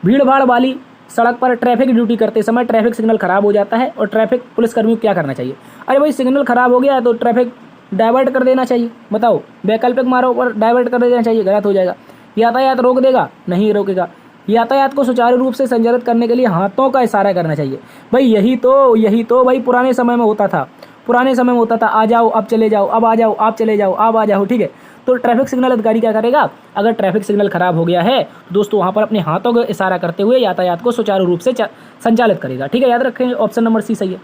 S1: भीड़ भाड़ वाली सड़क पर ट्रैफिक ड्यूटी करते समय ट्रैफिक सिग्नल खराब हो जाता है और ट्रैफिक पुलिसकर्मी को क्या करना चाहिए? अरे भाई सिग्नल खराब हो गया तो ट्रैफिक डाइवर्ट कर देना चाहिए। बताओ, वैकल्पिक मार्गों पर डाइवर्ट कर देना चाहिए? गलत हो जाएगा। यातायात रोक देगा? नहीं रोकेगा। यातायात को सुचारू रूप से संचालित करने के लिए हाथों का इशारा करना चाहिए। भाई यही तो भाई पुराने समय में होता था। आ जाओ, अब चले जाओ, अब आ जाओ, आप चले जाओ, अब आ जाओ, ठीक है। तो ट्रैफिक सिग्नल अधिकारी क्या करेगा? अगर ट्रैफिक सिग्नल खराब हो गया है तो दोस्तों वहाँ पर अपने हाथों का इशारा करते हुए यातायात को सुचारू रूप से संचालित करेगा। ठीक है, याद रखेंगे। ऑप्शन नंबर सी सही है।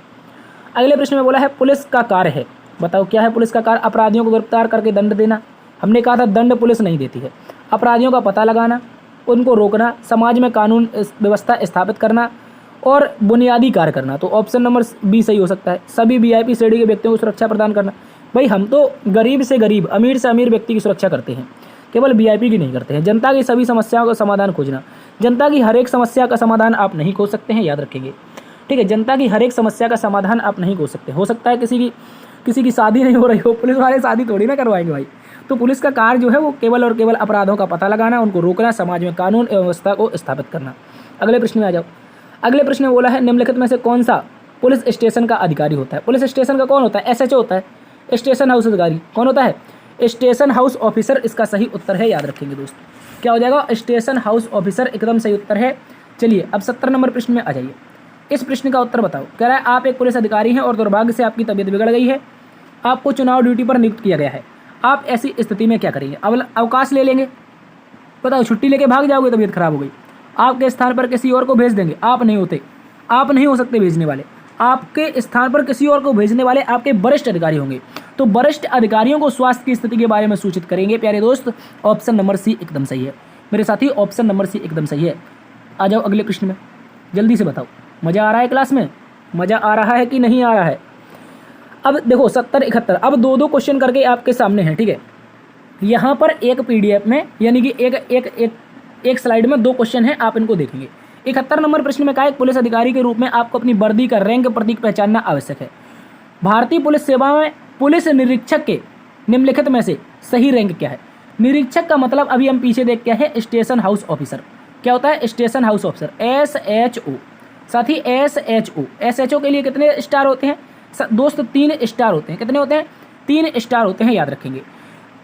S1: अगले प्रश्न में बोला है पुलिस का कार्य है। बताओ क्या है पुलिस का कार्य? अपराधियों को गिरफ्तार करके दंड देना। हमने कहा था दंड पुलिस नहीं देती है। अपराधियों का पता लगाना, उनको रोकना, समाज में कानून व्यवस्था स्थापित करना और बुनियादी कार्य करना। तो ऑप्शन नंबर बी सही हो सकता है। सभी वीआईपी श्रेणी के व्यक्तियों को सुरक्षा प्रदान करना। भाई हम तो गरीब से गरीब, अमीर से अमीर व्यक्ति की सुरक्षा करते हैं, केवल वीआईपी की नहीं करते हैं। जनता की सभी समस्याओं का समाधान खोजना। जनता की हर एक समस्या का समाधान आप नहीं खोज सकते हैं, याद रखेंगे, ठीक है। जनता की हर एक समस्या का समाधान आप नहीं खोज सकते। हो सकता है किसी की शादी नहीं हो रही हो, पुलिस वाले शादी थोड़ी ना करवाएंगे भाई। तो पुलिस का कार्य जो है वो केवल और केवल अपराधों का पता लगाना, उनको रोकना, समाज में कानून एवं व्यवस्था को स्थापित करना। अगले प्रश्न में आ जाओ। अगले प्रश्न में बोला है निम्नलिखित में से कौन सा पुलिस स्टेशन का अधिकारी होता है? पुलिस स्टेशन का कौन होता है? एसएचओ होता है। स्टेशन हाउस अधिकारी कौन होता है? स्टेशन हाउस ऑफिसर इसका सही उत्तर है, याद रखेंगे दोस्तों। क्या हो जाएगा? स्टेशन हाउस ऑफिसर एकदम सही उत्तर है। चलिए अब 70 नंबर प्रश्न में आ जाइए। इस प्रश्न का उत्तर बताओ। कह रहा है आप एक पुलिस अधिकारी हैं और दुर्भाग्य से आपकी तबीयत बिगड़ गई है, आपको चुनाव ड्यूटी पर नियुक्त किया गया है, आप ऐसी स्थिति में क्या करेंगे? अवकाश ले लेंगे? बताओ, छुट्टी लेके भाग जाओगे, तबीयत खराब हो गई, आपके स्थान पर किसी और को भेज देंगे? आप नहीं हो सकते भेजने वाले। आपके स्थान पर किसी और को भेजने वाले आपके वरिष्ठ अधिकारी होंगे। तो वरिष्ठ अधिकारियों को स्वास्थ्य की स्थिति के बारे में सूचित करेंगे। प्यारे दोस्त, ऑप्शन नंबर सी एकदम सही है मेरे साथी, ऑप्शन नंबर सी एकदम सही है। आ जाओ अगले प्रश्न में, जल्दी से बताओ। मज़ा आ रहा है क्लास में? मज़ा आ रहा है कि नहीं आ रहा है? अब देखो 70 71 अब दो क्वेश्चन करके आपके सामने हैं, ठीक है। यहाँ पर एक पीडीएफ में यानी कि एक स्लाइड में 2 क्वेश्चन हैं, आप इनको देखेंगे। 71 नंबर प्रश्न में कहा एक पुलिस अधिकारी के रूप में आपको अपनी वर्दी का रैंक प्रतीक पहचानना आवश्यक है। भारतीय पुलिस सेवा में पुलिस निरीक्षक के निम्नलिखित में से सही रैंक क्या है? निरीक्षक का मतलब अभी हम पीछे देख के हैं, स्टेशन हाउस ऑफिसर। क्या होता है? Station house officer, SHO। साथी SHO के लिए कितने स्टार होते हैं दोस्त? 3 स्टार होते हैं। कितने होते हैं? 3 स्टार होते हैं, याद रखेंगे।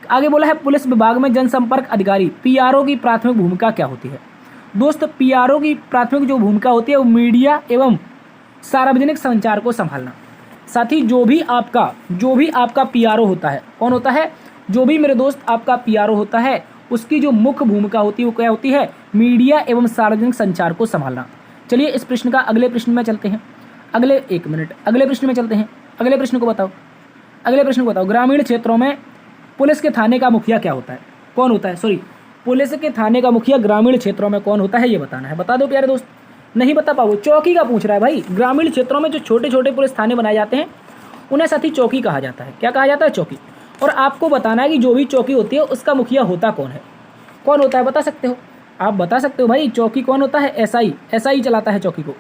S1: आगे बोला है पुलिस विभाग में जनसंपर्क अधिकारी PRO की प्राथमिक भूमिका क्या होती है? दोस्त PRO की प्राथमिक जो भूमिका होती है वो मीडिया एवं सार्वजनिक संचार को संभालना। साथी जो भी आपका PRO होता है, कौन होता है? जो भी मेरे दोस्त आपका PRO होता है उसकी जो मुख्य भूमिका होती है वो क्या होती है? मीडिया एवं सार्वजनिक संचार को संभालना। चलिए इस प्रश्न का अगले प्रश्न में चलते हैं। अगले प्रश्न में चलते हैं। अगले प्रश्न को बताओ। ग्रामीण क्षेत्रों में पुलिस के थाने का मुखिया क्या होता है? कौन होता है? पुलिस के थाने का मुखिया ग्रामीण क्षेत्रों में कौन होता है, ये बताना है। बता दो प्यारे दोस्त, नहीं बता पाओ। चौकी का पूछ रहा है भाई। ग्रामीण क्षेत्रों में जो छोटे छोटे पुलिस थाने बनाए जाते हैं उन्हें साथी चौकी कहा जाता है। क्या कहा जाता है? चौकी। और आपको बताना है कि जो भी चौकी होती है उसका मुखिया होता कौन है? कौन होता है बता सकते हो? आप बता सकते हो भाई। चौकी कौन होता है? SI चलाता है चौकी को।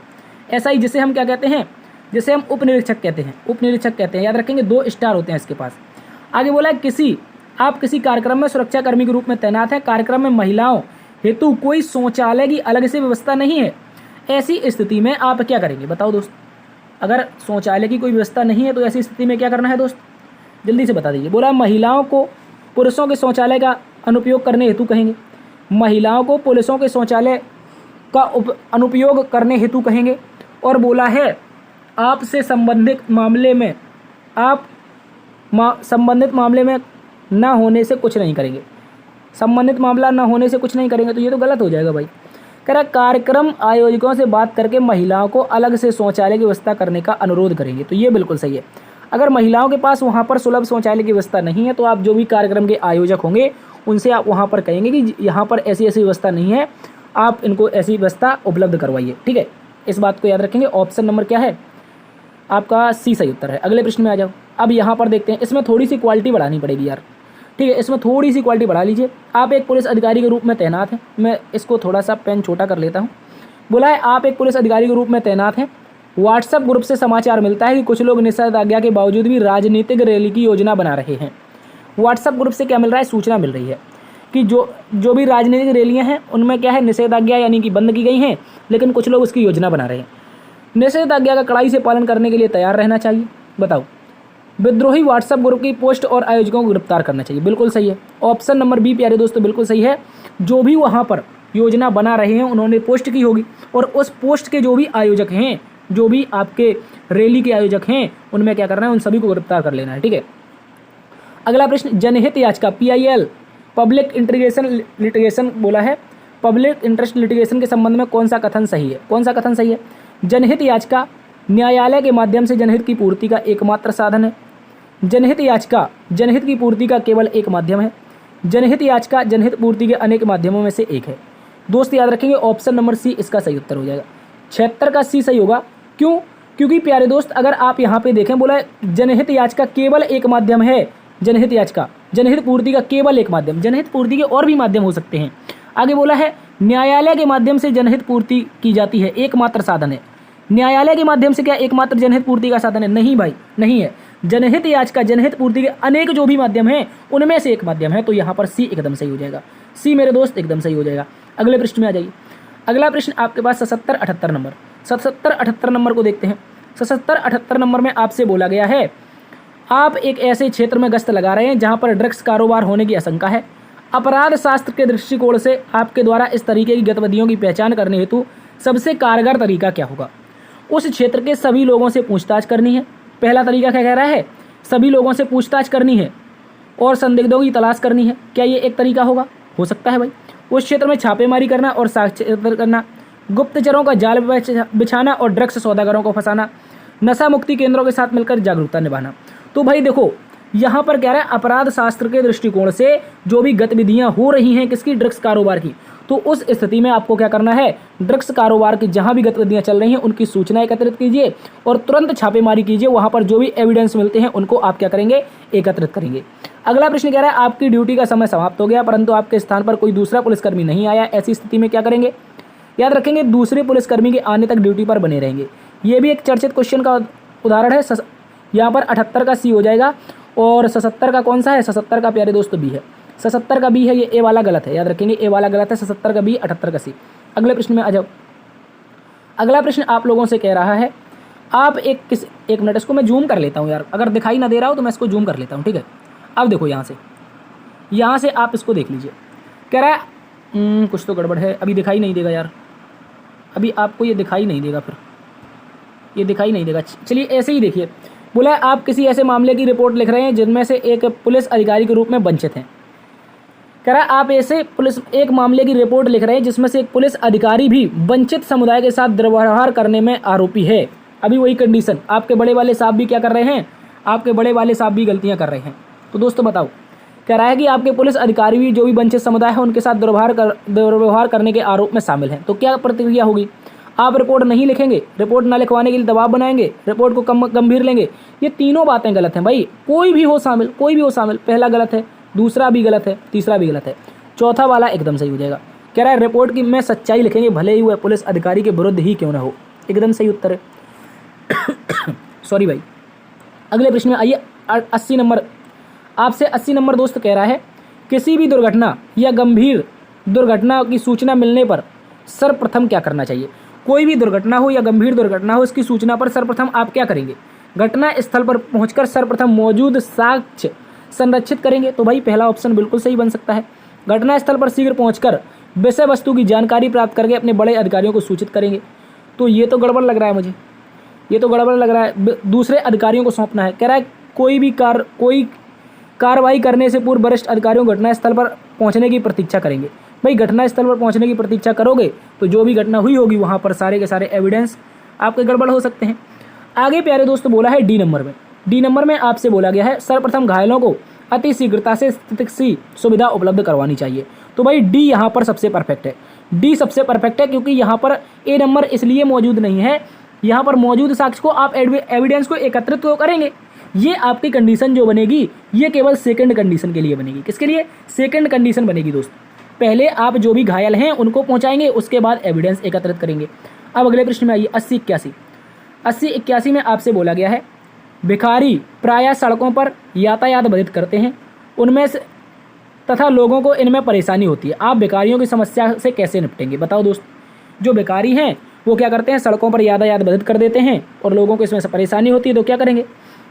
S1: SI जिसे हम क्या कहते हैं? जिसे हम उप निरीक्षक कहते हैं। याद रखेंगे, 2 स्टार होते हैं इसके पास। आगे बोला है आप किसी कार्यक्रम में सुरक्षा कर्मी के रूप में तैनात हैं, कार्यक्रम में महिलाओं हेतु कोई शौचालय की अलग से व्यवस्था नहीं है, ऐसी स्थिति में आप क्या करेंगे? बताओ दोस्त। अगर शौचालय की कोई व्यवस्था नहीं है तो ऐसी स्थिति में क्या करना है दोस्त? जल्दी से बता दीजिए। बोला महिलाओं को पुरुषों के शौचालय का अनुपयोग करने हेतु कहेंगे। महिलाओं को पुलिसों के शौचालय का अनुपयोग करने हेतु कहेंगे। और बोला है आपसे संबंधित मामले में संबंधित मामले में ना होने से कुछ नहीं करेंगे। संबंधित मामला ना होने से कुछ नहीं करेंगे, तो ये तो गलत हो जाएगा भाई। कह रहा कार्यक्रम आयोजकों से बात करके महिलाओं को अलग से शौचालय की व्यवस्था करने का अनुरोध करेंगे, तो ये बिल्कुल सही है। अगर महिलाओं के पास वहाँ पर सुलभ शौचालय की व्यवस्था नहीं है तो आप जो भी कार्यक्रम के आयोजक होंगे उनसे आप वहाँ पर कहेंगे कि यहाँ पर ऐसी व्यवस्था नहीं है, आप इनको ऐसी व्यवस्था उपलब्ध करवाइए, ठीक है। इस बात को याद रखेंगे। ऑप्शन नंबर क्या है आपका? सी सही उत्तर है। अगले प्रश्न में आ जाओ। अब यहाँ पर देखते हैं, इसमें थोड़ी सी क्वालिटी बढ़ानी पड़ेगी यार, ठीक है। इसमें थोड़ी सी क्वालिटी बढ़ा लीजिए। आप एक पुलिस अधिकारी के रूप में तैनात हैं। मैं इसको थोड़ा सा पेन छोटा कर लेता हूँ। बोला है आप एक पुलिस अधिकारी के रूप में तैनात हैं। व्हाट्सएप ग्रुप से समाचार मिलता है कि कुछ लोग निषेधाज्ञा के बावजूद भी राजनीतिक रैली की योजना बना रहे हैं। व्हाट्सएप ग्रुप से क्या मिल रहा है? सूचना मिल रही है कि जो भी राजनीतिक रैलियाँ हैं उनमें क्या है? निषेधाज्ञा यानी कि बंद की गई हैं, लेकिन कुछ लोग उसकी योजना बना रहे हैं। निषेधाज्ञा का कड़ाई से पालन करने के लिए तैयार रहना चाहिए। बताओ। विद्रोही व्हाट्सएप ग्रुप की पोस्ट और आयोजकों को गिरफ्तार करना चाहिए, बिल्कुल सही है। ऑप्शन नंबर बी प्यारे दोस्तों बिल्कुल सही है। जो भी वहाँ पर योजना बना रहे हैं उन्होंने पोस्ट की होगी और उस पोस्ट के जो भी आयोजक हैं, जो भी आपके रैली के आयोजक हैं, उनमें क्या करना है? उन सभी को गिरफ्तार कर लेना है, ठीक है। अगला प्रश्न, जनहित याचिका PIL पब्लिक इंटरेस्ट लिटिगेशन बोला है। पब्लिक इंटरेस्ट लिटिगेशन के संबंध में कौन सा कथन सही है? कौन सा कथन सही है? जनहित याचिका न्यायालय के माध्यम से जनहित की पूर्ति का एकमात्र साधन है। जनहित याचिका जनहित की पूर्ति का केवल एक माध्यम है। जनहित याचिका जनहित पूर्ति के अनेक माध्यमों में से एक है। दोस्त याद रखेंगे ऑप्शन नंबर सी इसका सही उत्तर हो जाएगा। 76 का सी सही होगा। क्यों? क्योंकि प्यारे दोस्त अगर आप यहाँ पे देखें, बोला जनहित याचिका केवल एक माध्यम है। जनहित याचिका जनहित पूर्ति का केवल एक माध्यम, जनहित पूर्ति के और भी माध्यम हो सकते हैं। आगे बोला है न्यायालय के माध्यम से जनहित पूर्ति की जाती है, एकमात्र साधन है। न्यायालय के माध्यम से क्या एकमात्र जनहित पूर्ति का साधन है? नहीं भाई, नहीं है। जनहित याचिका जनहित पूर्ति के अनेक जो भी माध्यम हैं उनमें से एक माध्यम है। तो यहाँ पर सी एकदम सही हो जाएगा। सी मेरे दोस्त एकदम सही हो जाएगा। अगले प्रश्न में आ जाइए। अगला प्रश्न आपके पास 77-78 नंबर, 77-78 नंबर को देखते हैं। 77-78 नंबर में आपसे बोला गया है आप एक ऐसे क्षेत्र में गश्त लगा रहे हैं जहां पर ड्रग्स कारोबार होने की आशंका है। अपराध शास्त्र के दृष्टिकोण से आपके द्वारा इस तरीके की गतिविधियों की पहचान करने हेतु सबसे कारगर तरीका क्या होगा? उस क्षेत्र के सभी लोगों से पूछताछ करनी है। पहला तरीका क्या कह रहा है? सभी लोगों से पूछताछ करनी है और संदिग्धों की तलाश करनी है। क्या ये एक तरीका होगा? हो सकता है भाई। उस क्षेत्र में छापेमारी करना और साक्ष्य एकत्र करना, गुप्तचरों का जाल बिछाना और ड्रग्स सौदागरों को फंसाना, नशा मुक्ति केंद्रों के साथ मिलकर जागरूकता निभाना। तो भाई देखो यहाँ पर कह रहा है अपराध शास्त्र के दृष्टिकोण से जो भी गतिविधियां हो रही हैं किसकी? ड्रग्स कारोबार की। तो उस स्थिति में आपको क्या करना है? ड्रग्स कारोबार की जहां भी गतिविधियां चल रही हैं उनकी सूचना एकत्रित कीजिए और तुरंत छापेमारी कीजिए। वहां पर जो भी एविडेंस मिलते हैं उनको आप क्या करेंगे? एकत्रित करेंगे। अगला प्रश्न कह रहा है आपकी ड्यूटी का समय समाप्त हो गया परंतु आपके स्थान पर कोई दूसरा पुलिसकर्मी नहीं आया। ऐसी स्थिति में क्या करेंगे? याद रखेंगे दूसरे पुलिसकर्मी के आने तक ड्यूटी पर बने रहेंगे। ये भी एक चर्चित क्वेश्चन का उदाहरण है। यहाँ पर 78 का सी हो जाएगा और 77 का कौन सा है? 77 का प्यारे दोस्त बी है। 77 का बी है, ये ए वाला गलत है। याद रखेंगे ए वाला गलत है, 77 का बी, 78 का सी। अगले प्रश्न में आ जाओ। अगला प्रश्न आप लोगों से कह रहा है आप एक मिनट इसको मैं जूम कर लेता हूँ यार, अगर दिखाई ना दे रहा हो तो मैं इसको जूम कर लेता हूँ, ठीक है। अब देखो यहाँ से आप इसको देख लीजिए। कह रहा है कुछ तो गड़बड़ है, अभी दिखाई नहीं देगा यार, अभी आपको ये दिखाई नहीं देगा, फिर ये दिखाई नहीं देगा। चलिए ऐसे ही देखिए। बोला है आप किसी ऐसे मामले की रिपोर्ट लिख रहे हैं जिनमें से एक पुलिस अधिकारी के रूप में वंचित हैं। कह रहा है आप ऐसे एक मामले की रिपोर्ट लिख रहे हैं जिसमें से एक पुलिस अधिकारी भी वंचित समुदाय के साथ दुर्व्यवहार करने में आरोपी है। अभी वही कंडीशन, आपके बड़े वाले साहब भी क्या कर रहे हैं? आपके बड़े वाले साहब भी गलतियां कर रहे हैं। तो दोस्तों बताओ, कह रहा है कि आपके पुलिस अधिकारी भी जो भी वंचित समुदाय है उनके साथ दुर्व्यवहार करने के आरोप में शामिल हैं। तो क्या प्रतिक्रिया होगी? आप रिपोर्ट नहीं लिखेंगे, रिपोर्ट ना लिखवाने के लिए दबाव बनाएंगे, रिपोर्ट को गंभीर लेंगे। ये तीनों बातें गलत हैं भाई। कोई भी हो शामिल, कोई भी हो शामिल, पहला गलत है, दूसरा भी गलत है, तीसरा भी गलत है, चौथा वाला एकदम सही हो जाएगा। कह रहा है रिपोर्ट की में सच्चाई लिखेंगे भले ही वह पुलिस अधिकारी के विरुद्ध ही क्यों ना हो। एकदम सही उत्तर है। सॉरी भाई। अगले प्रश्न में आइए। 80 नंबर आपसे 80 नंबर दोस्त कह रहा है किसी भी दुर्घटना या गंभीर दुर्घटना की सूचना मिलने पर सर्वप्रथम क्या करना चाहिए? कोई भी दुर्घटना हो या गंभीर दुर्घटना हो, इसकी सूचना पर सर्वप्रथम आप क्या करेंगे? घटना स्थल पर पहुंचकर सर्वप्रथम मौजूद साक्ष्य संरक्षित करेंगे। तो भाई पहला ऑप्शन बिल्कुल सही बन सकता है। घटना स्थल पर शीघ्र पहुंचकर विषय वस्तु की जानकारी प्राप्त करके अपने बड़े अधिकारियों को सूचित करेंगे। तो ये तो गड़बड़ लग रहा है मुझे, ये तो गड़बड़ लग रहा है। दूसरे अधिकारियों को सौंपना है। कह रहा है कोई कार्रवाई करने से पूर्व वरिष्ठ अधिकारियों घटना स्थल पर पहुंचने की प्रतीक्षा करेंगे। भाई घटना स्थल पर पहुंचने की प्रतीक्षा करोगे तो जो भी घटना हुई होगी वहां पर सारे के सारे एविडेंस आपके गड़बड़ हो सकते हैं। आगे प्यारे दोस्तों बोला है डी नंबर में। डी नंबर में आपसे बोला गया है सर्वप्रथम घायलों को अति शीघ्रता से चिकित्सीय सुविधा उपलब्ध करवानी चाहिए। तो भाई डी यहाँ पर सबसे परफेक्ट है। डी सबसे परफेक्ट है क्योंकि यहाँ पर ए नंबर इसलिए मौजूद नहीं है। यहाँ पर मौजूद साक्ष्य को आप एविडेंस को एकत्रित तो करेंगे। ये आपकी कंडीशन जो बनेगी ये केवल सेकंड कंडीशन के लिए बनेगी। किसके लिए? सेकंड कंडीशन बनेगी दोस्त। पहले आप जो भी घायल हैं उनको पहुंचाएंगे, उसके बाद एविडेंस एकत्रित करेंगे। अब अगले प्रश्न में आइए। 80-81 में आपसे बोला गया है भिखारी प्रायः सड़कों पर यातायात बाधित करते हैं उनमें से तथा लोगों को इनमें परेशानी होती है। आप भिखारियों की समस्या से कैसे निपटेंगे? बताओ दोस्त। जो भिखारी हैं वो क्या करते हैं? सड़कों पर यातायात बाधित कर देते हैं और लोगों को इसमें से परेशानी होती है। तो क्या करेंगे?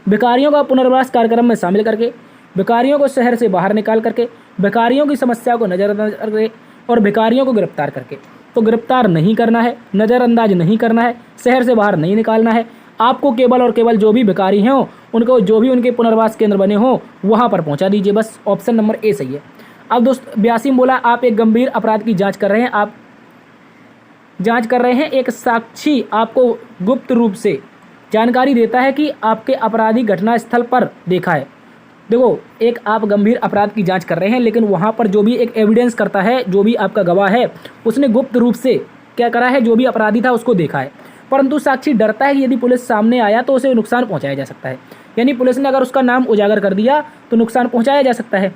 S1: भिखारियों का पुनर्वास कार्यक्रम में शामिल करके, भिखारियों को शहर से बाहर निकाल करके, भिखारियों की समस्या को नज़रअंदाज करके और भिखारियों को गिरफ्तार करके। तो गिरफ्तार नहीं करना है, नज़रअंदाज नहीं करना है, शहर से बाहर नहीं निकालना है। आपको केवल और केवल जो भी भिखारी हों उनको जो भी उनके पुनर्वास केंद्र बने हों वहाँ पर पहुँचा दीजिए। बस ऑप्शन नंबर ए सही है। अब दोस्त 82 बोला आप एक गंभीर अपराध की जाँच कर रहे हैं। आप जाँच कर रहे हैं, एक साक्षी आपको गुप्त रूप से जानकारी देता है कि आपके अपराधी घटना स्थल पर देखा है। देखो, एक आप गंभीर अपराध की जांच कर रहे हैं, लेकिन वहाँ पर जो भी एक एविडेंस करता है, जो भी आपका गवाह है, उसने गुप्त रूप से क्या करा है, जो भी अपराधी था उसको देखा है, परंतु साक्षी डरता है कि यदि पुलिस सामने आया तो उसे नुकसान पहुंचाया जा सकता है। यानी पुलिस ने अगर उसका नाम उजागर कर दिया तो नुकसान पहुंचाया जा सकता है।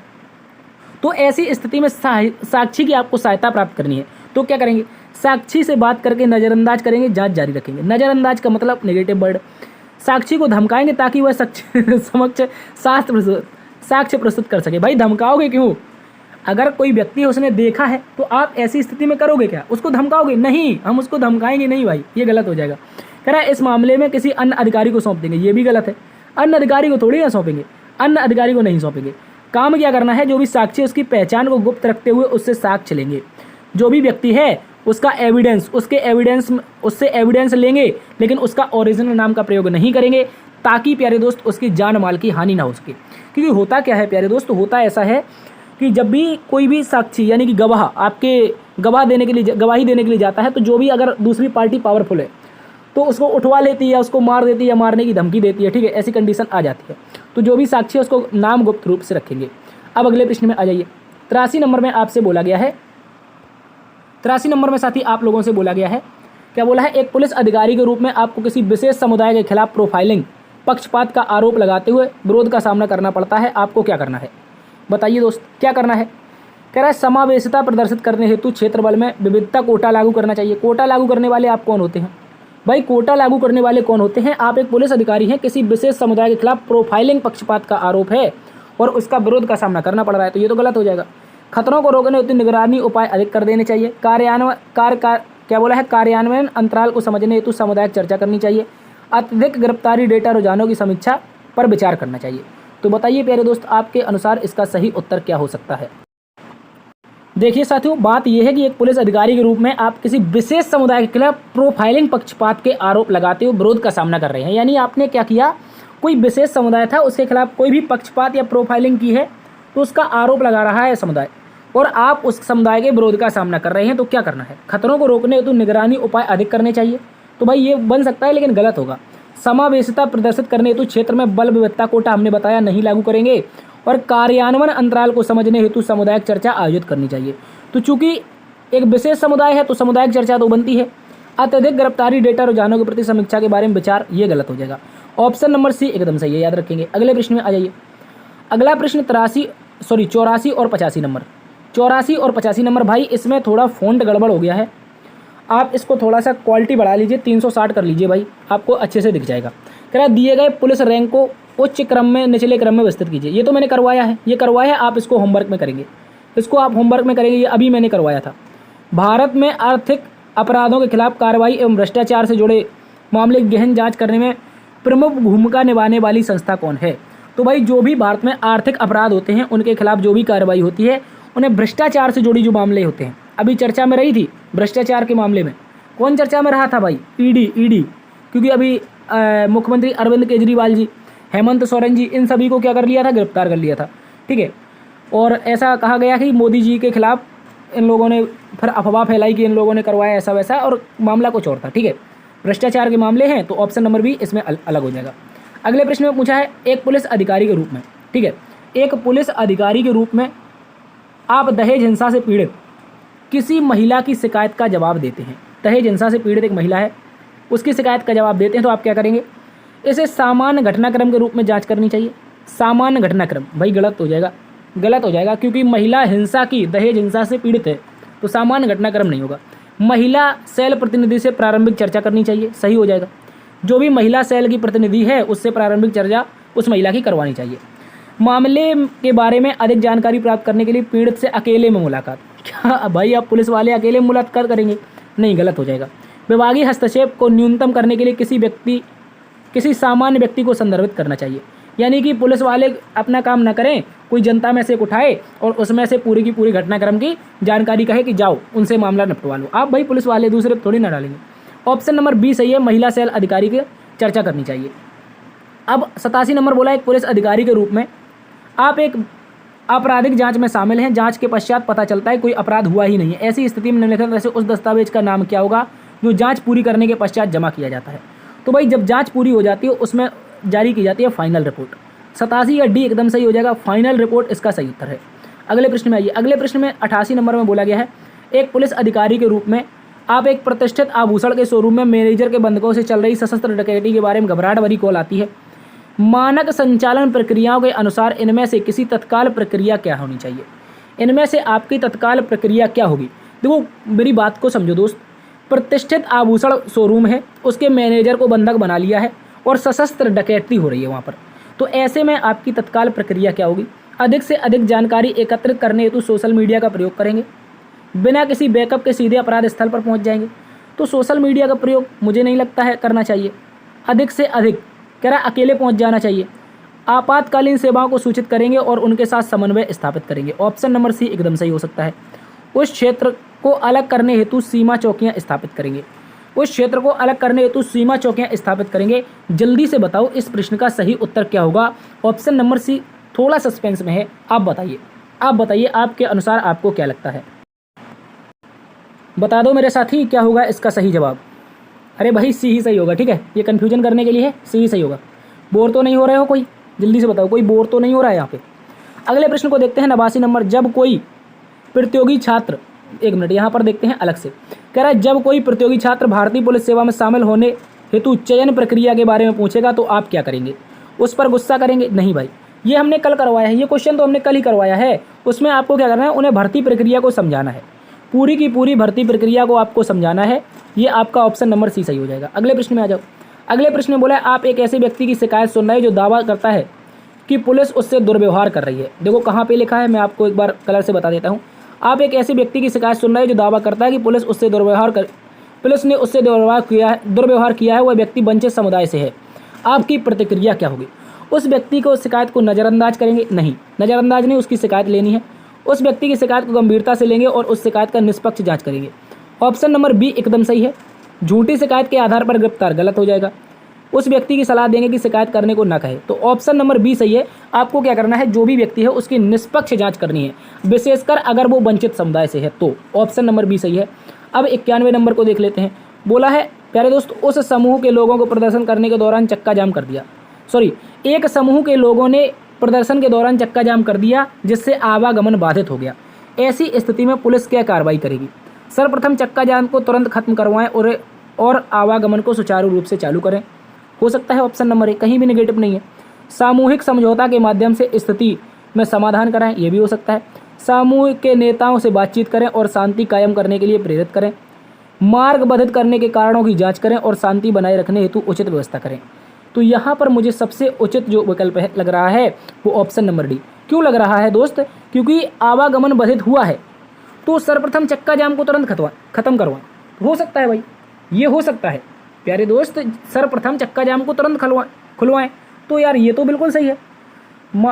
S1: तो ऐसी स्थिति में साक्षी की आपको सहायता प्राप्त करनी है, तो क्या करेंगे, साक्षी से बात करके नज़रअंदाज करेंगे, जांच जारी रखेंगे। नज़रअंदाज का मतलब नेगेटिव वर्ड, साक्षी को धमकाएंगे ताकि वह समक्ष साक्ष्य प्रस्तुत कर सके। भाई धमकाओगे क्यों? अगर कोई व्यक्ति उसने देखा है तो आप ऐसी स्थिति में करोगे क्या, उसको धमकाओगे? नहीं, हम उसको धमकाएंगे नहीं भाई, ये गलत हो जाएगा। कह रहा है इस मामले में किसी अन्य अधिकारी को सौंप देंगे, ये भी गलत है। अन्य अधिकारी को थोड़ी ना सौंपेंगे, अन्य अधिकारी को नहीं सौंपेंगे। काम क्या करना है, जो भी साक्षी उसकी पहचान को गुप्त रखते हुए उससे साक्ष्य लेंगे। जो भी व्यक्ति है उसका एविडेंस, उससे एविडेंस लेंगे, लेकिन उसका ओरिजिनल नाम का प्रयोग नहीं करेंगे, ताकि प्यारे दोस्त उसकी जान माल की हानि ना हो सके। क्योंकि होता क्या है प्यारे दोस्त, होता ऐसा है कि जब भी कोई भी साक्षी यानी कि गवाह आपके गवाही देने के लिए जाता है, तो जो भी अगर दूसरी पार्टी पावरफुल है तो उसको उठवा लेती है, उसको मार देती है या मारने की धमकी देती है, ठीक है, ऐसी कंडीशन आ जाती है। तो जो भी साक्षी है उसको नाम गुप्त रूप से रखेंगे। अब अगले प्रश्न में आ जाइए। 83 नंबर में आपसे बोला गया है, 83 नंबर में साथी आप लोगों से बोला गया है, क्या बोला है, एक पुलिस अधिकारी के रूप में आपको किसी विशेष समुदाय के खिलाफ प्रोफाइलिंग, पक्षपात का आरोप लगाते हुए विरोध का सामना करना पड़ता है। आपको क्या करना है, बताइए दोस्त, क्या करना है? कह रहा है समावेशिता प्रदर्शित करने हेतु क्षेत्र बल में विविधता कोटा लागू करना चाहिए। कोटा लागू करने वाले आप कौन होते हैं भाई? कोटा लागू करने वाले कौन होते हैं? आप एक पुलिस अधिकारी हैं, किसी विशेष समुदाय के खिलाफ प्रोफाइलिंग, पक्षपात का आरोप है और उसका विरोध का सामना करना पड़ रहा है, तो ये तो गलत हो जाएगा। खतरों को रोकने हेतु निगरानी उपाय अधिक कर देने चाहिए। कार्यान्वयन अंतराल को समझने हेतु सामुदायिक चर्चा करनी चाहिए। अत्यधिक गिरफ्तारी डेटा रुझानों की समीक्षा पर विचार करना चाहिए। तो बताइए प्यारे दोस्त, आपके अनुसार इसका सही उत्तर क्या हो सकता है? देखिए साथियों, बात यह है कि एक पुलिस अधिकारी के रूप में आप किसी विशेष समुदाय के खिलाफ प्रोफाइलिंग, पक्षपात के आरोप लगाते हुए विरोध का सामना कर रहे हैं। यानी आपने क्या किया, कोई विशेष समुदाय था, उसके खिलाफ कोई भी पक्षपात या प्रोफाइलिंग की है, तो उसका आरोप लगा रहा है समुदाय, और आप उस समुदाय के विरोध का सामना कर रहे हैं। तो क्या करना है, खतरों को रोकने हेतु निगरानी उपाय अधिक करने चाहिए। तो भाई ये बन सकता है, लेकिन गलत होगा। समावेशिता प्रदर्शित करने हेतु क्षेत्र में बल विविधता कोटा हमने बताया नहीं लागू करेंगे, और कार्यान्वयन अंतराल को समझने हेतु सामुदायिक चर्चा आयोजित करनी चाहिए। तो चूंकि एक विशेष समुदाय है तो सामुदायिक चर्चा तो बनती है। अत्यधिक गिरफ्तारी डेटा रुझानों के प्रति समीक्षा के बारे में विचार, ये गलत हो जाएगा। ऑप्शन नंबर सी एकदम सही है, याद रखेंगे। अगले प्रश्न में आ जाइए। अगला प्रश्न 84 और 85 नंबर। 84 और 85 नंबर भाई, इसमें थोड़ा फ़ॉन्ट गड़बड़ हो गया है, आप इसको थोड़ा सा क्वालिटी बढ़ा लीजिए, 360 कर लीजिए भाई, आपको अच्छे से दिख जाएगा। कह रहा है दिए गए पुलिस रैंक को उच्च क्रम में निचले क्रम में विस्तृत कीजिए। ये तो मैंने करवाया है, ये करवाया है, आप इसको होमवर्क में करेंगे, इसको आप होमवर्क में करेंगे, ये अभी मैंने करवाया था। भारत में आर्थिक अपराधों के खिलाफ कार्रवाई एवं भ्रष्टाचार से जुड़े मामले की गहन जांच करने में प्रमुख भूमिका निभाने वाली संस्था कौन है? तो भाई जो भी भारत में आर्थिक अपराध होते हैं उनके खिलाफ जो भी कार्रवाई होती है, उन्हें भ्रष्टाचार से जुड़ी जो मामले होते हैं, अभी चर्चा में रही थी भ्रष्टाचार के मामले में, कौन चर्चा में रहा था भाई? ईडी। क्योंकि अभी मुख्यमंत्री अरविंद केजरीवाल जी, हेमंत सोरेन जी, इन सभी को क्या कर लिया था, गिरफ्तार कर लिया था, ठीक है। और ऐसा कहा गया कि मोदी जी के खिलाफ इन लोगों ने फिर अफवाह फैलाई कि इन लोगों ने करवाया ऐसा वैसा, और मामला कुछ और था, ठीक है। भ्रष्टाचार के मामले हैं, तो ऑप्शन नंबर बी इसमें अलग हो जाएगा। अगले प्रश्न में पूछा है, एक पुलिस अधिकारी के रूप में, ठीक है, एक पुलिस अधिकारी के रूप में आप दहेज हिंसा से पीड़ित किसी महिला की शिकायत का जवाब देते हैं। दहेज हिंसा से पीड़ित एक महिला है, उसकी शिकायत का जवाब देते हैं, तो आप क्या करेंगे? इसे सामान्य घटनाक्रम के रूप में जांच करनी चाहिए। सामान्य घटनाक्रम भाई गलत हो जाएगा, क्योंकि महिला हिंसा की, दहेज हिंसा से पीड़ित है, तो सामान्य घटनाक्रम नहीं होगा। महिला सेल प्रतिनिधि से प्रारंभिक चर्चा करनी चाहिए, सही हो जाएगा। जो भी महिला सेल की प्रतिनिधि है उससे प्रारंभिक चर्चा उस महिला की करवानी चाहिए। मामले के बारे में अधिक जानकारी प्राप्त करने के लिए पीड़ित से अकेले में मुलाकात। क्या भाई आप पुलिस वाले अकेले में मुलाकात करेंगे? नहीं, गलत हो जाएगा। विभागीय हस्तक्षेप को न्यूनतम करने के लिए किसी सामान्य व्यक्ति को संदर्भित करना चाहिए। यानी कि पुलिस वाले अपना काम ना करें, कोई जनता में से उठाए और उसमें से पूरी की पूरी घटनाक्रम की जानकारी कहे कि जाओ उनसे मामला निपटवा लो। आप भाई पुलिस वाले दूसरे थोड़ी ना डालेंगे। ऑप्शन नंबर बी सही है, महिला सेल अधिकारी की चर्चा करनी चाहिए। अब 87 नंबर बोला, एक पुलिस अधिकारी के रूप में आप एक आपराधिक जांच में शामिल हैं, जांच के पश्चात पता चलता है कोई अपराध हुआ ही नहीं है। ऐसी स्थिति में निम्नलिखित में से उस दस्तावेज का नाम क्या होगा जो जांच पूरी करने के पश्चात जमा किया जाता है? तो भाई जब जांच पूरी हो जाती है उसमें जारी की जाती है फाइनल रिपोर्ट। 87 का डी एकदम सही हो जाएगा। फाइनल रिपोर्ट इसका सही उत्तर है। अगले प्रश्न में आइए। अगले प्रश्न में 88 नंबर में बोला गया है, एक पुलिस अधिकारी के रूप में आप एक प्रतिष्ठित आभूषण के शोरूम में मैनेजर के बंधकों से चल रही सशस्त्र डकैती के बारे में घबराहट भरी कॉल आती है। मानक संचालन प्रक्रियाओं के अनुसार इनमें से किसी तत्काल प्रक्रिया क्या होनी चाहिए? इनमें से आपकी तत्काल प्रक्रिया क्या होगी? देखो मेरी बात को समझो दोस्त, प्रतिष्ठित आभूषण शोरूम है, उसके मैनेजर को बंधक बना लिया है और सशस्त्र डकैती हो रही है वहाँ पर। तो ऐसे में आपकी तत्काल प्रक्रिया क्या होगी? अधिक से अधिक जानकारी एकत्रित करने हेतु सोशल मीडिया का प्रयोग करेंगे, बिना किसी बैकअप के सीधे अपराध स्थल पर पहुंच जाएंगे। तो सोशल मीडिया का प्रयोग मुझे नहीं लगता है करना चाहिए। अधिक से अधिक कह रहा है अकेले पहुंच जाना चाहिए। आपातकालीन सेवाओं को सूचित करेंगे और उनके साथ समन्वय स्थापित करेंगे। ऑप्शन नंबर सी एकदम सही हो सकता है। उस क्षेत्र को अलग करने हेतु सीमा चौकियां स्थापित करेंगे। उस क्षेत्र को अलग करने हेतु सीमा चौकियां स्थापित करेंगे। जल्दी से बताओ इस प्रश्न का सही उत्तर क्या होगा? ऑप्शन नंबर सी थोड़ा सस्पेंस में है। आप बताइए आपके अनुसार आपको क्या लगता है? बता दो मेरे साथी क्या होगा इसका सही जवाब। अरे भाई सी ही सही होगा, ठीक है, ये कन्फ्यूजन करने के लिए है, सी ही सही होगा। बोर तो नहीं हो रहे हो कोई? जल्दी से बताओ, कोई बोर तो नहीं हो रहा है यहाँ पे? अगले प्रश्न को देखते हैं 89 नंबर। जब कोई प्रतियोगी छात्र, एक मिनट यहाँ पर देखते हैं अलग से, कह रहा है जब कोई प्रतियोगी छात्र भारतीय पुलिस सेवा में शामिल होने हेतु चयन प्रक्रिया के बारे में पूछेगा तो आप क्या करेंगे? उस पर गुस्सा करेंगे? नहीं भाई, ये हमने कल करवाया है, ये क्वेश्चन तो हमने कल ही करवाया है। उसमें आपको क्या करना है, उन्हें भर्ती प्रक्रिया को समझाना है, पूरी की पूरी भर्ती प्रक्रिया को आपको समझाना है। ये आपका ऑप्शन नंबर सी सही हो जाएगा। अगले प्रश्न में आ जाओ। अगले प्रश्न में बोला है आप एक ऐसे व्यक्ति की शिकायत सुन रहे हैं जो दावा करता है कि पुलिस उससे दुर्व्यवहार कर रही है। देखो कहाँ पे लिखा है, मैं आपको एक बार कलर से बता देता हूँ। आप एक ऐसे व्यक्ति की शिकायत सुन रहे हैं जो दावा करता है कि पुलिस ने उससे दुर्व्यवहार किया है, वह व्यक्ति वंचित समुदाय से है। आपकी प्रतिक्रिया क्या होगी? उस व्यक्ति को शिकायत को नज़रअंदाज करेंगे? नहीं, नज़रअंदाज नहीं, उसकी शिकायत लेनी है। उस व्यक्ति की शिकायत को गंभीरता से लेंगे और उस शिकायत का निष्पक्ष जांच करेंगे। ऑप्शन नंबर बी एकदम सही है। झूठी शिकायत के आधार पर गिरफ्तार गलत हो जाएगा। उस व्यक्ति की सलाह देंगे कि शिकायत करने को ना कहे। तो ऑप्शन नंबर बी सही है। आपको क्या करना है, जो भी व्यक्ति है उसकी निष्पक्ष जांच करनी है, विशेषकर अगर वो वंचित समुदाय से है तो। ऑप्शन नंबर बी सही है। अब 91 नंबर को देख लेते हैं। बोला है प्यारे दोस्त, उस समूह के लोगों को प्रदर्शन करने के दौरान चक्का जाम कर दिया, एक समूह के लोगों ने प्रदर्शन के दौरान चक्का जाम कर दिया जिससे आवागमन बाधित हो गया। ऐसी स्थिति में पुलिस क्या कार्रवाई करेगी? सर्वप्रथम चक्का जाम को तुरंत खत्म करवाएं और आवागमन को सुचारू रूप से चालू करें। हो सकता है ऑप्शन नंबर ए, कहीं भी नेगेटिव नहीं है। सामूहिक समझौता के माध्यम से स्थिति में समाधान कराएं, ये भी हो सकता है। समूह के नेताओं से बातचीत करें और शांति कायम करने के लिए प्रेरित करें। मार्ग बाधित करने के कारणों की जांच करें और शांति बनाए रखने हेतु उचित व्यवस्था करें। तो यहाँ पर मुझे सबसे उचित जो विकल्प है लग रहा है वो ऑप्शन नंबर डी। क्यों लग रहा है दोस्त? क्योंकि आवागमन बाधित हुआ है तो सर्वप्रथम चक्का जाम को तुरंत खत्म करवाएं। हो सकता है भाई, ये हो सकता है प्यारे दोस्त, सर्वप्रथम चक्का जाम को तुरंत खुलवाएं। तो यार ये तो बिल्कुल सही है।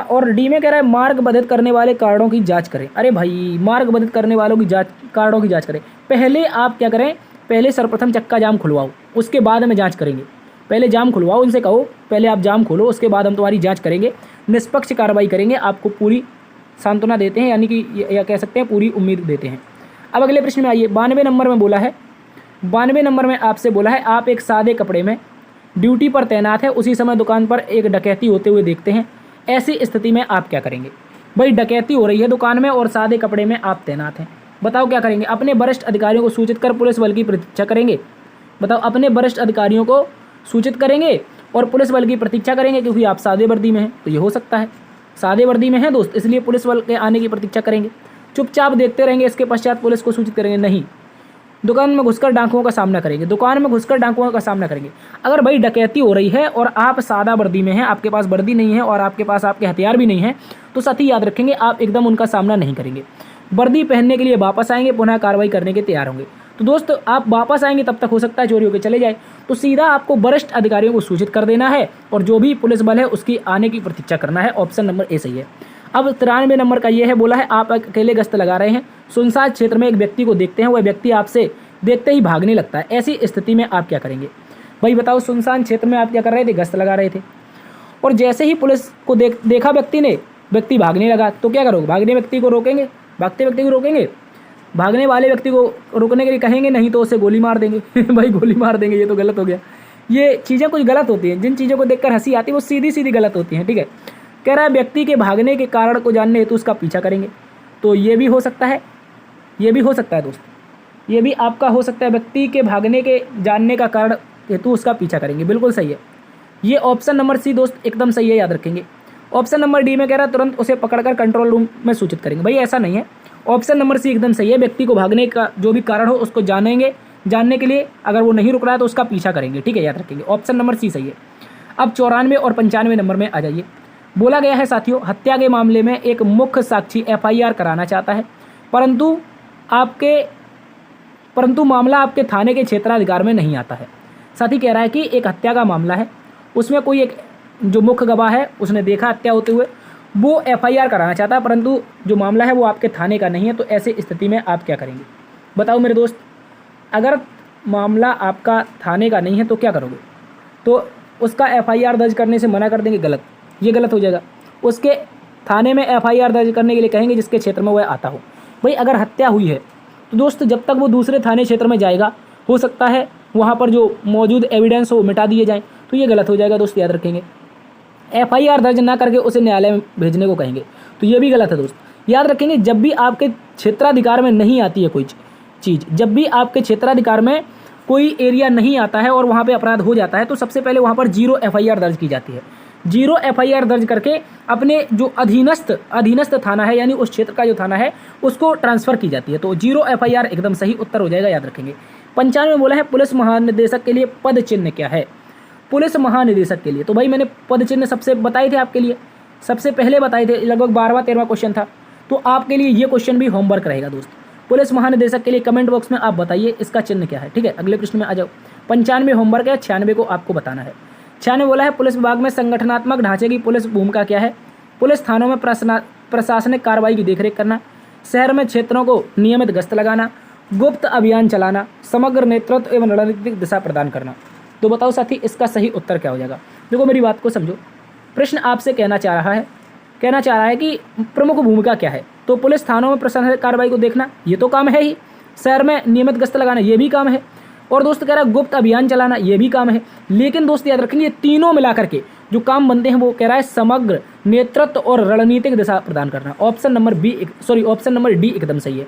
S1: और डी में कह रहा है मार्ग बाधित करने वाले कारणों की जांच करें। अरे भाई, मार्ग बाधित करने वालों की कारणों की जांच करें। पहले आप क्या करें, पहले सर्वप्रथम चक्का जाम खुलवाओ, उसके बाद में जांच करेंगे। पहले जाम खुलवाओ, उनसे कहो पहले आप जाम खोलो, उसके बाद हम तुम्हारी जांच करेंगे, निष्पक्ष कार्रवाई करेंगे, आपको पूरी सांत्वना देते हैं, यानी कि या कह सकते हैं पूरी उम्मीद देते हैं। अब अगले प्रश्न में आइए। 92 नंबर में बोला है, 92 नंबर में आपसे बोला है आप एक सादे कपड़े में ड्यूटी पर तैनात है, उसी समय दुकान पर एक डकैती होते हुए देखते हैं। ऐसी स्थिति में आप क्या करेंगे? भाई डकैती हो रही है दुकान में और सादे कपड़े में आप तैनात हैं, बताओ क्या करेंगे? अपने वरिष्ठ अधिकारियों को सूचित कर पुलिस बल की प्रतीक्षा करेंगे। बताओ, अपने वरिष्ठ अधिकारियों को सूचित करेंगे और पुलिस बल की प्रतीक्षा करेंगे, क्योंकि आप सादे वर्दी में हैं तो ये हो सकता है। सादे वर्दी में हैं दोस्त, इसलिए पुलिस बल के आने की प्रतीक्षा करेंगे। चुपचाप देखते रहेंगे, इसके पश्चात पुलिस को सूचित करेंगे? नहीं, दुकान में घुसकर डाकुओं का सामना करेंगे। दुकान में घुसकर डाकुओं का सामना करेंगे। अगर भाई डकैती हो रही है और आप सादा वर्दी में हैं, आपके पास वर्दी नहीं है और आपके पास आपके हथियार भी नहीं है, तो साथी याद रखेंगे आप एकदम उनका सामना नहीं करेंगे। वर्दी पहनने के लिए वापस आएंगे, पुनः कार्रवाई करने के तैयार होंगे। तो दोस्त आप वापस आएंगे तब तक हो सकता है चोरी होकर चले जाए, तो सीधा आपको वरिष्ठ अधिकारियों को सूचित कर देना है और जो भी पुलिस बल है उसकी आने की प्रतीक्षा करना है। ऑप्शन नंबर ए सही है। अब 93 नंबर का ये है, बोला है आप अकेले गश्त लगा रहे हैं, सुनसान क्षेत्र में एक व्यक्ति को देखते हैं, वह व्यक्ति आपसे देखते ही भागने लगता है। ऐसी स्थिति में आप क्या करेंगे? भाई बताओ, सुनसान क्षेत्र में आप क्या कर रहे थे? गश्त लगा रहे थे और जैसे ही पुलिस को देखा व्यक्ति भागने लगा, तो क्या करोगे? भागने व्यक्ति को रोकेंगे? भागते व्यक्ति को रोकेंगे? भागने वाले व्यक्ति को रोकने के लिए कहेंगे? नहीं तो उसे गोली मार देंगे। भाई गोली मार देंगे, ये तो गलत हो गया। ये चीज़ें कुछ गलत होती हैं, जिन चीज़ों को देखकर हंसी आती है वो सीधी सीधी गलत होती हैं, ठीक है। कह रहा है व्यक्ति के भागने के कारण को जानने हेतु उसका पीछा करेंगे। तो ये भी हो सकता है, ये भी हो सकता है दोस्त, ये भी आपका हो सकता है, व्यक्ति के भागने के जानने का कारण हेतु उसका पीछा करेंगे, बिल्कुल सही है। ये ऑप्शन नंबर सी दोस्त एकदम सही है, याद रखेंगे। ऑप्शन नंबर डी में कह रहा है तुरंत उसे पकड़कर कंट्रोल रूम में सूचित करेंगे। भाई ऐसा नहीं है, ऑप्शन नंबर सी एकदम सही है। व्यक्ति को भागने का जो भी कारण हो उसको जानेंगे, जानने के लिए अगर वो नहीं रुक रहा है तो उसका पीछा करेंगे, ठीक है, याद रखेंगे। ऑप्शन नंबर सी सही है। अब 94 और 95 नंबर में आ जाइए। बोला गया है साथियों, हत्या के मामले में एक मुख्य साक्षी FIR कराना चाहता है, परंतु मामला आपके थाने के क्षेत्राधिकार में नहीं आता है। साथी कह रहा है कि एक हत्या का मामला है, उसमें कोई एक जो मुख्य गवाह है उसने देखा हत्या होते हुए, वो FIR कराना चाहता है, परंतु जो मामला है वो आपके थाने का नहीं है। तो ऐसी स्थिति में आप क्या करेंगे बताओ मेरे दोस्त। अगर मामला आपका थाने का नहीं है तो क्या करोगे? तो उसका FIR दर्ज करने से मना कर देंगे, गलत, ये गलत हो जाएगा। उसके थाने में FIR दर्ज करने के लिए कहेंगे जिसके क्षेत्र में वह आता हो। भाई अगर हत्या हुई है तो दोस्त जब तक वो दूसरे थाने क्षेत्र में जाएगा, हो सकता है वहाँ पर जो मौजूद एविडेंस हो वो मिटा दिए जाएँ, तो ये गलत हो जाएगा दोस्त, याद रखेंगे। FIR दर्ज ना करके उसे न्यायालय में भेजने को कहेंगे, तो ये भी गलत है दोस्त, याद रखेंगे। जब भी आपके क्षेत्राधिकार में नहीं आती है कोई चीज़, जब भी आपके क्षेत्राधिकार में कोई एरिया नहीं आता है और वहाँ पे अपराध हो जाता है, तो सबसे पहले वहाँ पर 0 FIR दर्ज की जाती है। 0 FIR दर्ज करके अपने जो अधीनस्थ थाना है, यानी उस क्षेत्र का जो थाना है उसको ट्रांसफ़र की जाती है। तो 0 FIR एकदम सही उत्तर हो जाएगा, याद रखेंगे। 95 में बोला है पुलिस महानिदेशक के लिए पद चिन्ह क्या है? पुलिस महानिदेशक के लिए, तो भाई मैंने पद चिन्ह सबसे बताए थे आपके लिए, सबसे पहले बताए थे, लगभग 12वां 13वां क्वेश्चन था। तो आपके लिए ये क्वेश्चन भी होमवर्क रहेगा दोस्त। पुलिस महानिदेशक के लिए कमेंट बॉक्स में आप बताइए इसका चिन्ह क्या है, ठीक है। अगले प्रश्न में आ जाओ। 95 होमवर्क है, 96 को आपको बताना है। 96 बोला है पुलिस विभाग में संगठनात्मक ढांचे की पुलिस भूमिका क्या है? पुलिस थानों में प्रशासनिक कार्रवाई की देखरेख करना, शहर में क्षेत्रों को नियमित गश्त लगाना, गुप्त अभियान चलाना, समग्र नेतृत्व एवं रणनीतिक दिशा प्रदान करना। तो बताओ साथी इसका सही उत्तर क्या हो जाएगा? देखो मेरी बात को समझो, प्रश्न आपसे कहना चाह रहा है कि प्रमुख भूमिका क्या है? तो पुलिस थानों में प्रशासनिक कार्रवाई को देखना, ये तो काम है ही। शहर में नियमित गश्त लगाना, ये भी काम है। और दोस्त कह रहा है गुप्त अभियान चलाना, ये भी काम है। लेकिन दोस्त याद रखेंगे ये तीनों मिलाकर के जो काम बनते हैं वो कह रहा है समग्र नेतृत्व और रणनीतिक दिशा प्रदान करना। ऑप्शन नंबर डी एकदम सही है।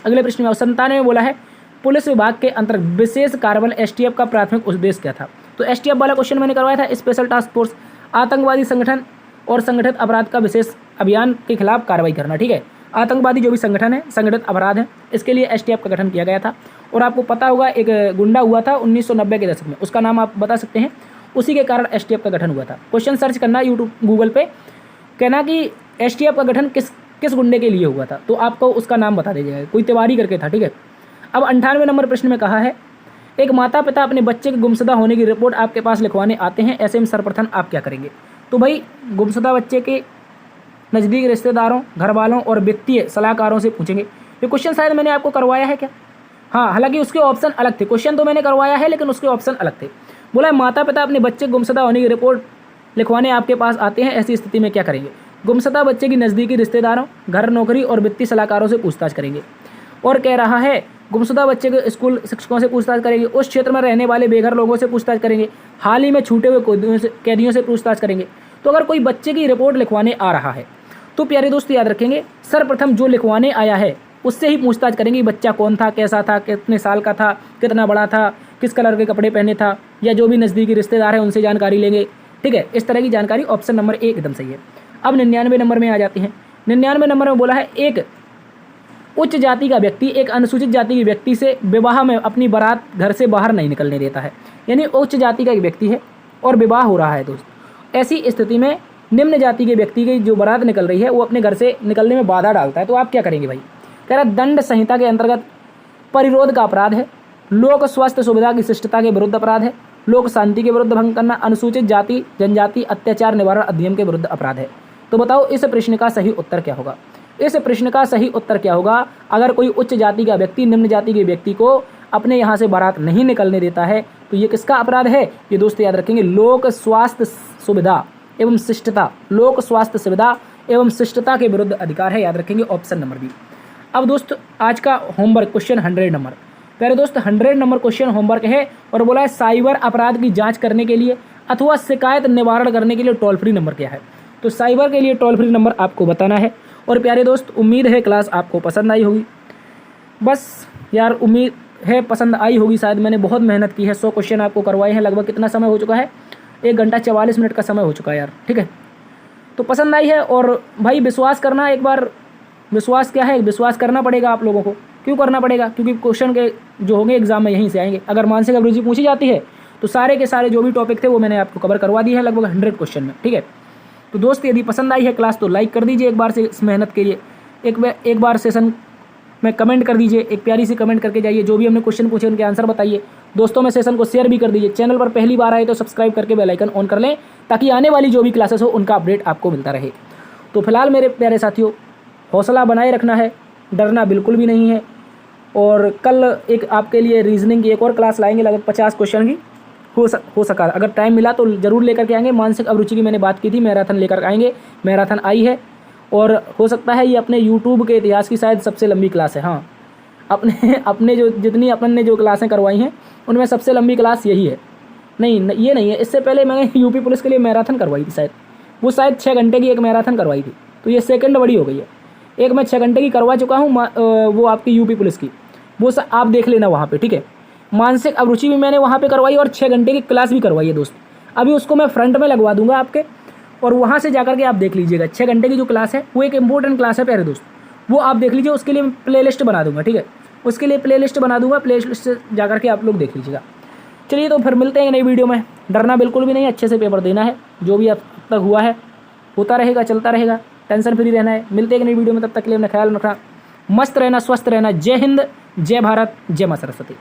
S1: अगले प्रश्न में 97 में बोला है पुलिस विभाग के अंतर्गत विशेष कार्बल STF का प्राथमिक उद्देश्य क्या था? तो STF वाला क्वेश्चन मैंने करवाया था, स्पेशल टास्क फोर्स, आतंकवादी संगठन और संगठित अपराध का विशेष अभियान के खिलाफ कार्रवाई करना, ठीक है। आतंकवादी जो भी संगठन है, संगठित अपराध है, इसके लिए STF का गठन किया गया था। और आपको पता होगा एक गुंडा हुआ था 1990 के दशक में, उसका नाम आप बता सकते हैं, उसी के कारण STF का गठन हुआ था। क्वेश्चन सर्च करना यूट्यूब गूगल पे, कहना कि STF का गठन किस गुंडे के लिए हुआ था, तो आपको उसका नाम बता दिया जाएगा, कोई तिवारी करके था, ठीक है। अब 98 नंबर प्रश्न में कहा है एक माता पिता अपने बच्चे के गुमशुदा होने की रिपोर्ट आपके पास लिखवाने आते हैं, ऐसे में सर्वप्रथम आप क्या करेंगे? तो भाई गुमशुदा बच्चे के नज़दीक रिश्तेदारों, घर वालों और वित्तीय सलाहकारों से पूछेंगे। ये क्वेश्चन शायद मैंने आपको करवाया है क्या? हाँ, हालांकि उसके ऑप्शन अलग थे, क्वेश्चन तो मैंने करवाया है लेकिन उसके ऑप्शन अलग थे। बोला माता पिता अपने बच्चे के गुमशुदा होने की रिपोर्ट लिखवाने आपके पास आते हैं, ऐसी स्थिति में क्या करेंगे? गुमशुदा बच्चे की नज़दीकी रिश्तेदारों, घर, नौकरी और वित्तीय सलाहकारों से पूछताछ करेंगे। और कह रहा है गुमशुदा बच्चे के स्कूल शिक्षकों से पूछताछ करेंगे, उस क्षेत्र में रहने वाले बेघर लोगों से पूछताछ करेंगे, हाल ही में छूटे हुए कैदियों से पूछताछ करेंगे। तो अगर कोई बच्चे की रिपोर्ट लिखवाने आ रहा है तो प्यारे दोस्त याद रखेंगे सर्वप्रथम जो लिखवाने आया है उससे ही पूछताछ करेंगे, बच्चा कौन था, कैसा था, कितने साल का था, कितना बड़ा था, किस कलर के कपड़े पहने था, या जो भी नज़दीकी रिश्तेदार है उनसे जानकारी लेंगे, ठीक है। इस तरह की जानकारी ऑप्शन नंबर ए एकदम सही है। अब 99 नंबर में आ जाते हैं। 99 नंबर में बोला है एक उच्च जाति का व्यक्ति एक अनुसूचित जाति के व्यक्ति से विवाह में अपनी बारात घर से बाहर नहीं निकलने देता है, यानी उच्च जाति का एक व्यक्ति है और विवाह हो रहा है दोस्त। ऐसी स्थिति में निम्न जाति के व्यक्ति की जो बारात निकल रही है वो अपने घर से निकलने में बाधा डालता है, तो आप क्या करेंगे भाई? कह रहा दंड संहिता के अंतर्गत परिरोध का अपराध है, लोक स्वास्थ्य सुविधा की शिष्टता के विरुद्ध अपराध है, लोक शांति के विरुद्ध भंग करना, अनुसूचित जाति जनजाति अत्याचार निवारण अधिनियम के विरुद्ध अपराध है। तो बताओ इस प्रश्न का सही उत्तर क्या होगा? इस प्रश्न का सही उत्तर क्या होगा? अगर कोई उच्च जाति का व्यक्ति निम्न जाति के व्यक्ति को अपने यहाँ से बारात नहीं निकलने देता है तो ये किसका अपराध है? ये दोस्त याद रखेंगे लोक स्वास्थ्य सुविधा एवं शिष्टता, लोक स्वास्थ्य सुविधा एवं शिष्टता के विरुद्ध अधिकार है, याद रखेंगे ऑप्शन नंबर बी। अब दोस्त आज का होमवर्क क्वेश्चन 100 नंबर, प्यारे दोस्त 100 नंबर क्वेश्चन होमवर्क है और बोला है साइबर अपराध की जांच करने के लिए अथवा शिकायत निवारण करने के लिए टोल फ्री नंबर क्या है? तो साइबर के लिए टोल फ्री नंबर आपको बताना है। और प्यारे दोस्त, उम्मीद है क्लास आपको पसंद आई होगी। बस यार, उम्मीद है पसंद आई होगी। शायद मैंने बहुत मेहनत की है, 100 क्वेश्चन आपको करवाए हैं। लगभग कितना समय हो चुका है, 1 घंटा 44 मिनट का समय हो चुका है यार। ठीक है, तो पसंद आई है। और भाई विश्वास करना, एक बार विश्वास क्या है, विश्वास करना पड़ेगा आप लोगों को। क्यों करना पड़ेगा? क्योंकि क्वेश्चन के जो होंगे एग्जाम में यहीं से आएंगे। अगर मानसिक अभिरुचि पूछी जाती है तो सारे के सारे जो भी टॉपिक थे वो मैंने आपको कवर करवा दिए हैं लगभग 100 क्वेश्चन में। ठीक है, तो दोस्त यदि पसंद आई है क्लास तो लाइक कर दीजिए एक बार से इस मेहनत के लिए। एक बार सेशन में कमेंट कर दीजिए, एक प्यारी सी कमेंट करके जाइए। जो भी हमने क्वेश्चन पूछे उनके आंसर बताइए। दोस्तों में सेशन को शेयर भी कर दीजिए। चैनल पर पहली बार आए तो सब्सक्राइब करके बेल आइकन ऑन कर लें, ताकि आने वाली जो भी क्लासेस हो उनका अपडेट आपको मिलता रहे। तो फिलहाल मेरे प्यारे साथियों, हौसला बनाए रखना है, डरना बिल्कुल भी नहीं है। और कल एक आपके लिए रीजनिंग की एक और क्लास लाएंगे, लगभग 50 क्वेश्चन की हो सका। अगर टाइम मिला तो ज़रूर लेकर के आएंगे। मानसिक अभिरुचि की मैंने बात की थी, मैराथन लेकर आएंगे। मैराथन आई है और हो सकता है ये अपने यूट्यूब के इतिहास की शायद सबसे लंबी क्लास है। हाँ, अपने जो जितनी अपन ने जो क्लासें करवाई हैं उनमें सबसे लंबी क्लास यही है। नहीं, ये नहीं है। इससे पहले मैंने यूपी पुलिस के लिए मैराथन करवाई थी शायद, वो शायद 6 घंटे की एक मैराथन करवाई थी। तो ये सेकंड बड़ी हो गई है। एक मैं 6 घंटे की करवा चुका हूँ, वो आपकी यूपी पुलिस की, वो आप देख लेना वहाँ पे। ठीक है, मानसिक अभिरुचि भी मैंने वहाँ पे करवाई और 6 घंटे की क्लास भी करवाई है दोस्त। अभी उसको मैं फ्रंट में लगवा दूंगा आपके, और वहाँ से जाकर के आप देख लीजिएगा। 6 घंटे की जो क्लास है वो एक इंपॉर्टेंट क्लास है प्यारे दोस्त, वो आप देख लीजिए। उसके लिए प्ले लिस्ट बना दूंगा। ठीक है, उसके लिए प्ले लिस्ट बना दूंगा, प्ले लिस्ट से जाकर के आप लोग देख लीजिएगा। चलिए, तो फिर मिलते हैं नई वीडियो में। डरना बिल्कुल भी नहीं, अच्छे से पेपर देना है। जो भी अब तक हुआ है होता रहेगा, चलता रहेगा, टेंशन फ्री रहना है। मिलते हैं नई वीडियो में, तब तक के लिए अपना ख्याल रखना, मस्त रहना, स्वस्थ रहना। जय हिंद, जय भारत, जय मां सरस्वती।